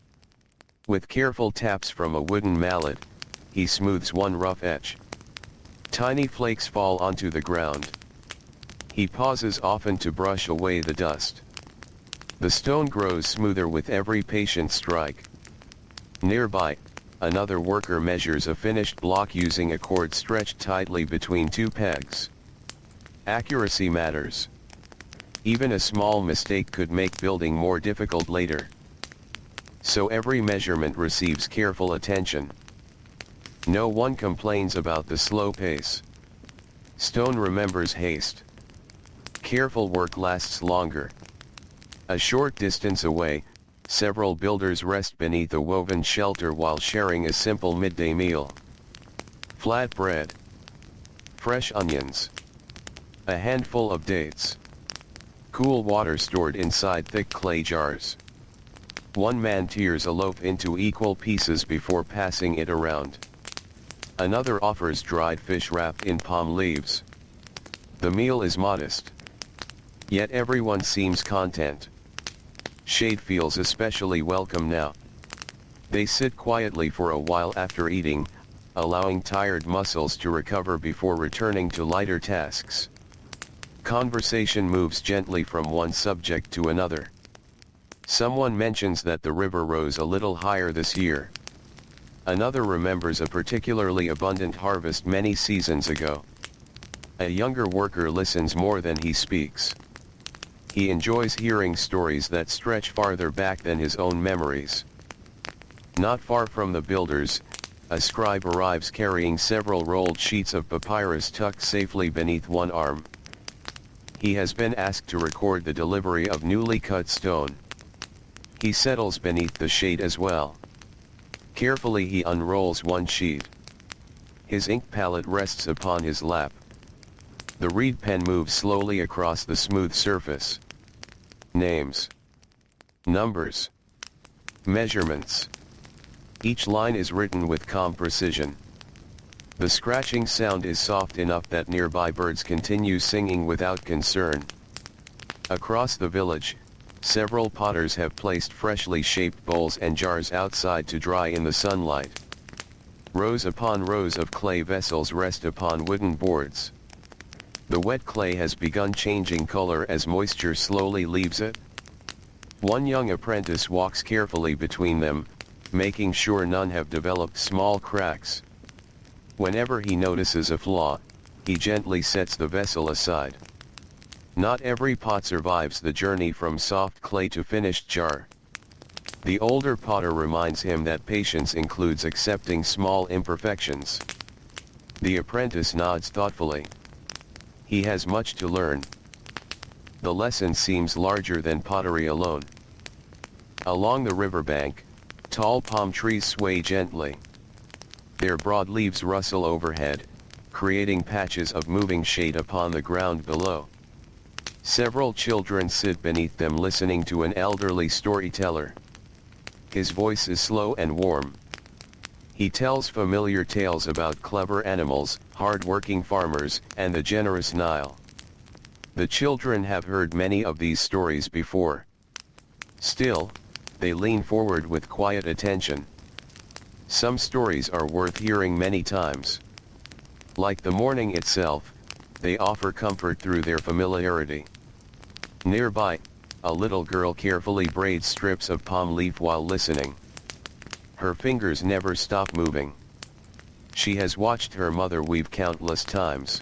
With careful taps from a wooden mallet, he smooths one rough edge. Tiny flakes fall onto the ground. He pauses often to brush away the dust. The stone grows smoother with every patient strike. Nearby, another worker measures a finished block using a cord stretched tightly between two pegs. Accuracy matters. Even a small mistake could make building more difficult later. So every measurement receives careful attention. No one complains about the slow pace. Stone remembers haste. Careful work lasts longer. A short distance away, several builders rest beneath a woven shelter while sharing a simple midday meal. Flat bread. Fresh onions. A handful of dates. Cool water stored inside thick clay jars. One man tears a loaf into equal pieces before passing it around. Another offers dried fish wrapped in palm leaves. The meal is modest. Yet everyone seems content. Shade feels especially welcome now. They sit quietly for a while after eating, allowing tired muscles to recover before returning to lighter tasks. Conversation moves gently from one subject to another. Someone mentions that the river rose a little higher this year. Another remembers a particularly abundant harvest many seasons ago. A younger worker listens more than he speaks. He enjoys hearing stories that stretch farther back than his own memories. Not far from the builders, a scribe arrives carrying several rolled sheets of papyrus tucked safely beneath one arm. He has been asked to record the delivery of newly cut stone. He settles beneath the shade as well. Carefully he unrolls one sheet. His ink palette rests upon his lap. The reed pen moves slowly across the smooth surface. Names. Numbers. Measurements. Each line is written with calm precision. The scratching sound is soft enough that nearby birds continue singing without concern. Across the village, several potters have placed freshly shaped bowls and jars outside to dry in the sunlight. Rows upon rows of clay vessels rest upon wooden boards. The wet clay has begun changing color as moisture slowly leaves it. One young apprentice walks carefully between them, making sure none have developed small cracks. Whenever he notices a flaw, he gently sets the vessel aside. Not every pot survives the journey from soft clay to finished jar. The older potter reminds him that patience includes accepting small imperfections. The apprentice nods thoughtfully. He has much to learn. The lesson seems larger than pottery alone. Along the riverbank, tall palm trees sway gently. Their broad leaves rustle overhead, creating patches of moving shade upon the ground below. Several children sit beneath them listening to an elderly storyteller. His voice is slow and warm. He tells familiar tales about clever animals, hard-working farmers, and the generous Nile. The children have heard many of these stories before. Still, they lean forward with quiet attention. Some stories are worth hearing many times. Like the morning itself, they offer comfort through their familiarity. Nearby, a little girl carefully braids strips of palm leaf while listening. Her fingers never stop moving. She has watched her mother weave countless times.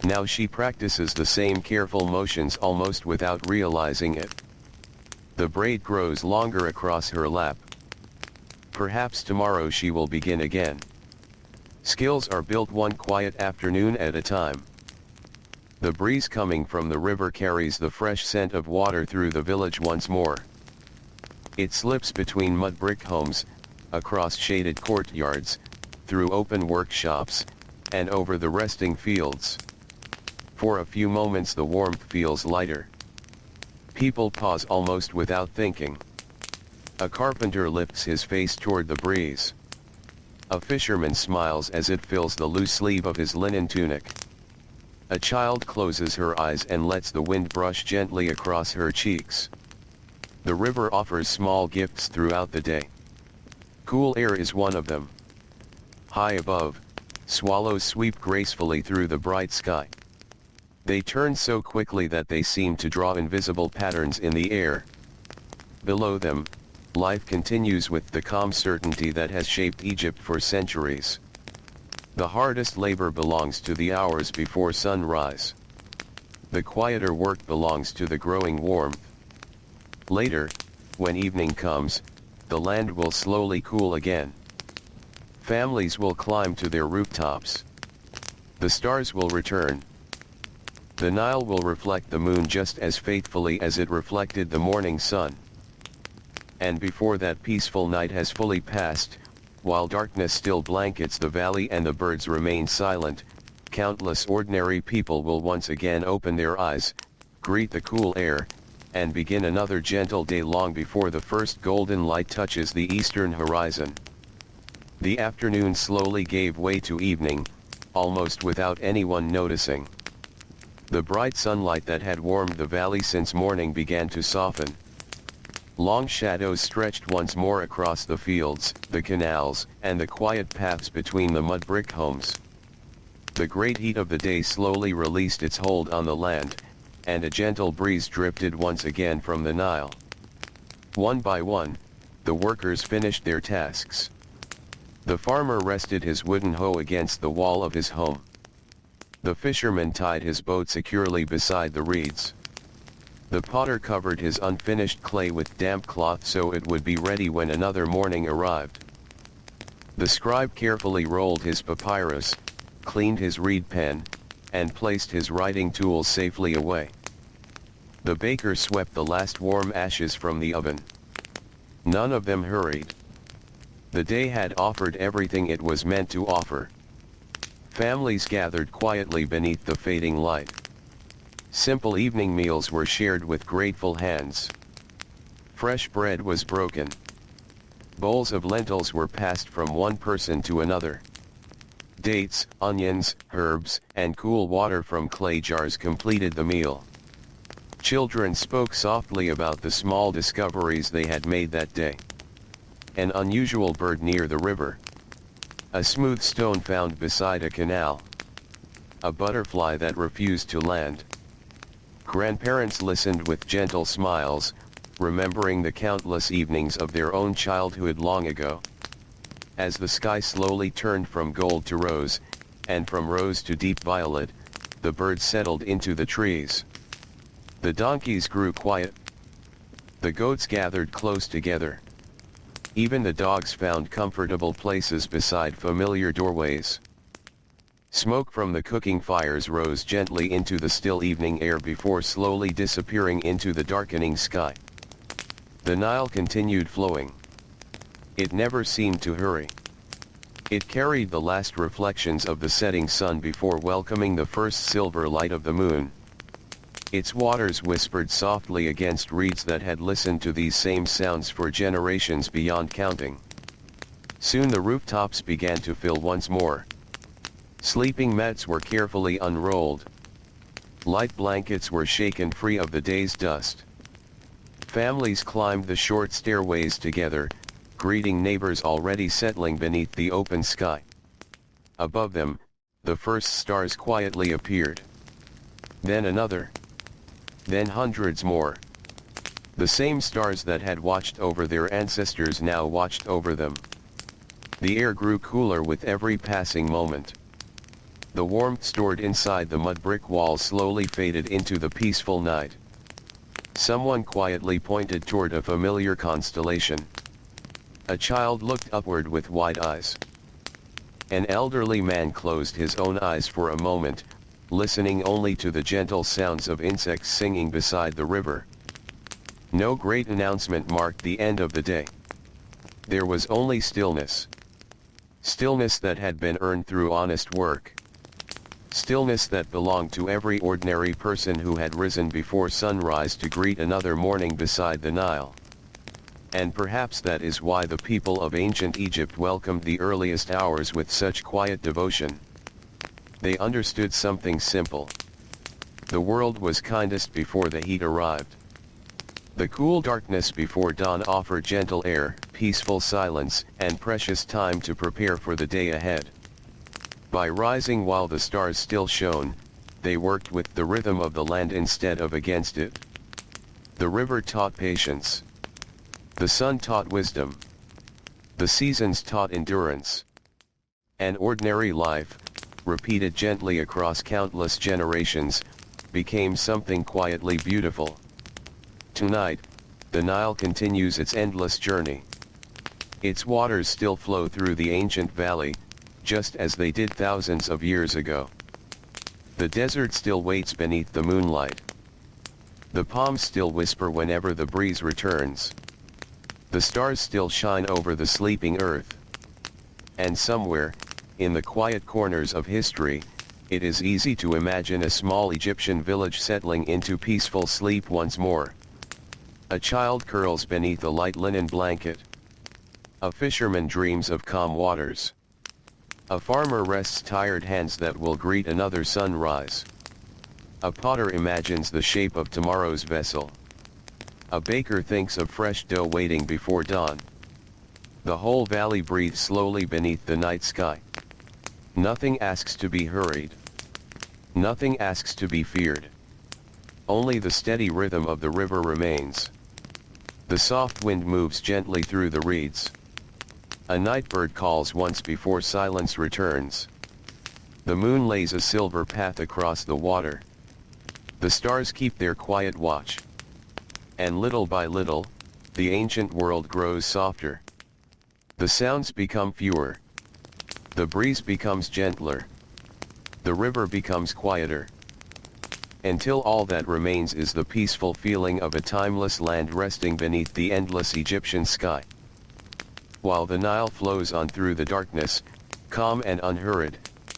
Now she practices the same careful motions almost without realizing it. The braid grows longer across her lap. Perhaps tomorrow she will begin again. Skills are built one quiet afternoon at a time. The breeze coming from the river carries the fresh scent of water through the village once more. It slips between mud brick homes, across shaded courtyards, through open workshops, and over the resting fields. For a few moments the warmth feels lighter. People pause almost without thinking. A carpenter lifts his face toward the breeze. A fisherman smiles as it fills the loose sleeve of his linen tunic. A child closes her eyes and lets the wind brush gently across her cheeks. The river offers small gifts throughout the day. Cool air is one of them. High above, swallows sweep gracefully through the bright sky. They turn so quickly that they seem to draw invisible patterns in the air. Below them, life continues with the calm certainty that has shaped Egypt for centuries. The hardest labor belongs to the hours before sunrise. The quieter work belongs to the growing warmth. Later, when evening comes, the land will slowly cool again. Families will climb to their rooftops. The stars will return. The Nile will reflect the moon just as faithfully as it reflected the morning sun. And before that peaceful night has fully passed, while darkness still blankets the valley and the birds remain silent, countless ordinary people will once again open their eyes, greet the cool air, and begin another gentle day long before the first golden light touches the eastern horizon. The afternoon slowly gave way to evening, almost without anyone noticing. The bright sunlight that had warmed the valley since morning began to soften. Long shadows stretched once more across the fields, the canals, and the quiet paths between the mud brick homes. The great heat of the day slowly released its hold on the land, and a gentle breeze drifted once again from the Nile. One by one, the workers finished their tasks. The farmer rested his wooden hoe against the wall of his home. The fisherman tied his boat securely beside the reeds. The potter covered his unfinished clay with damp cloth so it would be ready when another morning arrived. The scribe carefully rolled his papyrus, cleaned his reed pen, and placed his writing tools safely away. The baker swept the last warm ashes from the oven. None of them hurried. The day had offered everything it was meant to offer. Families gathered quietly beneath the fading light. Simple evening meals were shared with grateful hands. Fresh bread was broken. Bowls of lentils were passed from one person to another. Dates, onions, herbs, and cool water from clay jars completed the meal. Children spoke softly about the small discoveries they had made that day. An unusual bird near the river. A smooth stone found beside a canal. A butterfly that refused to land. Grandparents listened with gentle smiles, remembering the countless evenings of their own childhood long ago. As the sky slowly turned from gold to rose, and from rose to deep violet, the birds settled into the trees. The donkeys grew quiet. The goats gathered close together. Even the dogs found comfortable places beside familiar doorways. Smoke from the cooking fires rose gently into the still evening air before slowly disappearing into the darkening sky. The Nile continued flowing. It never seemed to hurry. It carried the last reflections of the setting sun before welcoming the first silver light of the moon. Its waters whispered softly against reeds that had listened to these same sounds for generations beyond counting. Soon the rooftops began to fill once more. Sleeping mats were carefully unrolled. Light blankets were shaken free of the day's dust. Families climbed the short stairways together, greeting neighbors already settling beneath the open sky. Above them, the first stars quietly appeared. Then another. Then hundreds more. The same stars that had watched over their ancestors now watched over them. The air grew cooler with every passing moment. The warmth stored inside the mud brick walls slowly faded into the peaceful night. Someone quietly pointed toward a familiar constellation. A child looked upward with wide eyes. An elderly man closed his own eyes for a moment, listening only to the gentle sounds of insects singing beside the river. No great announcement marked the end of the day. There was only stillness. Stillness that had been earned through honest work. Stillness that belonged to every ordinary person who had risen before sunrise to greet another morning beside the Nile. And perhaps that is why the people of ancient Egypt welcomed the earliest hours with such quiet devotion. They understood something simple. The world was kindest before the heat arrived. The cool darkness before dawn offered gentle air, peaceful silence, and precious time to prepare for the day ahead. By rising while the stars still shone, they worked with the rhythm of the land instead of against it. The river taught patience. The sun taught wisdom. The seasons taught endurance. An ordinary life, repeated gently across countless generations, became something quietly beautiful. Tonight, the Nile continues its endless journey. Its waters still flow through the ancient valley, just as they did thousands of years ago. The desert still waits beneath the moonlight. The palms still whisper whenever the breeze returns. The stars still shine over the sleeping earth. And somewhere, in the quiet corners of history, it is easy to imagine a small Egyptian village settling into peaceful sleep once more. A child curls beneath a light linen blanket. A fisherman dreams of calm waters. A farmer rests tired hands that will greet another sunrise. A potter imagines the shape of tomorrow's vessel. A baker thinks of fresh dough waiting before dawn. The whole valley breathes slowly beneath the night sky. Nothing asks to be hurried. Nothing asks to be feared. Only the steady rhythm of the river remains. The soft wind moves gently through the reeds. A night bird calls once before silence returns. The moon lays a silver path across the water. The stars keep their quiet watch. And little by little, the ancient world grows softer. The sounds become fewer. The breeze becomes gentler. The river becomes quieter. Until all that remains is the peaceful feeling of a timeless land resting beneath the endless Egyptian sky. While the Nile flows on through the darkness, calm and unhurried,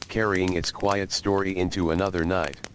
carrying its quiet story into another night.